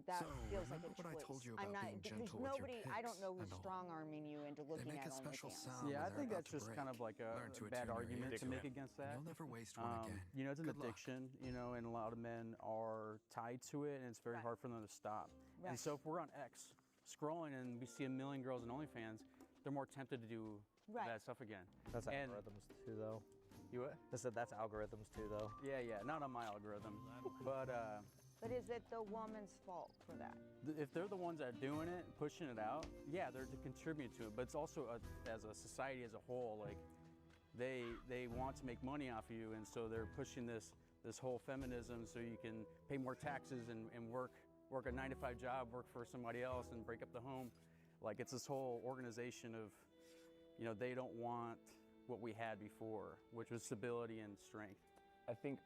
That So, feels like a remember what I choice. told you I'm about not, being there's gentle with your nobody, I don't picks know who's and all? strong-arming you into looking make at a special OnlyFans. sound Yeah, I when think they're that's about just to kind of break. like a Learn to bad attune your argument to ears make to it. against that. You'll never waste one again. You know, it's an Good luck. addiction, you know, and a lot of men are tied to it, and it's very hard for them to stop. And Right. so if we're on X scrolling and we see 1 million girls on OnlyFans, they're more tempted to do that stuff again. That's And- algorithms too, though. You what? I said that's algorithms too, though. Yeah, not on my algorithm. But is it the woman's fault for that? If they're the ones that are doing it, pushing it out, yeah, they're to contribute to it. But it's also as a society as a whole, like they want to make money off of you, and so they're pushing this whole feminism so you can pay more taxes and work a 9-to-5 job, work for somebody else, and break up the home. Like it's this whole organization of, you know, they don't want what we had before, which was stability and strength. I think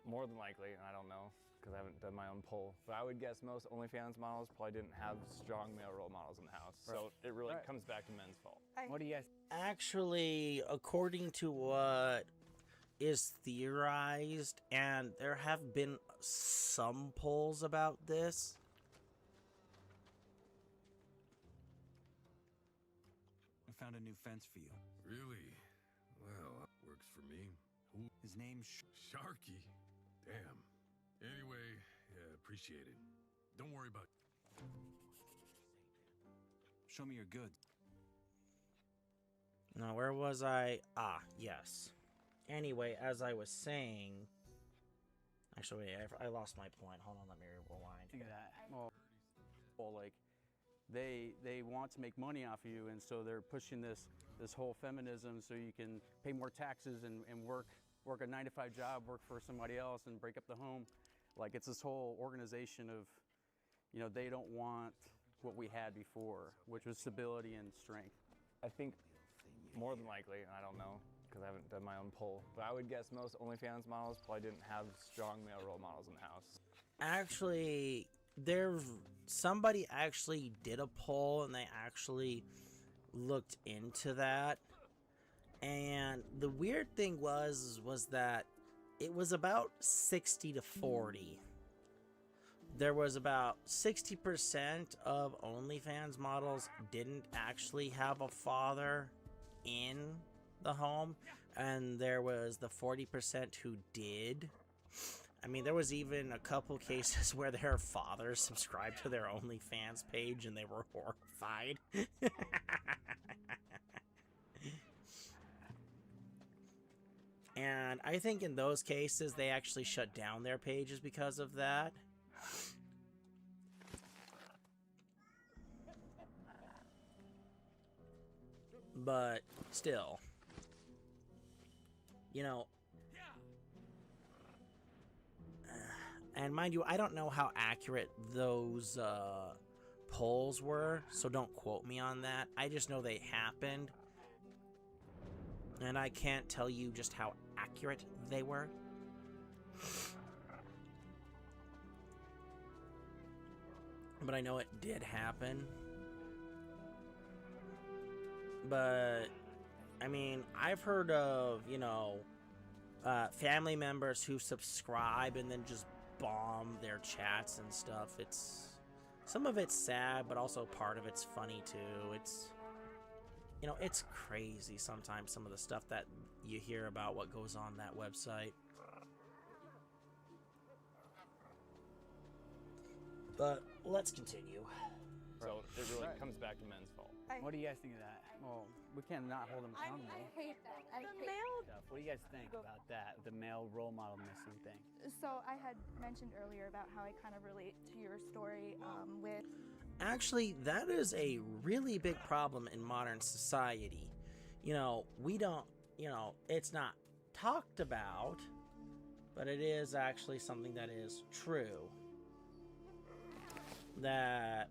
more than likely, and I don't know because I haven't done my own poll, but I would guess most OnlyFans models probably didn't have strong male role models in the house. So it really comes back to men's fault. What do you guys? Actually, according to what is theorized, and there have been some polls about this, I found a new fence for you. Really? Well, works for me. His name's Sharky. Damn. Anyway, yeah, appreciate it. Don't worry about it. Show me your goods. now where was I? Ah, yes. Anyway, as I was saying, actually, wait, I lost my point. Hold on, let me rewind. Think of that. Well, like they want to make money off of you, and so they're pushing this whole feminism so you can pay more taxes and work a 9-to-5 job, work for somebody else, and break up the home. Like it's this whole organization of, you know, they don't want what we had before, which was stability and strength. I think more than likely, and I don't know because I haven't done my own poll, but I would guess most OnlyFans models probably didn't have strong male role models in the house. Actually, somebody actually did a poll, and they actually looked into that. And the weird thing was that it was about 60 to 40. There was about 60% of OnlyFans models didn't actually have a father in the home, and there was the 40% who did. I mean, there was even a couple cases where their fathers subscribed to their OnlyFans page and they were horrified. And I think in those cases, they actually shut down their pages because of that. But still, you know, and mind you, I don't know how accurate those polls were, so don't quote me on that. I just know they happened. And I can't tell you just how accurate they were. But I know it did happen. But, I mean, I've heard of, you know, family members who subscribe and then just bomb their chats and stuff. Some of it's sad, but also part of it's funny too. You know, it's crazy sometimes, some of the stuff that you hear about what goes on that website. But let's continue. So it really comes back to men's fault. What do you guys think of that? Well, we cannot hold them accountable. I hate that. I hate Stuff. What do you guys think about that? The male role model missing thing. So I had mentioned earlier about how I kind of relate to your story with. Actually, that is a really big problem in modern society. You know, we don't, you know, it's not talked about, but it is actually something that is true. That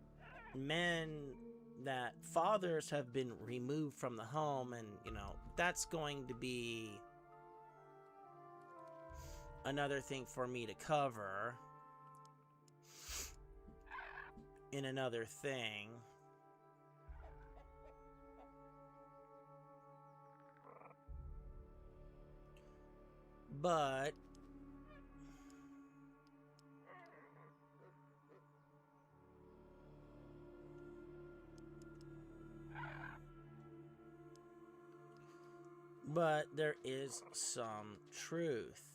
fathers have been removed from the home, and, you know, that's going to be another thing for me to cover. in another thing. But there is some truth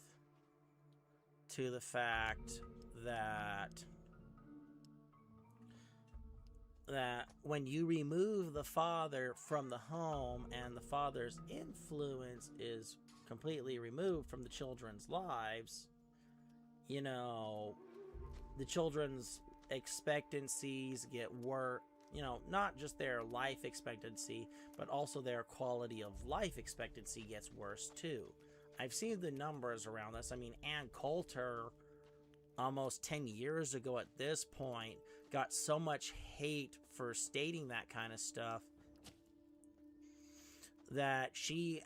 to the fact that when you remove the father from the home and the father's influence is completely removed from the children's lives, you know, the children's expectancies get worse. You know, not just their life expectancy, but also their quality of life expectancy gets worse too. I've seen the numbers around this. I mean, Ann Coulter, almost 10 years ago at this point, got so much hate for stating that kind of stuff that she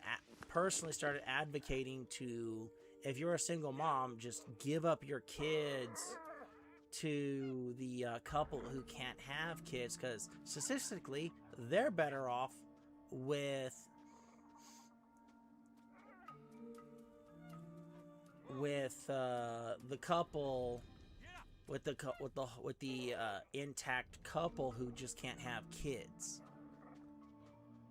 personally started advocating to, if you're a single mom, just give up your kids to the couple who can't have kids, because statistically they're better off with the couple, with the intact couple who just can't have kids.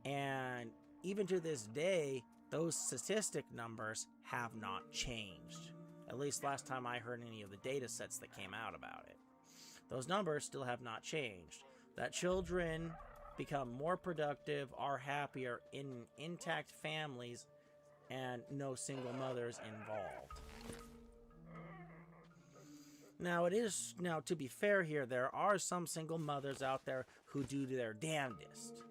And even to this day, those statistic numbers have not changed. At least last time I heard any of the data sets that came out about it. Those numbers still have not changed. That children become more productive, are happier in intact families, and no single mothers involved. Now, to be fair here, there are some single mothers out there who do their damnedest.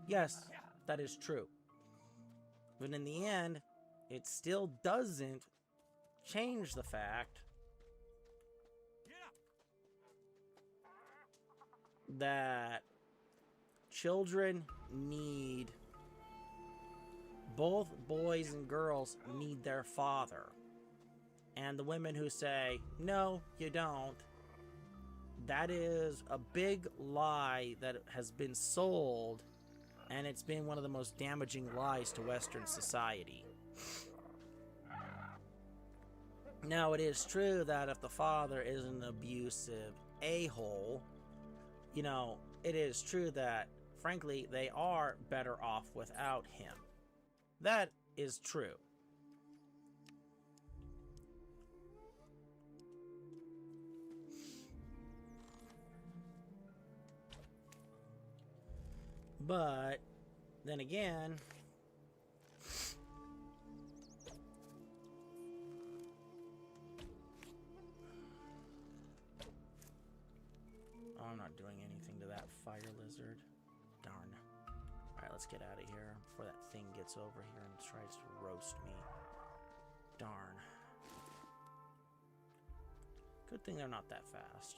Yes, that is true. But in the end, it still doesn't change the fact that children need, both boys and girls need their father. And the women who say, no, you don't, that is a big lie that has been sold, and it's been one of the most damaging lies to Western society. Now, it is true that if the father is an abusive a-hole, you know, it is true that, frankly, they are better off without him. That is true. But then again, oh, I'm not doing anything to that fire lizard. Darn. Alright, let's get out of here before that thing gets over here and tries to roast me. Darn. Good thing they're not that fast.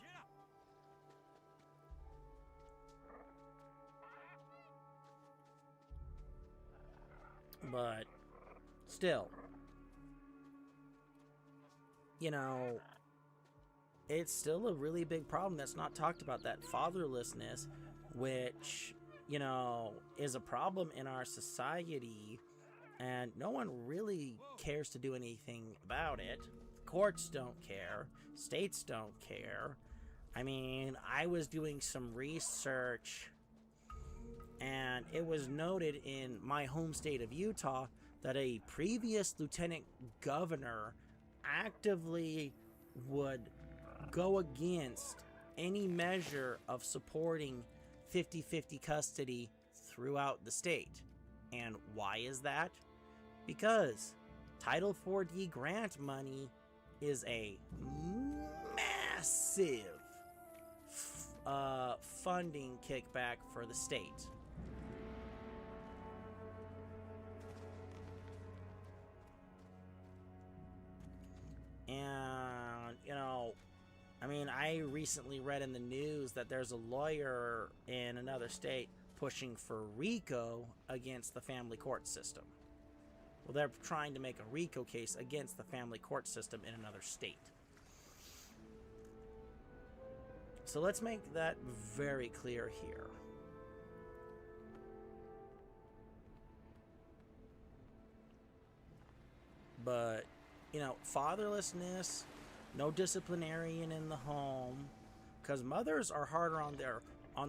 But still, you know, it's still a really big problem that's not talked about, that fatherlessness, which, you know, is a problem in our society, and no one really cares to do anything about it. Courts don't care. States don't care. I mean, I was doing some research, and it was noted in my home state of Utah that a previous lieutenant governor actively would go against any measure of supporting 50-50 custody throughout the state. And why is that? Because Title 4D grant money is a massive funding kickback for the state. And, you know, I mean, I recently read in the news that there's a lawyer in another state pushing for RICO against the family court system. Well, they're trying to make a RICO case against the family court system in another state. So let's make that very clear here. But, you know, fatherlessness, no disciplinarian in the home, because mothers are harder on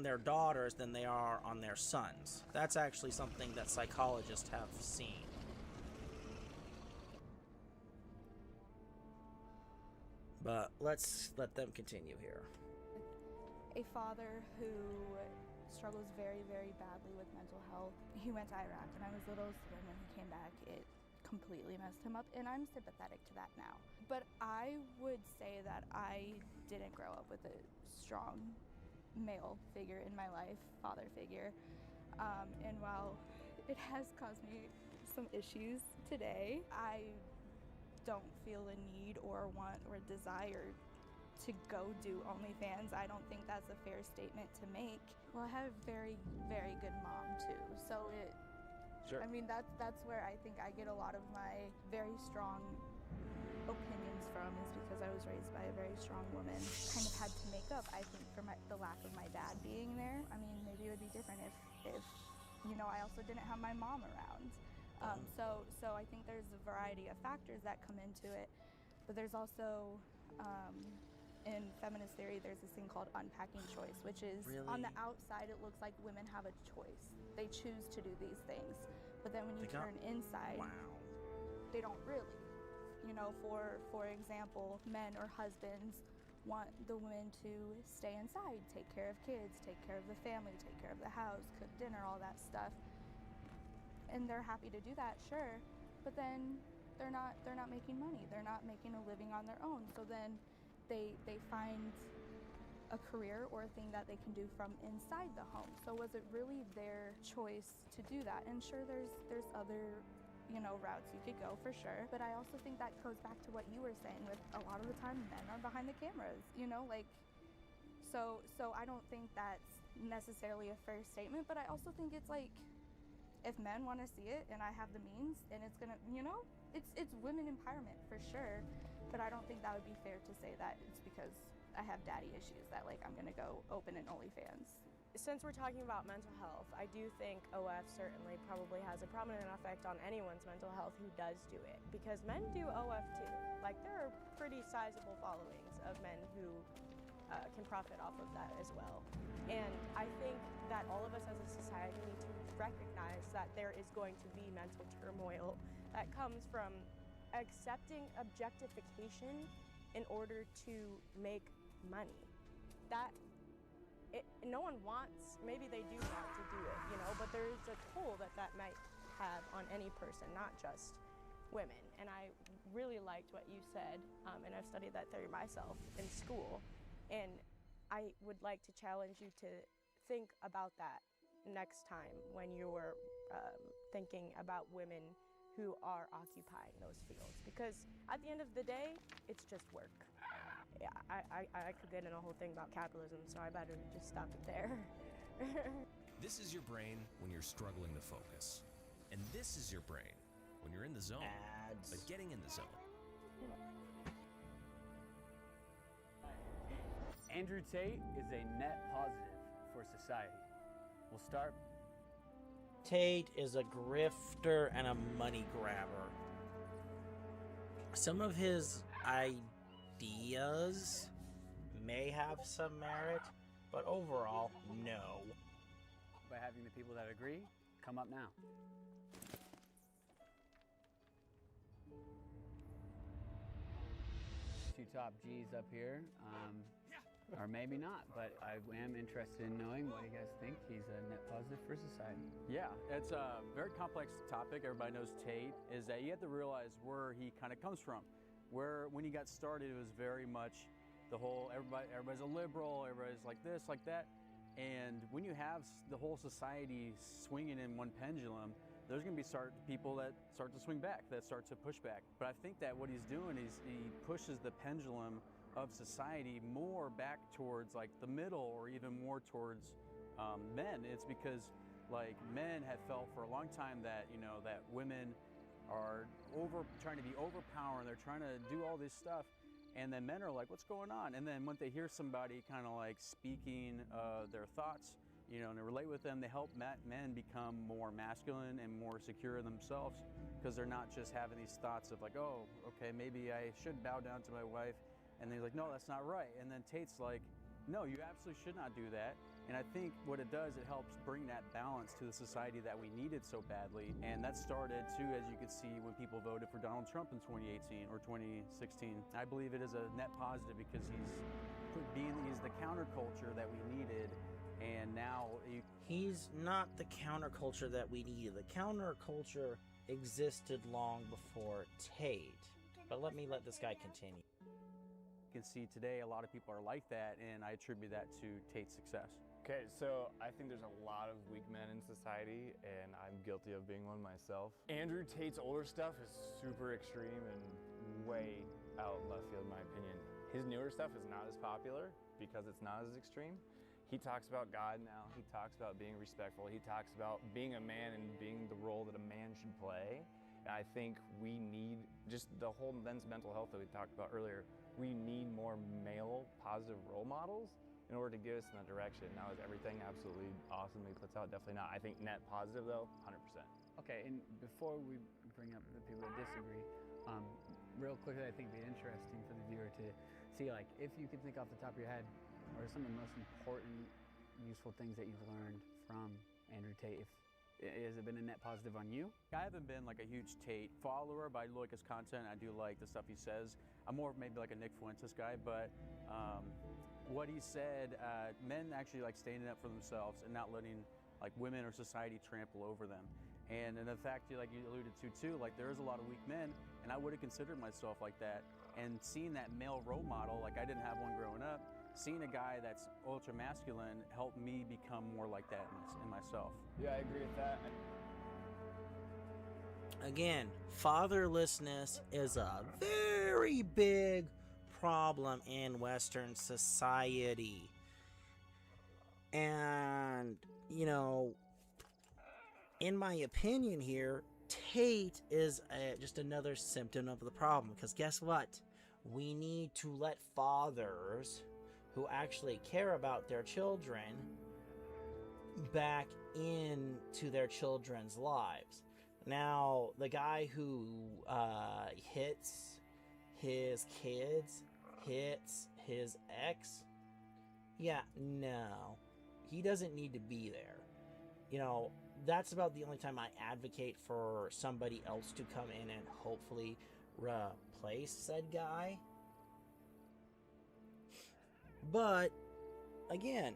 their daughters than they are on their sons. That's actually something that psychologists have seen. But let's let them continue here. A father who struggles very, very badly with mental health. He went to Iraq when I was little, so then when he came back, it completely messed him up, and I'm sympathetic to that now. But I would say that I didn't grow up with a strong male figure in my life, father figure. And while it has caused me some issues today, I don't feel a need or want or desire to go do OnlyFans. I don't think that's a fair statement to make. Well, I have a very, very good mom too, so it. Sure. I mean, that's where I think I get a lot of my very strong opinions from, is because I was raised by a very strong woman. Kind of had to make up, I think, for the lack of my dad being there. I mean, maybe it would be different if you know, I also didn't have my mom around. So I think there's a variety of factors that come into it, but there's also, in feminist theory, there's this thing called unpacking choice, which is on the outside, it looks like women have a choice. They choose to do these things, but then when you turn inside, they don't really. You know, for example, men or husbands want the women to stay inside, take care of kids, take care of the family, take care of the house, cook dinner, all that stuff. And they're happy to do that, sure, but then they're not making money. They're not making a living on their own. So then they find a career or a thing that they can do from inside the home. So was it really their choice to do that? And sure, there's other, you know, routes you could go for sure. But I also think that goes back to what you were saying with a lot of the time men are behind the cameras, you know, like, so I don't think that's necessarily a fair statement, but I also think it's like, if men want to see it and I have the means and it's gonna, you know, it's women empowerment for sure, but I don't think that would be fair to say that it's because I have daddy issues that like I'm gonna go open an OnlyFans. Since we're talking about mental health, I do think OF certainly probably has a prominent effect on anyone's mental health who does do it, because men do OF too. Like, there are pretty sizable followings of men who can profit off of that as well. And I think that all of us as a society need to recognize that there is going to be mental turmoil that comes from accepting objectification in order to make money. No one wants, maybe they do want to do it, you know, but there's a toll that might have on any person, not just women. And I really liked what you said, and I've studied that theory myself in school. And I would like to challenge you to think about that next time when you're thinking about women who are occupying those fields. Because at the end of the day, it's just work. Yeah, I could get in a whole thing about capitalism, so I better just stop it there. This is your brain when you're struggling to focus. And this is your brain when you're in the zone, but getting in the zone. Andrew Tate is a net positive for society. We'll start. Tate is a grifter and a money grabber. Some of his ideas may have some merit, but overall, no. By having the people that agree come up now. Two top G's up here, or maybe not, but I am interested in knowing what you guys think. He's a net positive for society. Yeah, it's a very complex topic. Everybody knows Tate. Is that you have to realize where he kind of comes from. Where when he got started, it was very much the whole everybody's a liberal, everybody's like this, like that. And when you have the whole society swinging in one pendulum, there's going to be people that start to swing back, that start to push back. But I think that what he's doing is he pushes the pendulum of society more back towards like the middle, or even more towards men. It's because like men have felt for a long time that, you know, that women are trying to be overpowering, they're trying to do all this stuff, And then men are like, what's going on? And then when they hear somebody kind of like speaking their thoughts, you know, and they relate with them, they help men become more masculine and more secure in themselves, because they're not just having these thoughts of like, oh, okay, maybe I should bow down to my wife. And they're like, no, that's not right. And then Tate's like, no, you absolutely should not do that. And I think what it does, it helps bring that balance to the society that we needed so badly. And that started too, as you could see, when people voted for Donald Trump in 2018 or 2016. I believe it is a net positive, because he's the counterculture that we needed. And now he's not the counterculture that we needed. The counterculture existed long before Tate. But let this guy continue. You can see today a lot of people are like that, and I attribute that to Tate's success. Okay, so I think there's a lot of weak men in society, and I'm guilty of being one myself. Andrew Tate's older stuff is super extreme and way out left field in my opinion. His newer stuff is not as popular because it's not as extreme. He talks about God now, he talks about being respectful, he talks about being a man and being the role that a man should play. And I think we need, just the whole men's mental health that we talked about earlier, we need more male positive role models in order to get us in that direction. Now, is everything absolutely awesome he puts out? Definitely not. I think net positive though, 100%. Okay, and before we bring up the people that disagree, real quickly, I think it'd be interesting for the viewer to see, like, if you could think off the top of your head, what are some of the most important, useful things that you've learned from Andrew Tate? Has it been a net positive on you? I haven't been like a huge Tate follower, but I like his content. I do like the stuff he says. I'm more of maybe like a Nick Fuentes guy, but what he said, men actually like standing up for themselves and not letting like women or society trample over them. And the fact, like you alluded to too, like there is a lot of weak men, and I would have considered myself like that. And seeing that male role model, like I didn't have one growing up, seeing a guy that's ultra masculine helped me become more like that in myself. Yeah, I agree with that. Again, fatherlessness is a very big problem in Western society. And, you know, in my opinion here, Tate is just another symptom of the problem. Because guess what? We need to let fathers who actually care about their children back into their children's lives. Now, the guy who hits his kids, hits his ex, yeah, no, he doesn't need to be there. You know, that's about the only time I advocate for somebody else to come in and hopefully replace said guy. But, again,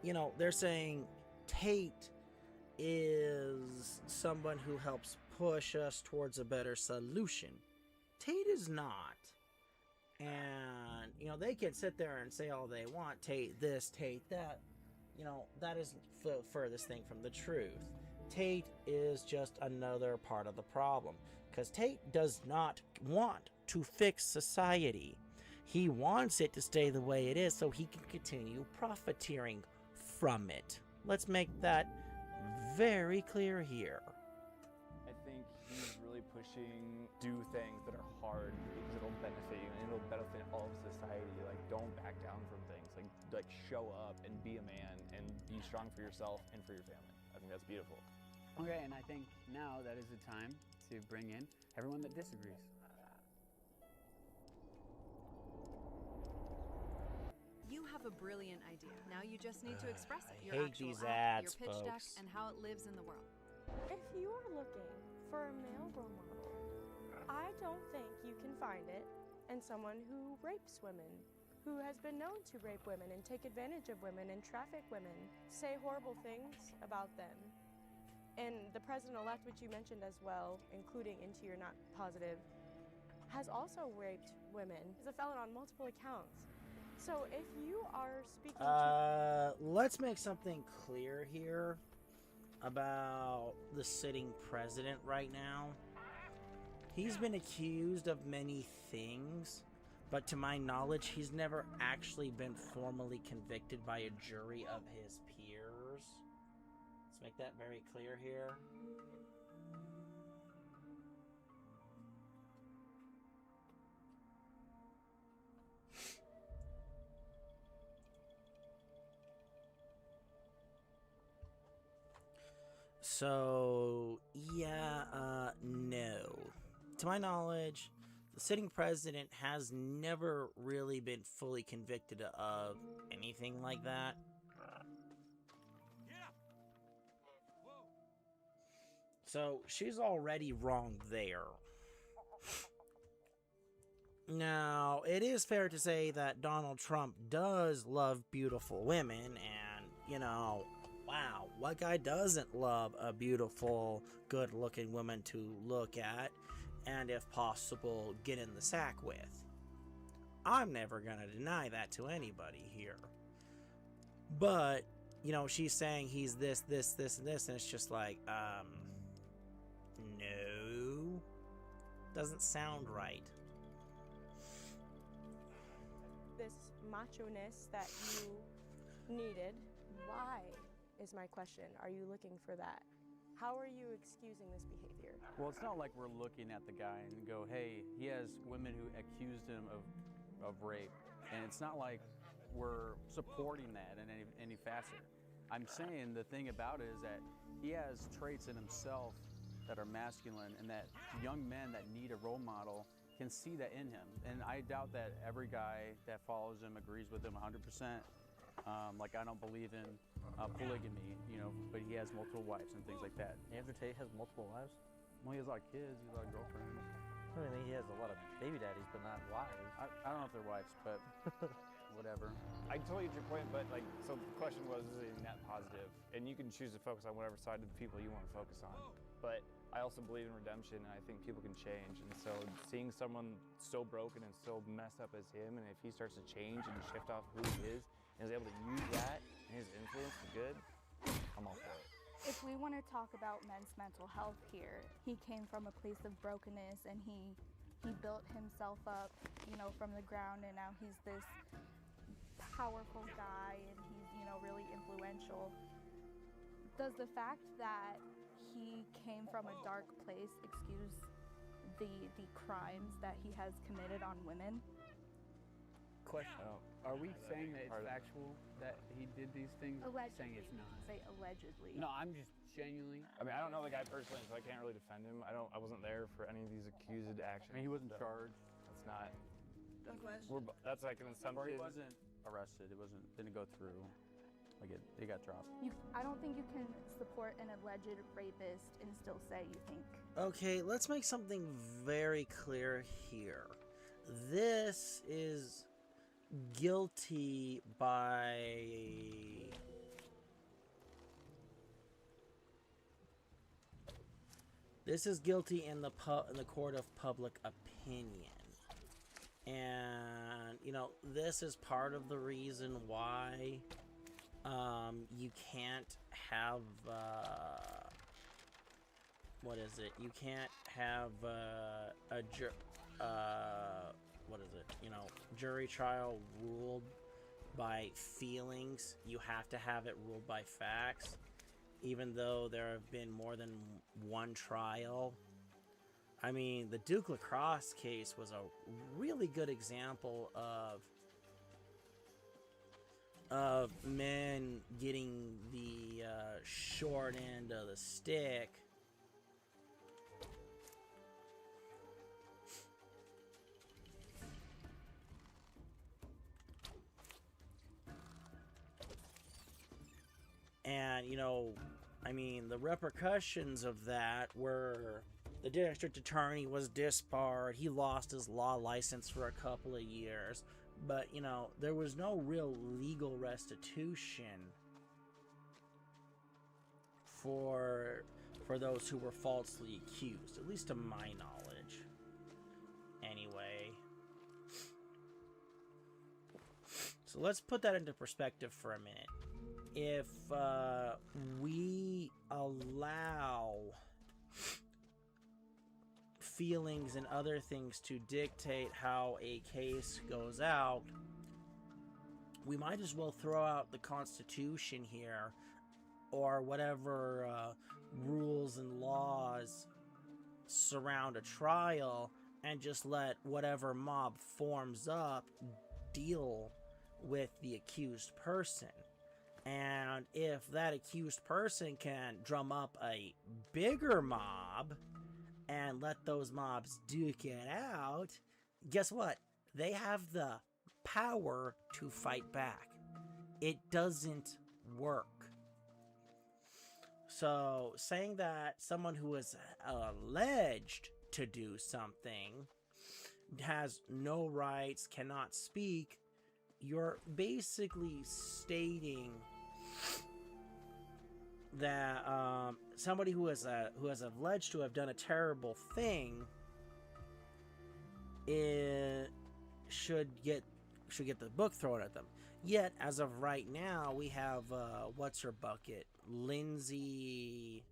you know, they're saying Tate is someone who helps push us towards a better solution. Tate is not. And, you know, they can sit there and say all they want, Tate this, Tate that. You know, that is the furthest thing from the truth. Tate is just another part of the problem. Because Tate does not want to fix society. He wants it to stay the way it is so he can continue profiteering from it. Let's make that very clear here. I think he's really pushing do things that are hard because it'll benefit you and it'll benefit all of society. Like, don't back down from things. Like show up and be a man and be strong for yourself and for your family. I think that's beautiful. Okay, and I think now that is the time to bring in everyone that disagrees. You have a brilliant idea. Now you just need to express it. I hate these ads, your pitch deck, folks. and how it lives in the world. If you are looking for a male role model, I don't think you can find it in someone who rapes women, who has been known to rape women and take advantage of women and traffic women, say horrible things about them. And the president-elect, which you mentioned as well, including into your not positive, has also raped women. He's a felon on multiple accounts. So if you are speaking to... Let's make something clear here about the sitting president right now. He's been accused of many things, but to my knowledge, he's never actually been formally convicted by a jury of his peers. Let's make that very clear here. So, yeah, no. To my knowledge, the sitting president has never really been fully convicted of anything like that. So, she's already wrong there. Now, it is fair to say that Donald Trump does love beautiful women, and, you know, wow, what guy doesn't love a beautiful, good-looking woman to look at, and if possible, get in the sack with? I'm never gonna deny that to anybody here. But, you know, she's saying he's this, and this, and it's just like, no. Doesn't sound right. This macho-ness that you needed, why is my question? Are you looking for that? How are you excusing this behavior? Well, it's not like we're looking at the guy and go, hey, he has women who accused him of rape. And it's not like we're supporting that in any facet. I'm saying the thing about it is that he has traits in himself that are masculine, and that young men that need a role model can see that in him. And I doubt that every guy that follows him agrees with him 100%. Like, I don't believe in polygamy, you know, but he has multiple wives and things like that. Andrew Tate has multiple wives? Well, he has a lot of kids, he has a lot of girlfriends. I mean, he has a lot of baby daddies, but not wives. I don't know if they're wives, but whatever. I totally get your point, but like, so the question was, is it a net positive? And you can choose to focus on whatever side of the people you want to focus on. But I also believe in redemption, and I think people can change. And so seeing someone so broken and so messed up as him, and if he starts to change and shift off who he is, and is able to use that and his influence for good, I'm all for it. If we want to talk about men's mental health here, he came from a place of brokenness, and he built himself up, you know, from the ground, and now he's this powerful guy, and he's, you know, really influential. Does the fact that he came from a dark place excuse the crimes that he has committed on women? Question. Are we saying that it's factual that he did these things? Allegedly. Saying it's not. Say allegedly. No, I'm just genuinely. I mean, I don't know the guy personally, so I can't really defend him. I wasn't there for any of these accused actions. I mean, he wasn't charged. That's not. The That's like an assumption. Or he wasn't arrested. Didn't go through. Like it got dropped. I don't think you can support an alleged rapist and still say you think. Okay, let's make something very clear here. This is guilty by... This is guilty in the court of public opinion. And, you know, this is part of the reason why you can't have, what is it? You can't have jury trial ruled by feelings. You have to have it ruled by facts, even though there have been more than one trial. I mean, the Duke Lacrosse case was a really good example of men getting the short end of the stick. And, you know, I mean, the repercussions of that were the district attorney was disbarred. He lost his law license for a couple of years. But, you know, there was no real legal restitution for those who were falsely accused, at least to my knowledge. Anyway. So let's put that into perspective for a minute. If we allow feelings and other things to dictate how a case goes out, we might as well throw out the Constitution here, or whatever rules and laws surround a trial, and just let whatever mob forms up deal with the accused person. And if that accused person can drum up a bigger mob and let those mobs duke it out, guess what? They have the power to fight back. It doesn't work. So saying that someone who is alleged to do something has no rights, cannot speak, you're basically stating that somebody who has alleged to have done a terrible thing should get the book thrown at them. Yet, as of right now, we have what's her bucket, Lindsay.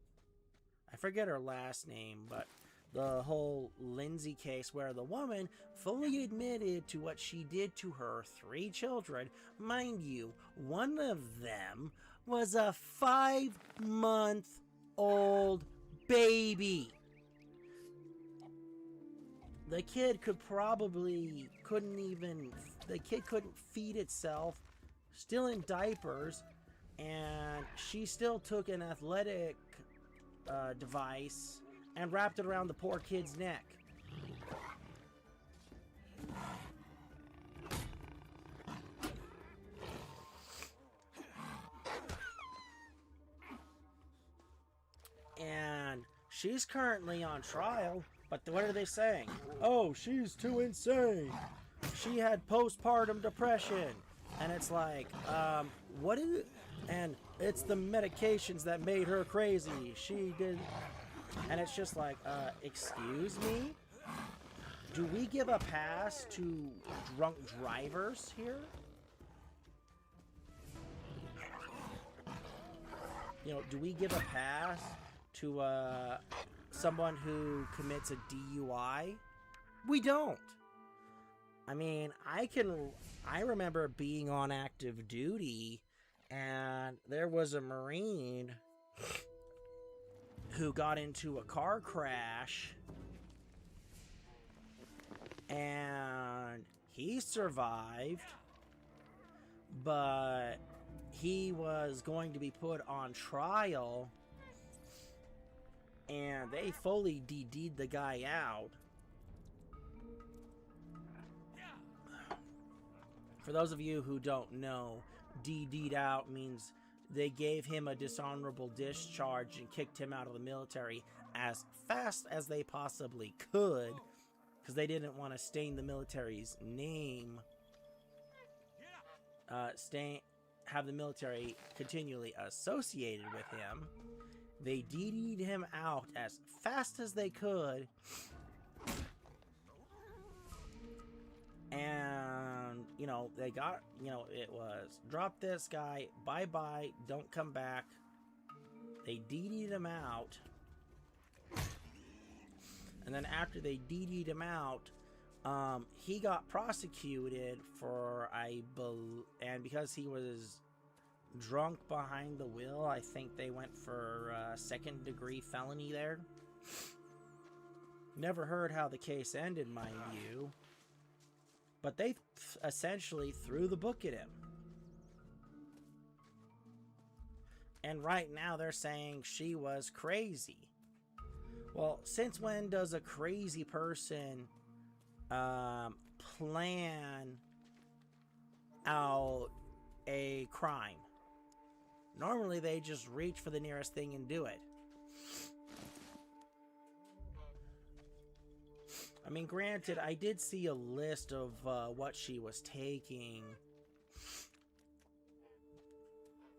I forget her last name, but the whole Lindsay case where the woman fully admitted to what she did to her 3 children. Mind you, one of them was a 5-month-old baby. The kid couldn't feed itself, still in diapers, and she still took an athletic device and wrapped it around the poor kid's neck. And she's currently on trial, but what are they saying? Oh, she's too insane. She had postpartum depression. And it's like, what is it? And it's the medications that made her crazy. She did. And it's just like, excuse me? Do we give a pass to drunk drivers here? You know, do we give a pass to someone who commits a DUI? We don't. I mean, I remember being on active duty, and there was a Marine who got into a car crash, and he survived, but he was going to be put on trial, and they fully DD'd the guy out. For those of you who don't know, DD'd out means they gave him a dishonorable discharge and kicked him out of the military as fast as they possibly could, because they didn't want to stain the military's name, have the military continually associated with him. They DD'd him out as fast as they could, and, you know, they got, you know, it was, drop this guy, bye-bye, don't come back. They DD'd him out. And then after they DD'd him out, he got prosecuted for, and because he was drunk behind the wheel, I think they went for second-degree felony there. Never heard how the case ended, mind you. But they essentially threw the book at him. And right now they're saying she was crazy. Well, since when does a crazy person plan out a crime? Normally they just reach for the nearest thing and do it. I mean, granted, I did see a list of what she was taking.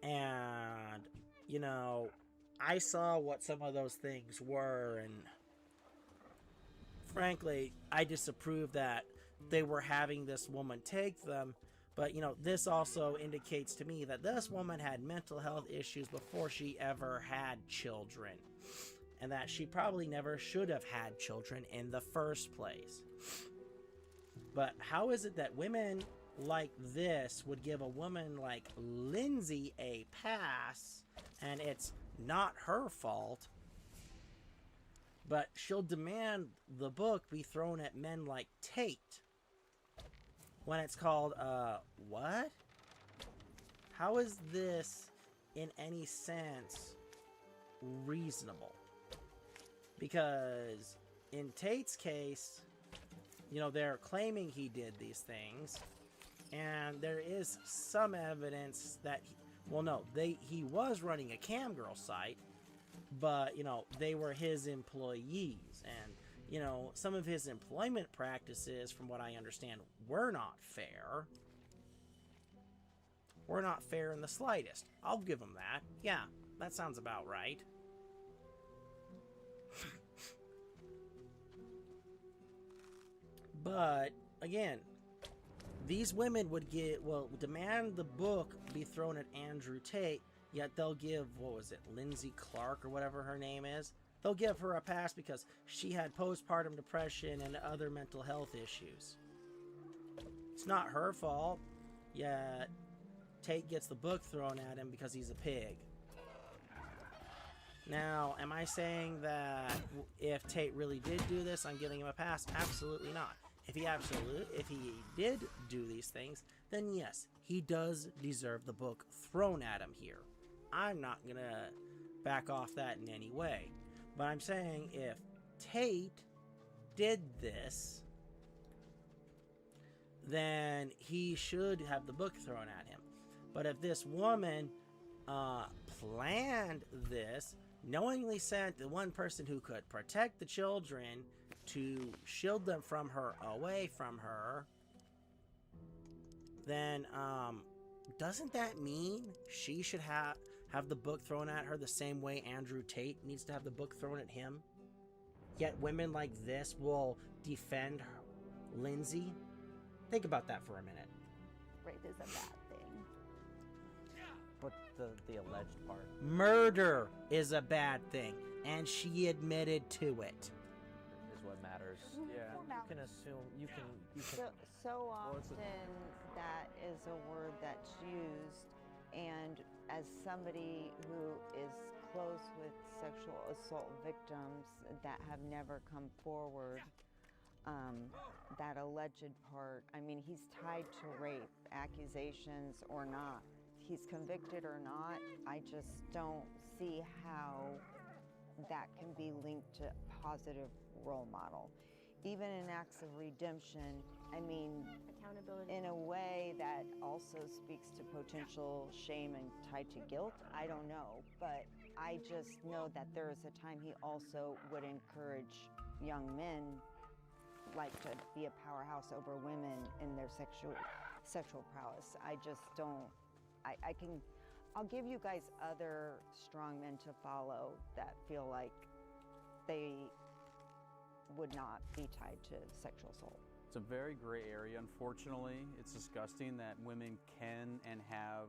And, you know, I saw what some of those things were, and frankly, I disapprove that they were having this woman take them. But, you know, this also indicates to me that this woman had mental health issues before she ever had children. And that she probably never should have had children in the first place. But how is it that women like this would give a woman like Lindsay a pass, and it's not her fault, but she'll demand the book be thrown at men like Tate? When it's called, what? How is this in any sense reasonable? Because in Tate's case, you know, they're claiming he did these things, and there is some evidence that he was running a cam girl site, but you know, they were his employees, and you know, some of his employment practices, from what I understand, were not fair. Were not fair in the slightest. I'll give him that. Yeah, that sounds about right. But again, these women would demand the book be thrown at Andrew Tate, yet they'll give, what was it, Lindsay Clark or whatever her name is, they'll give her a pass because she had postpartum depression and other mental health issues. It's not her fault, yet Tate gets the book thrown at him because he's a pig. Now, am I saying that if Tate really did do this, I'm giving him a pass? Absolutely not. If he did do these things, then yes, he does deserve the book thrown at him here. I'm not gonna back off that in any way. But I'm saying if Tate did this, then he should have the book thrown at him. But if this woman planned this, knowingly sent the one person who could protect the children to shield them from her, away from her, then doesn't that mean she should have the book thrown at her the same way Andrew Tate needs to have the book thrown at him? Yet women like this will defend Lindsay? Think about that for a minute. Rape is a bad thing. But the alleged part. Murder is a bad thing, and she admitted to it. Is what matters. Yeah. You can assume, you can So often that is a word that's used, and as somebody who is close with sexual assault victims that have never come forward, that alleged part, I mean, he's tied to rape accusations or not. He's convicted or not, I just don't see how that can be linked to positive role model. Even in acts of redemption, I mean, accountability in a way that also speaks to potential shame and tied to guilt, I don't know. But I just know that there is a time he also would encourage young men like to be a powerhouse over women in their sexual prowess. I just don't, I'll give you guys other strong men to follow that feel like they would not be tied to sexual assault. It's a very gray area, unfortunately. It's disgusting that women can and have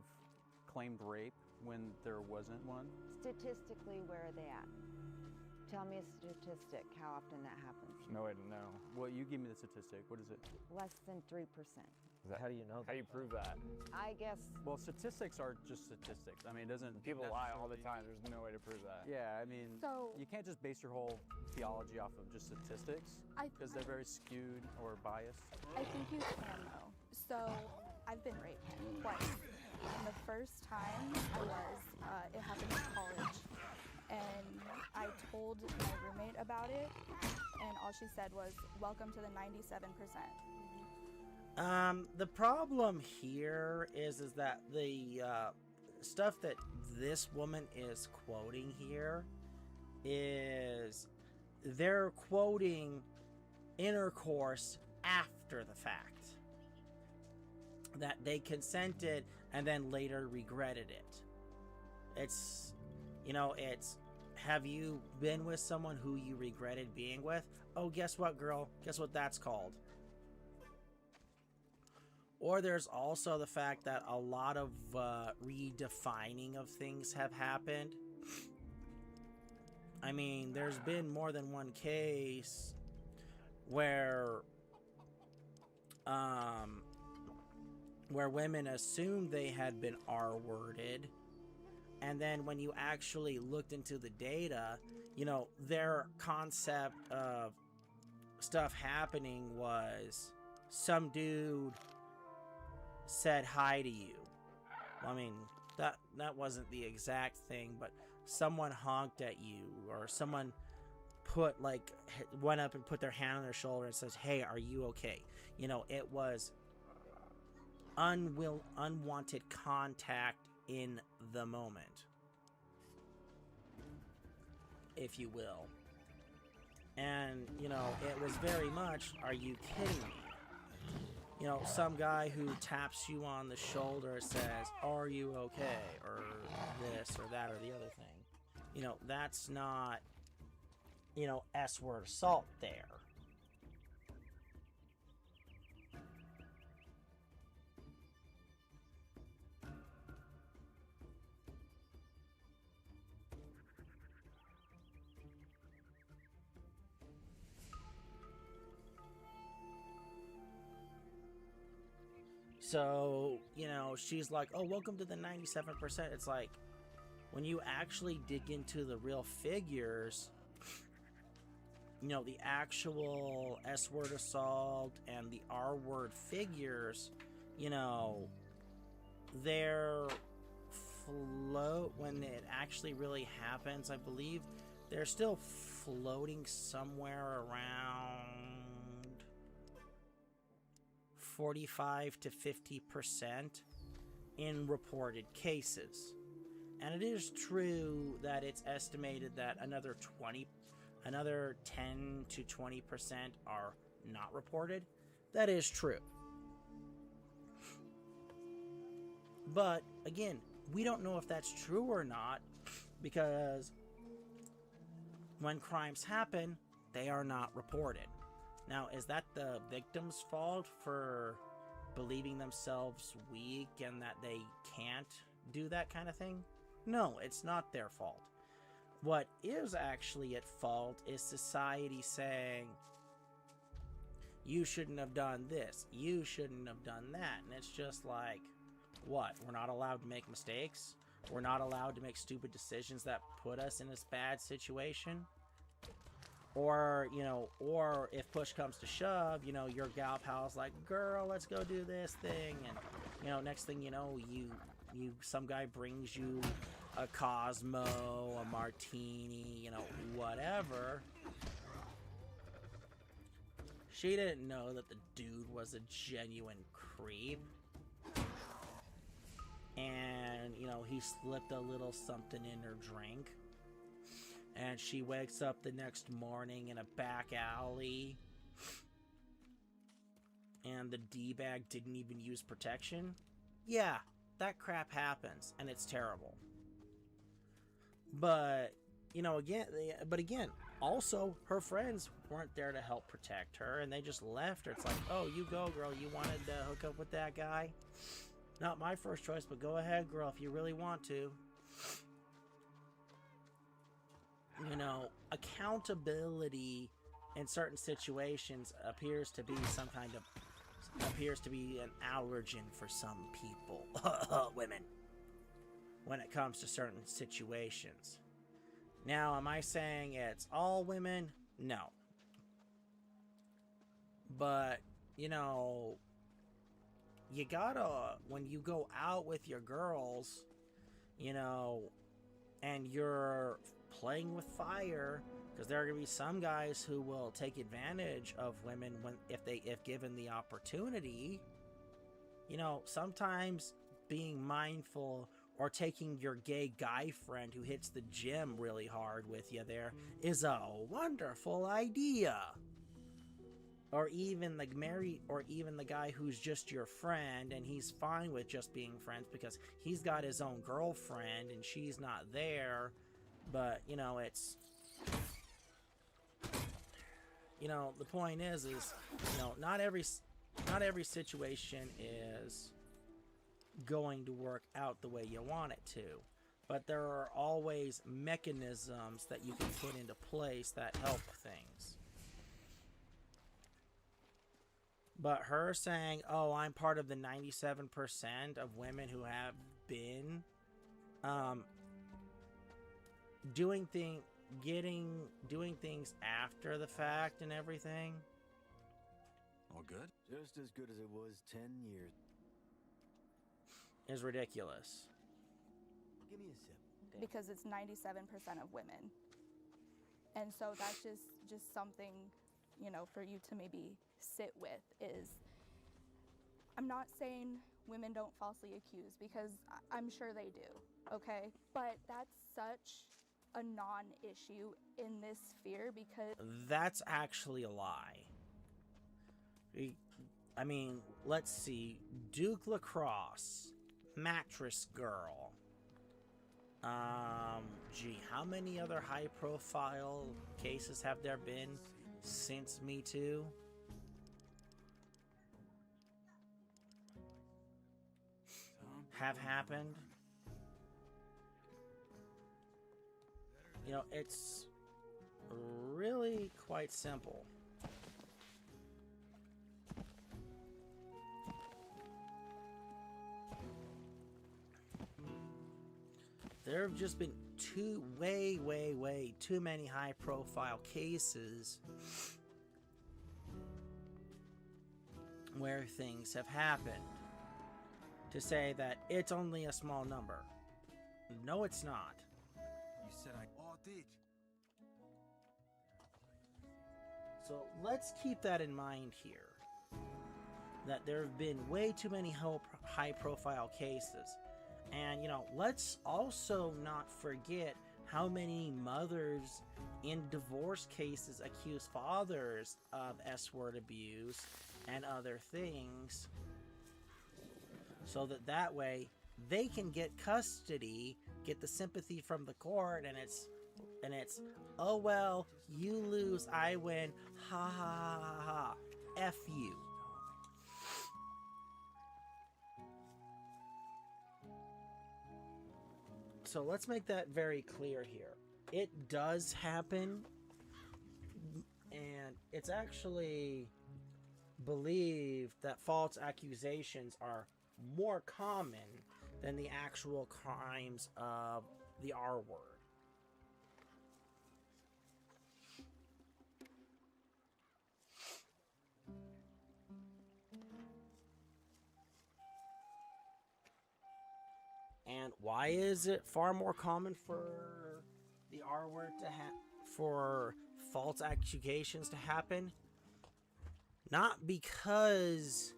claimed rape when there wasn't one. Statistically, where are they at? Tell me a statistic, how often that happens. No way to know. Well, you give me the statistic. What is it? Less than 3%. How do you know that? How do you prove that? I guess. Well, statistics are just statistics. I mean, it doesn't. People lie all the time. There's no way to prove that. Yeah, I mean, So- you can't just base your whole theology off of just statistics because they're very skewed or biased. I think you can though. So I've been raped twice. And the first time I was, it happened in college. And I told my roommate about it, and all she said was, "Welcome to the 97%. The problem here is that the stuff that this woman is quoting here is they're quoting intercourse after the fact. That they consented and then later regretted it. It's, you know, it's, have you been with someone who you regretted being with? Oh, guess what, girl? Guess what that's called? Or there's also the fact that a lot of redefining of things have happened. I mean, there's been more than one case where women assumed they had been R-worded, and then when you actually looked into the data, you know, their concept of stuff happening was some dude said hi to you, I mean, that wasn't the exact thing, but someone honked at you, or someone went up and put their hand on their shoulder and says, "Hey, are you okay?" You know, it was unwanted contact in the moment, if you will. And, you know, it was very much, "Are you kidding me?" You know, some guy who taps you on the shoulder says, "Are you okay?" or this or that or the other thing. You know, that's not, you know, S-word assault there. So, you know, she's like, "Oh, welcome to the 97%. It's like, when you actually dig into the real figures, you know, the actual S-word assault and the R-word figures, you know, they're when it actually really happens, I believe, they're still floating somewhere around 45 to 50% in reported cases. And it is true that it's estimated that another 10 to 20% are not reported. That is true. But again, we don't know if that's true or not, because when crimes happen, they are not reported. Now, is that the victim's fault for believing themselves weak and that they can't do that kind of thing? No, it's not their fault. What is actually at fault is society saying, "You shouldn't have done this, you shouldn't have done that." And it's just like, what? We're not allowed to make mistakes? We're not allowed to make stupid decisions that put us in this bad situation? Or, you know, or if push comes to shove, you know, your gal pal's like, "Girl, let's go do this thing." And, you know, next thing you know, some guy brings you a Cosmo, a martini, you know, whatever. She didn't know that the dude was a genuine creep. And, you know, he slipped a little something in her drink. And she wakes up the next morning in a back alley. And the D-bag didn't even use protection. Yeah, that crap happens, and it's terrible. But, you know, again, also, her friends weren't there to help protect her, and they just left her. It's like, "Oh, you go, girl. You wanted to hook up with that guy? Not my first choice, but go ahead, girl, if you really want to." You know, accountability in certain situations appears to be an allergen for some people, women, when it comes to certain situations. Now, am I saying it's all women? No. But, you know, you gotta, when you go out with your girls, you know, and you're playing with fire, because there are going to be some guys who will take advantage of women if given the opportunity. You know, sometimes being mindful, or taking your gay guy friend who hits the gym really hard with you there, is a wonderful idea. Or even the guy who's just your friend and he's fine with just being friends because he's got his own girlfriend and she's not there. But, you know, it's, you know, the point is, you know, not every situation is going to work out the way you want it to. But there are always mechanisms that you can put into place that help things. But her saying, "Oh, I'm part of the 97% of women who have been doing things after the fact and everything." All good? Just as good as it was 10 years. is ridiculous. Give me a sip. Because it's 97% of women. And so that's just something, you know, for you to maybe sit with is, I'm not saying women don't falsely accuse, because I'm sure they do, okay? But that's such a non-issue in this sphere because... That's actually a lie. I mean, let's see. Duke Lacrosse, Mattress Girl. Gee, how many other high-profile cases have there been since Me Too? Have happened? You know, it's really quite simple. There have just been way too many high-profile cases where things have happened to say that it's only a small number. No, it's not. You said I did. So let's keep that in mind here. That there have been way too many high-profile cases. And, you know, let's also not forget how many mothers in divorce cases accuse fathers of S-word abuse and other things. So that way they can get custody, get the sympathy from the court, and it's, oh well, you lose, I win, ha ha ha ha ha, F you. So let's make that very clear here. It does happen, and it's actually believed that false accusations are more common than the actual crimes of the R word. And why is it far more common for the R word for false accusations to happen? Not because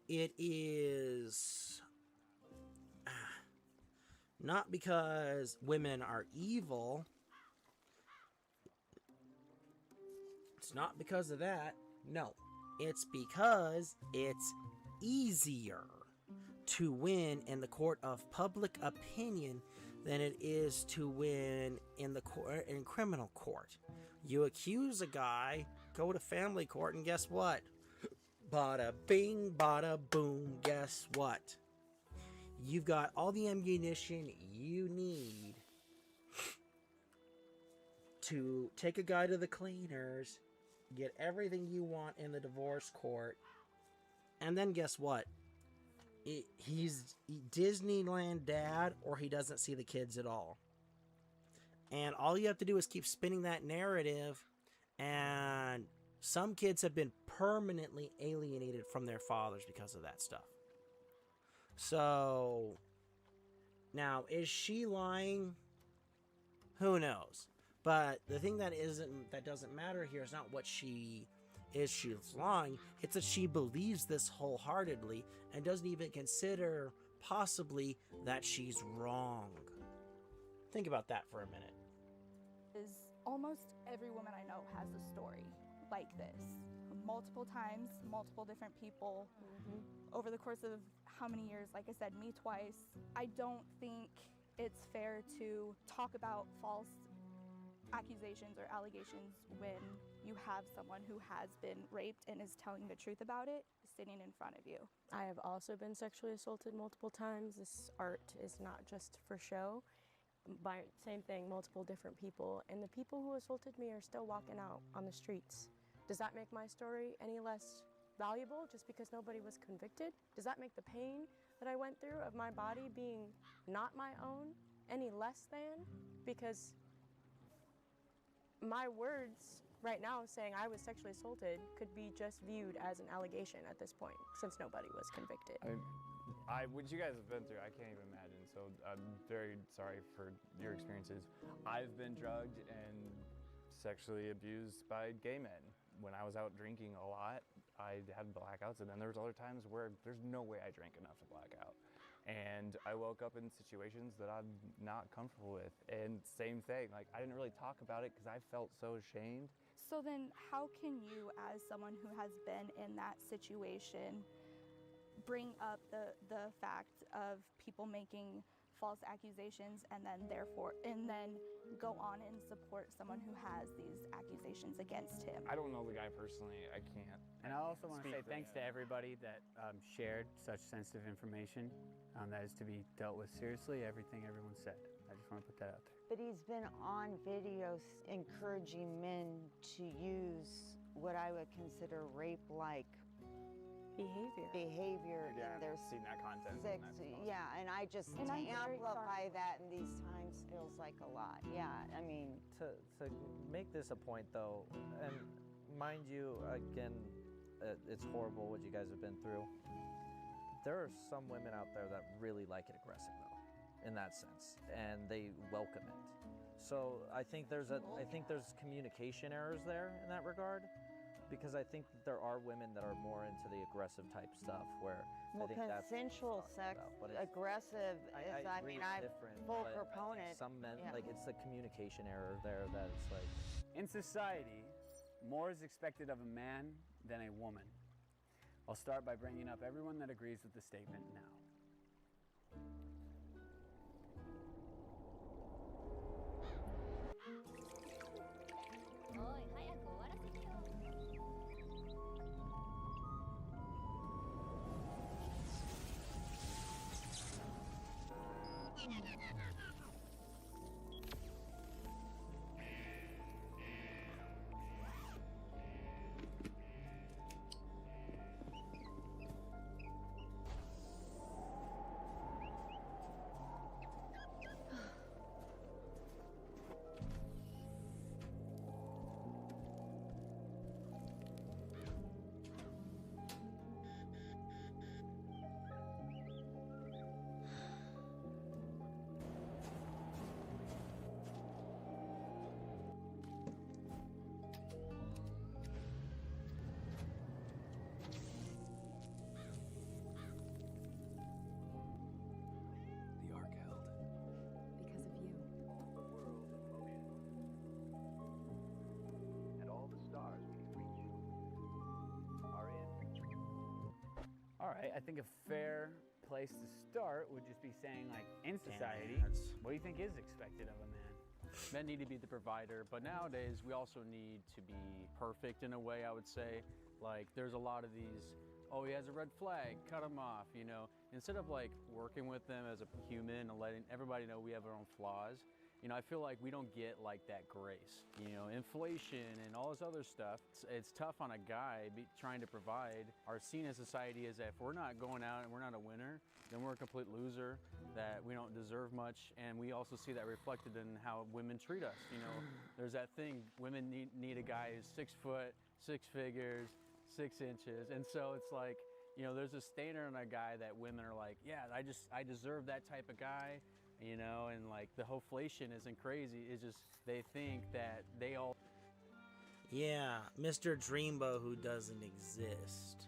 it is... Not because women are evil. It's not because of that. No. It's because it's easier to win in the court of public opinion than it is to win in the in criminal court. You accuse a guy, go to family court, and guess what? Bada bing, bada boom, guess what? You've got all the ammunition you need to take a guy to the cleaners, get everything you want in the divorce court, and then guess what? He's Disneyland dad, or he doesn't see the kids at all. And all you have to do is keep spinning that narrative, and some kids have been permanently alienated from their fathers because of that stuff. So, now, is she lying? Who knows? But the thing that doesn't matter here is not what she's lying. It's that she believes this wholeheartedly and doesn't even consider possibly that she's wrong. Think about that for a minute. Almost every woman I know has a story like this. Multiple times, multiple different people. Over the course of how many years? Like I said, me twice. I don't think it's fair to talk about false accusations or allegations when you have someone who has been raped and is telling the truth about it sitting in front of you. I have also been sexually assaulted multiple times. This art is not just for show. By same thing, multiple different people. And the people who assaulted me are still walking out on the streets. Does that make my story any less valuable just because nobody was convicted? Does that make the pain that I went through of my body being not my own any less than? Because my words right now saying I was sexually assaulted could be just viewed as an allegation at this point, since nobody was convicted. What you guys have been through, I can't even imagine. So I'm very sorry for your experiences. I've been drugged and sexually abused by gay men. When I was out drinking a lot, I had blackouts, and then there was other times where there's no way I drank enough to black out. And I woke up in situations that I'm not comfortable with. And same thing, like I didn't really talk about it because I felt so ashamed. So then how can you, as someone who has been in that situation, bring up the fact of people making false accusations and then go on and support someone who has these accusations against him? I don't know the guy personally, I can't. And I also want to speak say thanks to everybody that shared such sensitive information that is to be dealt with seriously, everything everyone said. I just want to put that out there. But he's been on videos encouraging men to use what I would consider rape-like behavior Yeah, in their seen that content. sex. Yeah, and I just And to I'm very amplify that in these times feels like a lot. Yeah, I mean, To make this a point, though, and mind you, again, it's horrible what you guys have been through. There are some women out there that really like it aggressive, though, in that sense, and they welcome it. So I think there's communication errors there in that regard, because I think that there are women that are more into the aggressive type stuff where well, I think that's consensual sex, aggressive is, I agree mean, it's I'm different, full but I think proponent. some men, Yeah. like, it's the communication error there that it's like. In society, more is expected of a man than a woman. I'll start by bringing up everyone that agrees with the statement now. The Ark held. Because of you. And all the stars we can reach are in. All right, I think a fair place to start would just be saying, like, in society, what do you think is expected of a man? Men need to be the provider, but nowadays we also need to be perfect in a way, I would say. Like, there's a lot of these, oh, he has a red flag, cut him off, you know. Instead of like working with them as a human and letting everybody know we have our own flaws, you know, I feel like we don't get like that grace. You know, inflation and all this other stuff, it's tough on a guy trying to provide. Our scene in society is that if we're not going out and we're not a winner, then we're a complete loser, that we don't deserve much. And we also see that reflected in how women treat us. You know, there's that thing, women need a guy who's 6 foot, 6 figures, 6 inches. And so it's like, you know, there's a standard on a guy that women are like, yeah, I deserve that type of guy. You know, and like the whole inflation isn't crazy. It's just they think that they all. Yeah, Mr. Dreamboat who doesn't exist.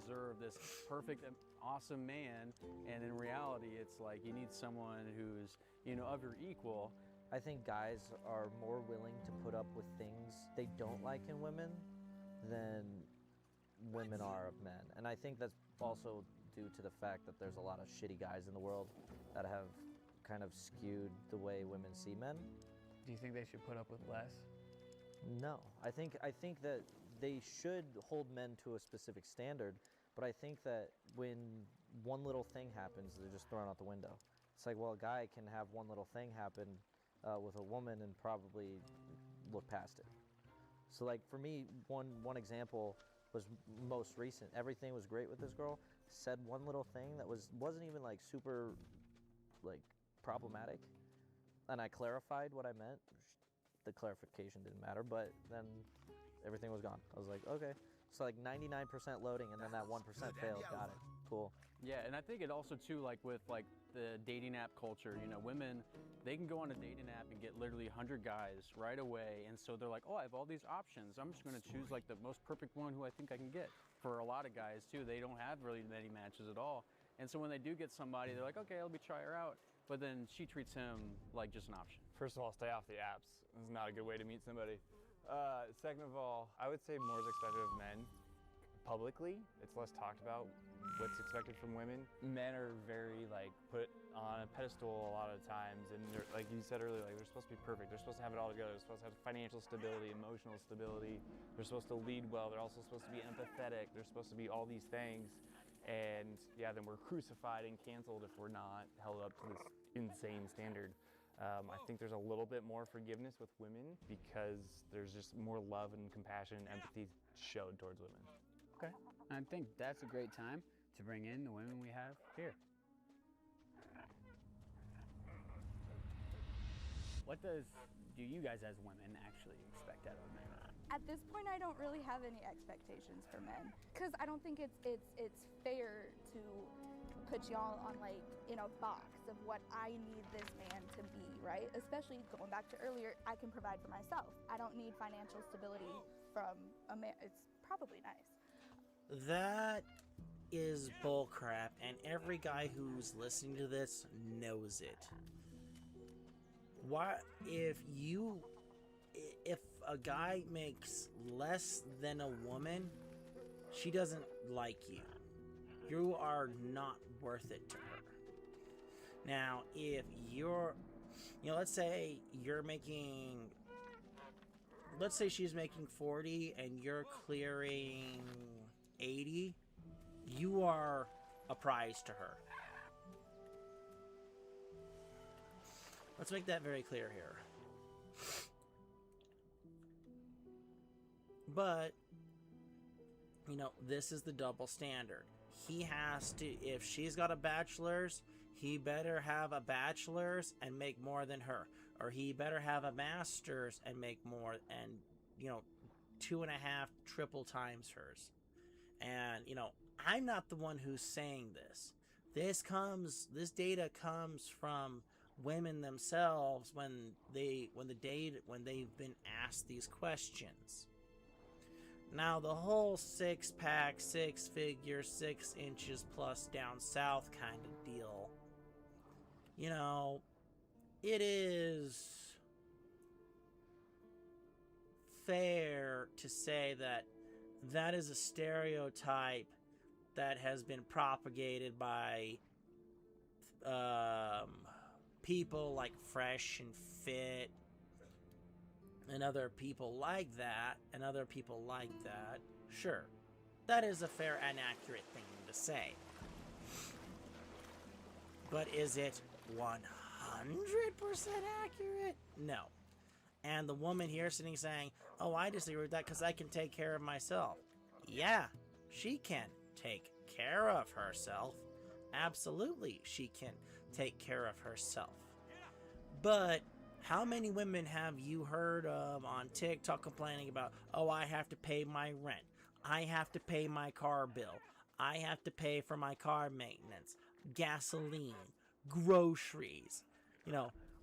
Deserve this perfect, awesome man, and in reality, it's like you need someone who's, you know, of your equal. I think guys are more willing to put up with things they don't like in women than women are of men, and I think that's also due to the fact that there's a lot of shitty guys in the world that have kind of skewed the way women see men. Do you think they should put up with less? No, I think that they should hold men to a specific standard, but I think that when one little thing happens, they're just thrown out the window. It's like, well, a guy can have one little thing happen with a woman and probably look past it. So like for me, one example was most recent. Everything was great with this girl. Said one little thing that wasn't even like super like problematic, and I clarified what I meant. The clarification didn't matter, but then everything was gone. I was like, okay. So like 99% loading, and then that 1% failed. Got it. cool. Yeah, and I think it also too, like with like the dating app culture, you know, women, they can go on a dating app and get literally 100 guys right away, and so they're like, oh, I have all these options. I'm just going to choose like the most perfect one who I think I can get. For a lot of guys too, they don't have really many matches at all, and so when they do get somebody, they're like, okay, let me try her out. But then she treats him like just an option. First of all, stay off the apps. This is not a good way to meet somebody. Second of all, I would say more is expected of men publicly. It's less talked about what's expected from women. Men are very like put on a pedestal a lot of times, and they're, like you said earlier, like they're supposed to be perfect. They're supposed to have it all together. They're supposed to have financial stability, emotional stability. They're supposed to lead well. They're also supposed to be empathetic. They're supposed to be all these things. And yeah, then we're crucified and canceled if we're not held up to this insane standard. I think there's a little bit more forgiveness with women because there's just more love and compassion and empathy showed towards women. Okay. I think that's a great time to bring in the women we have here. What do you guys as women actually expect out of men? At this point, I don't really have any expectations for men because I don't think it's fair to put y'all on like in a box of what I need this man to be, right? Especially going back to earlier, I can provide for myself. I don't need financial stability from a man. It's probably nice. That is bullcrap, and every guy who's listening to this knows it. Why, if a guy makes less than a woman, she doesn't like you. You are not worth it to her. Now, if you're, let's say she's making 40 and you're clearing 80, you are a prize to her. Let's make that very clear here. But, this is the double standard. He has to, if she's got a bachelor's, he better have a bachelor's and make more than her. Or he better have a master's and make more, and, 2.5, triple times hers. And, I'm not the one who's saying this. This data comes from women themselves when they've been asked these questions. Now, the whole 6-pack, 6-figure, 6 inches plus down south kind of deal, it is fair to say that is a stereotype that has been propagated by people like Fresh and Fit and other people like that, Sure, that is a fair and accurate thing to say. But is it 100% accurate? No. And the woman here sitting saying, oh, I disagree with that because I can take care of myself. Yeah, she can take care of herself. Absolutely, she can take care of herself. But how many women have you heard of on TikTok complaining about, oh, I have to pay my rent, I have to pay my car bill, I have to pay for my car maintenance, gasoline, groceries,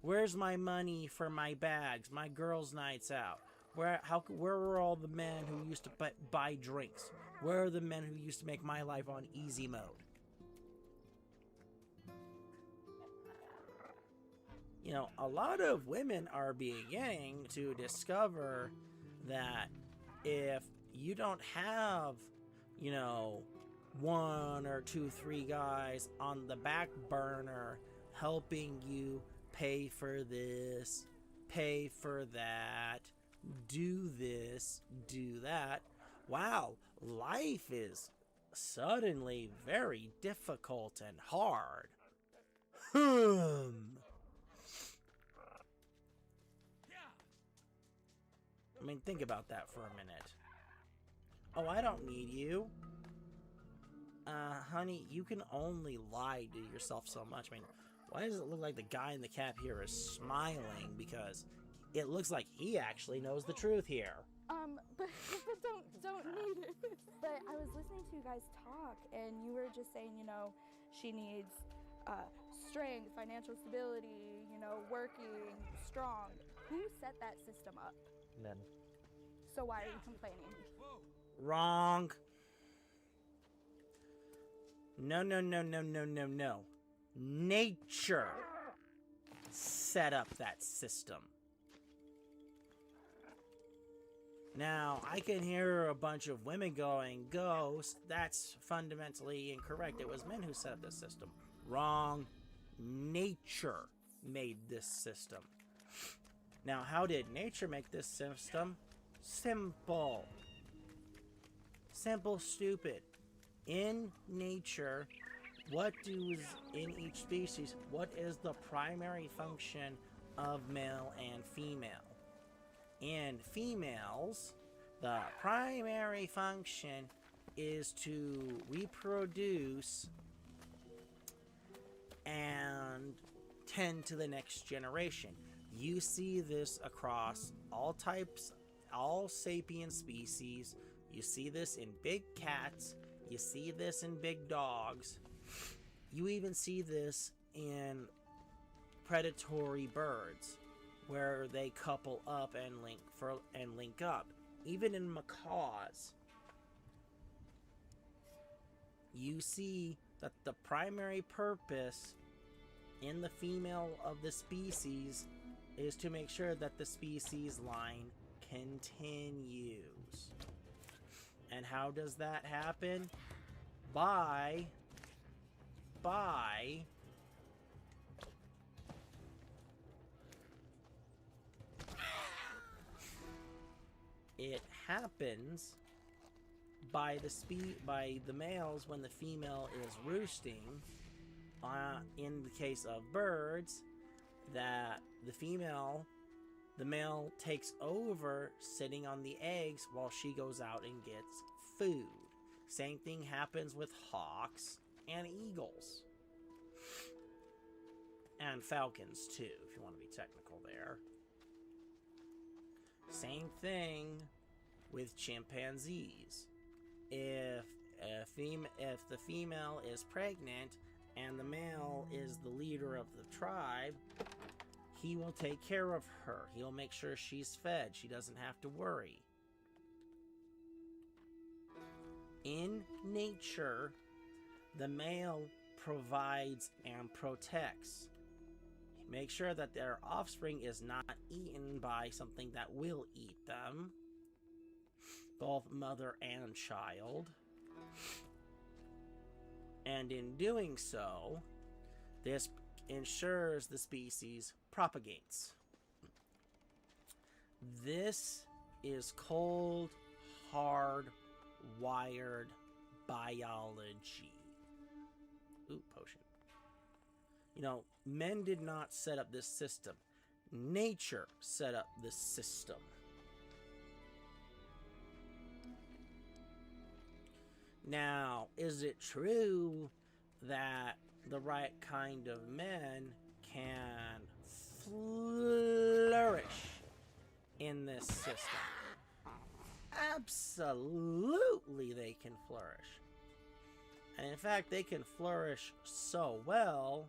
where's my money for my bags, my girls' nights out? Where were all the men who used to buy drinks? Where are the men who used to make my life on easy mode? A lot of women are beginning to discover that if you don't have, 1 or 2, 3 guys on the back burner helping you pay for this, pay for that, do this, do that, wow, life is suddenly very difficult and hard. I mean, think about that for a minute. Oh, I don't need you. Honey, you can only lie to yourself so much. I mean, why does it look like the guy in the cap here is smiling? Because it looks like he actually knows the truth here. But don't need it. But I was listening to you guys talk, and you were just saying, you know, she needs strength, financial stability, you know, working, strong. Who set that system up? Men. So why are you complaining? Wrong. No, no, no, no, no, no, no. Nature set up that system. Now, I can hear a bunch of women going, "Ghost, that's fundamentally incorrect. It was men who set up this system." Wrong. Nature made this system. Now, how did nature make this system? Simple. Simple, stupid. In nature, what is in each species? What is the primary function of male and female? In females, the primary function is to reproduce and tend to the next generation. You see this across all types, all sapient species. You see this in big cats. You see this in big dogs. You even see this in predatory birds, where they couple up and link up. Even in macaws, you see that the primary purpose in the female of the species is to make sure that the species line continues. And how does that happen? By it happens by the males when the female is roosting. In the case of birds, that the male takes over sitting on the eggs while she goes out and gets food. Same thing happens with hawks and eagles. And falcons too, if you want to be technical there. Same thing with chimpanzees. If the female is pregnant and the male is the leader of the tribe, he will take care of her. He'll make sure she's fed. She doesn't have to worry. In nature, the male provides and protects. Make sure that their offspring is not eaten by something that will eat them, both mother and child. And in doing so, this ensures the species propagates. This is cold, hard, wired biology. Ooh, potion. You know, men did not set up this system. Nature set up this system. Now, is it true that the right kind of men can flourish in this system? Absolutely they can flourish. And in fact, they can flourish so well,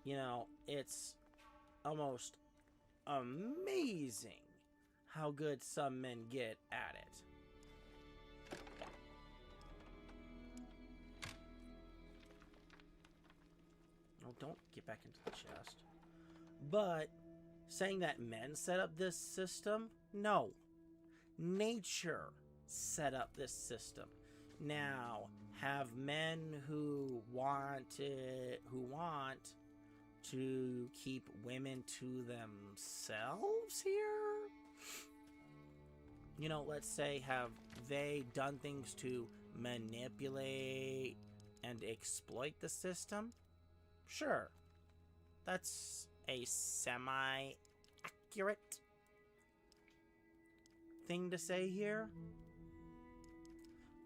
you know, it's almost amazing how good some men get at it. No, don't get back into the chest. But saying that men set up this system? No. Nature set up this system. Now, have men who want to keep women to themselves here? You know, let's say, have they done things to manipulate and exploit the system? Sure. That's a semi-accurate thing to say here.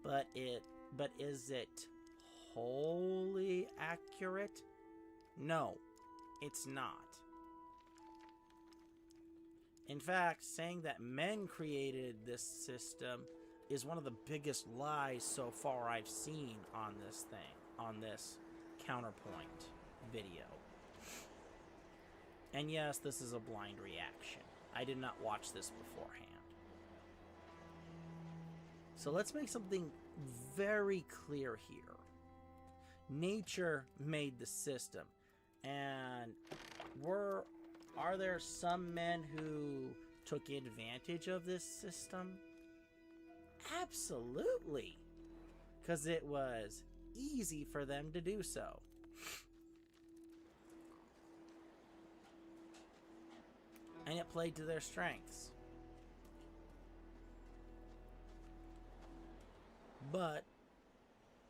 But is it wholly accurate? No, it's not. In fact, saying that men created this system is one of the biggest lies so far I've seen on this thing, on this Counterpoint video. And yes, this is a blind reaction. I did not watch this beforehand. So let's make something very clear here. Nature made the system, and are there some men who took advantage of this system? Absolutely, because it was easy for them to do so. And it played to their strengths. But,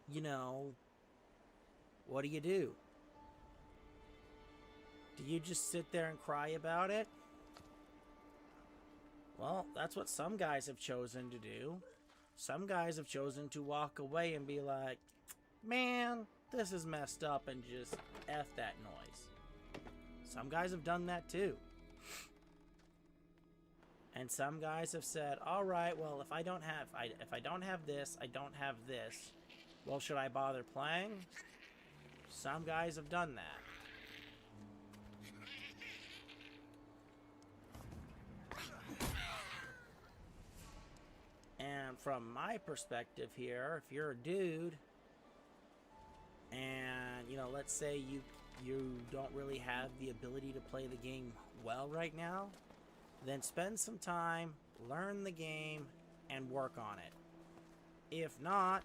you know, what do? Do you just sit there and cry about it? Well, that's what some guys have chosen to do. Some guys have chosen to walk away and be like, man, this is messed up, and just F that noise. Some guys have done that too. And some guys have said, all right, well, if I don't have this, I don't have this. Well, should I bother playing? Some guys have done that. And from my perspective here, if you're a dude and, you know, let's say you don't really have the ability to play the game well right now, then spend some time, learn the game, and work on it. If not,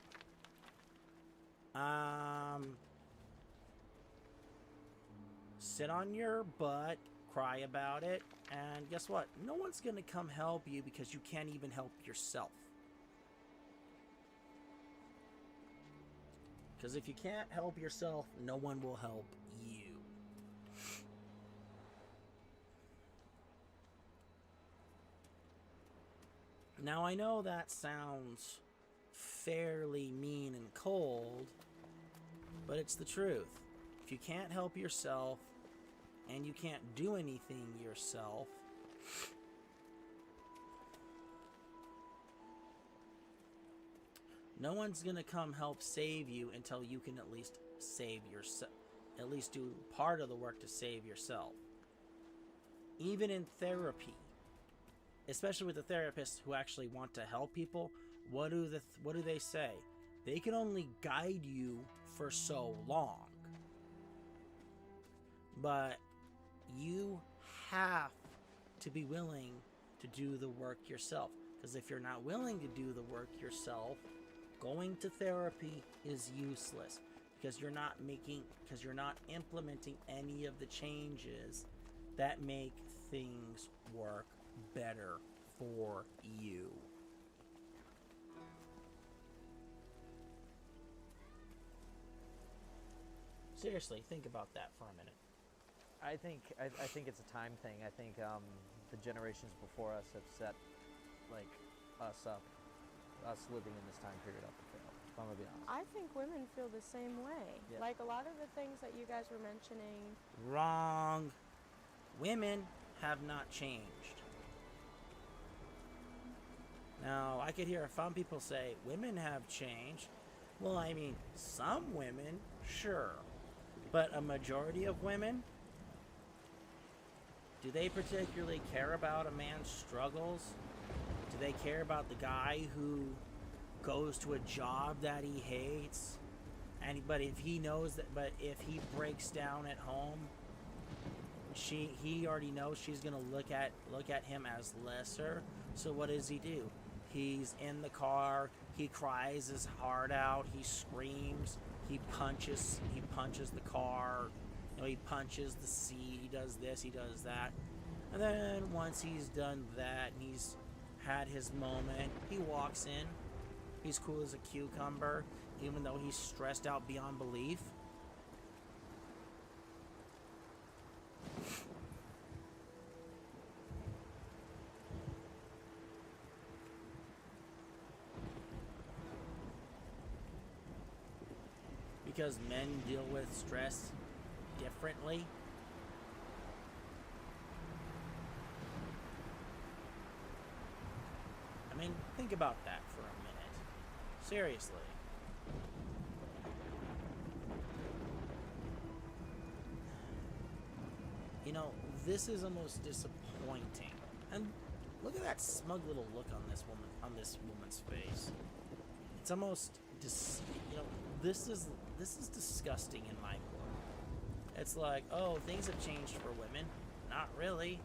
sit on your butt, cry about it, and guess what? No one's gonna come help you because you can't even help yourself. Because if you can't help yourself, no one will help you. Now, I know that sounds fairly mean and cold, but it's the truth. If you can't help yourself and you can't do anything yourself, no one's gonna come help save you until you can at least save yourself. At least do part of the work to save yourself. Even in therapy, especially with the therapists who actually want to help people, what do they say? They can only guide you for so long. But you have to be willing to do the work yourself. Because if you're not willing to do the work yourself, going to therapy is useless. Because you're not implementing any of the changes that make things work better for you. Seriously, think about that for a minute. I think it's a time thing. I think the generations before us have set us living in this time period up to fail. If I'm gonna be honest. I think women feel the same way. Yeah. Like a lot of the things that you guys were mentioning. Wrong. Women have not changed. Now, I could hear some people say women have changed. Well, I mean, some women, sure. But a majority of women, do they particularly care about a man's struggles? Do they care about the guy who goes to a job that he hates? But if he breaks down at home, he already knows she's gonna look at him as lesser. So what does he do? He's in the car, he cries his heart out, he screams, he punches the car, he punches the seat, he does this, he does that. And then once he's done that and he's had his moment, he walks in, he's cool as a cucumber, even though he's stressed out beyond belief. Because men deal with stress differently. mean, think about that for a minute. Seriously. You know, this is almost disappointing. And look at that smug little look on this woman's face. It's almost you know, this is disgusting in my book. It's like, oh, things have changed for women. Not really.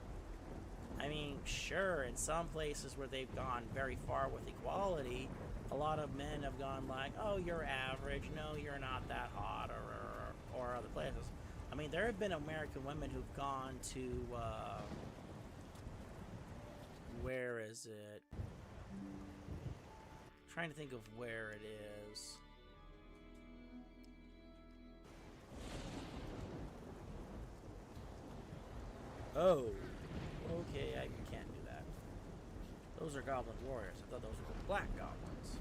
I mean, sure, in some places where they've gone very far with equality, a lot of men have gone like, oh, you're average, no, you're not that hot, or other places. I mean, there have been American women who've gone to, where is it? I'm trying to think of where it is. Oh, okay, I can't do that. Those are goblin warriors. I thought those were the black goblins.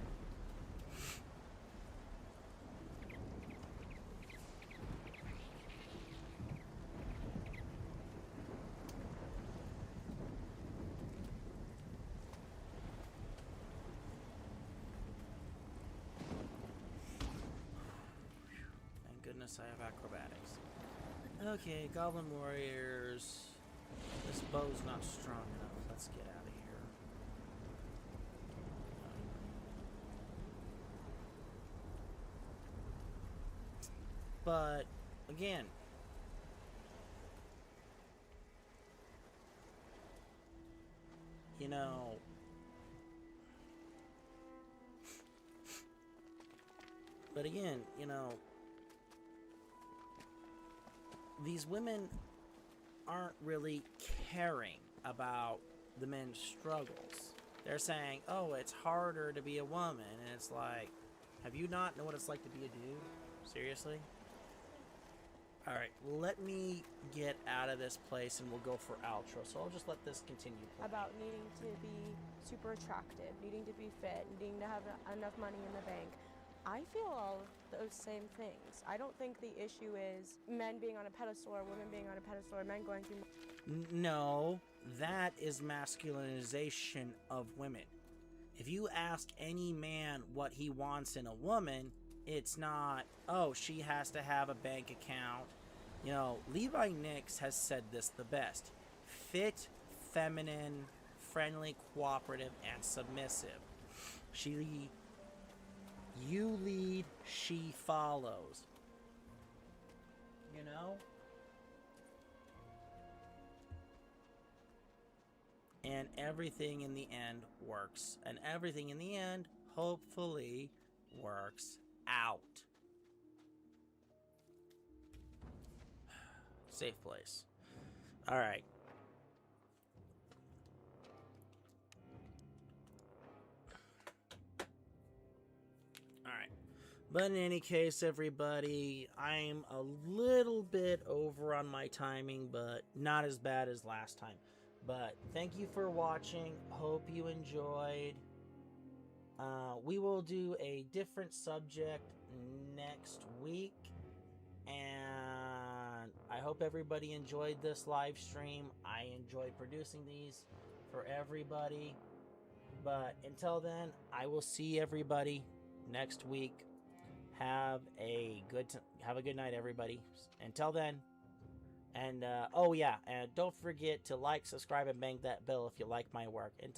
Thank goodness I have acrobatics. Okay, goblin warriors. This bow's not strong enough. Let's get out of here. But, again, you know, these women aren't really caring about the men's struggles. They're saying, oh, it's harder to be a woman, and it's like, have you not know what it's like to be a dude? Seriously? Alright, let me get out of this place and we'll go for outro, so I'll just let this continue playing. About needing to be super attractive, needing to be fit, needing to have enough money in the bank. I feel all of those same things. I don't think the issue is men being on a pedestal or women being on a pedestal or men going through... No, that is masculinization of women. If you ask any man what he wants in a woman, it's not, oh, she has to have a bank account. You know, Levi Nix has said this the best. Fit, feminine, friendly, cooperative, and submissive. You lead, she follows. You know? And everything in the end works. And everything in the end, hopefully, works out. Safe place. Alright. Alright. But in any case, everybody, I'm a little bit over on my timing, but not as bad as last time. But thank you for watching. Hope you enjoyed. We will do a different subject next week. And I hope everybody enjoyed this live stream. I enjoyed producing these for everybody. But until then, I will see everybody next week. Have a good night, everybody. Until then. And, oh yeah, and don't forget to like, subscribe, and bang that bell if you like my work. Until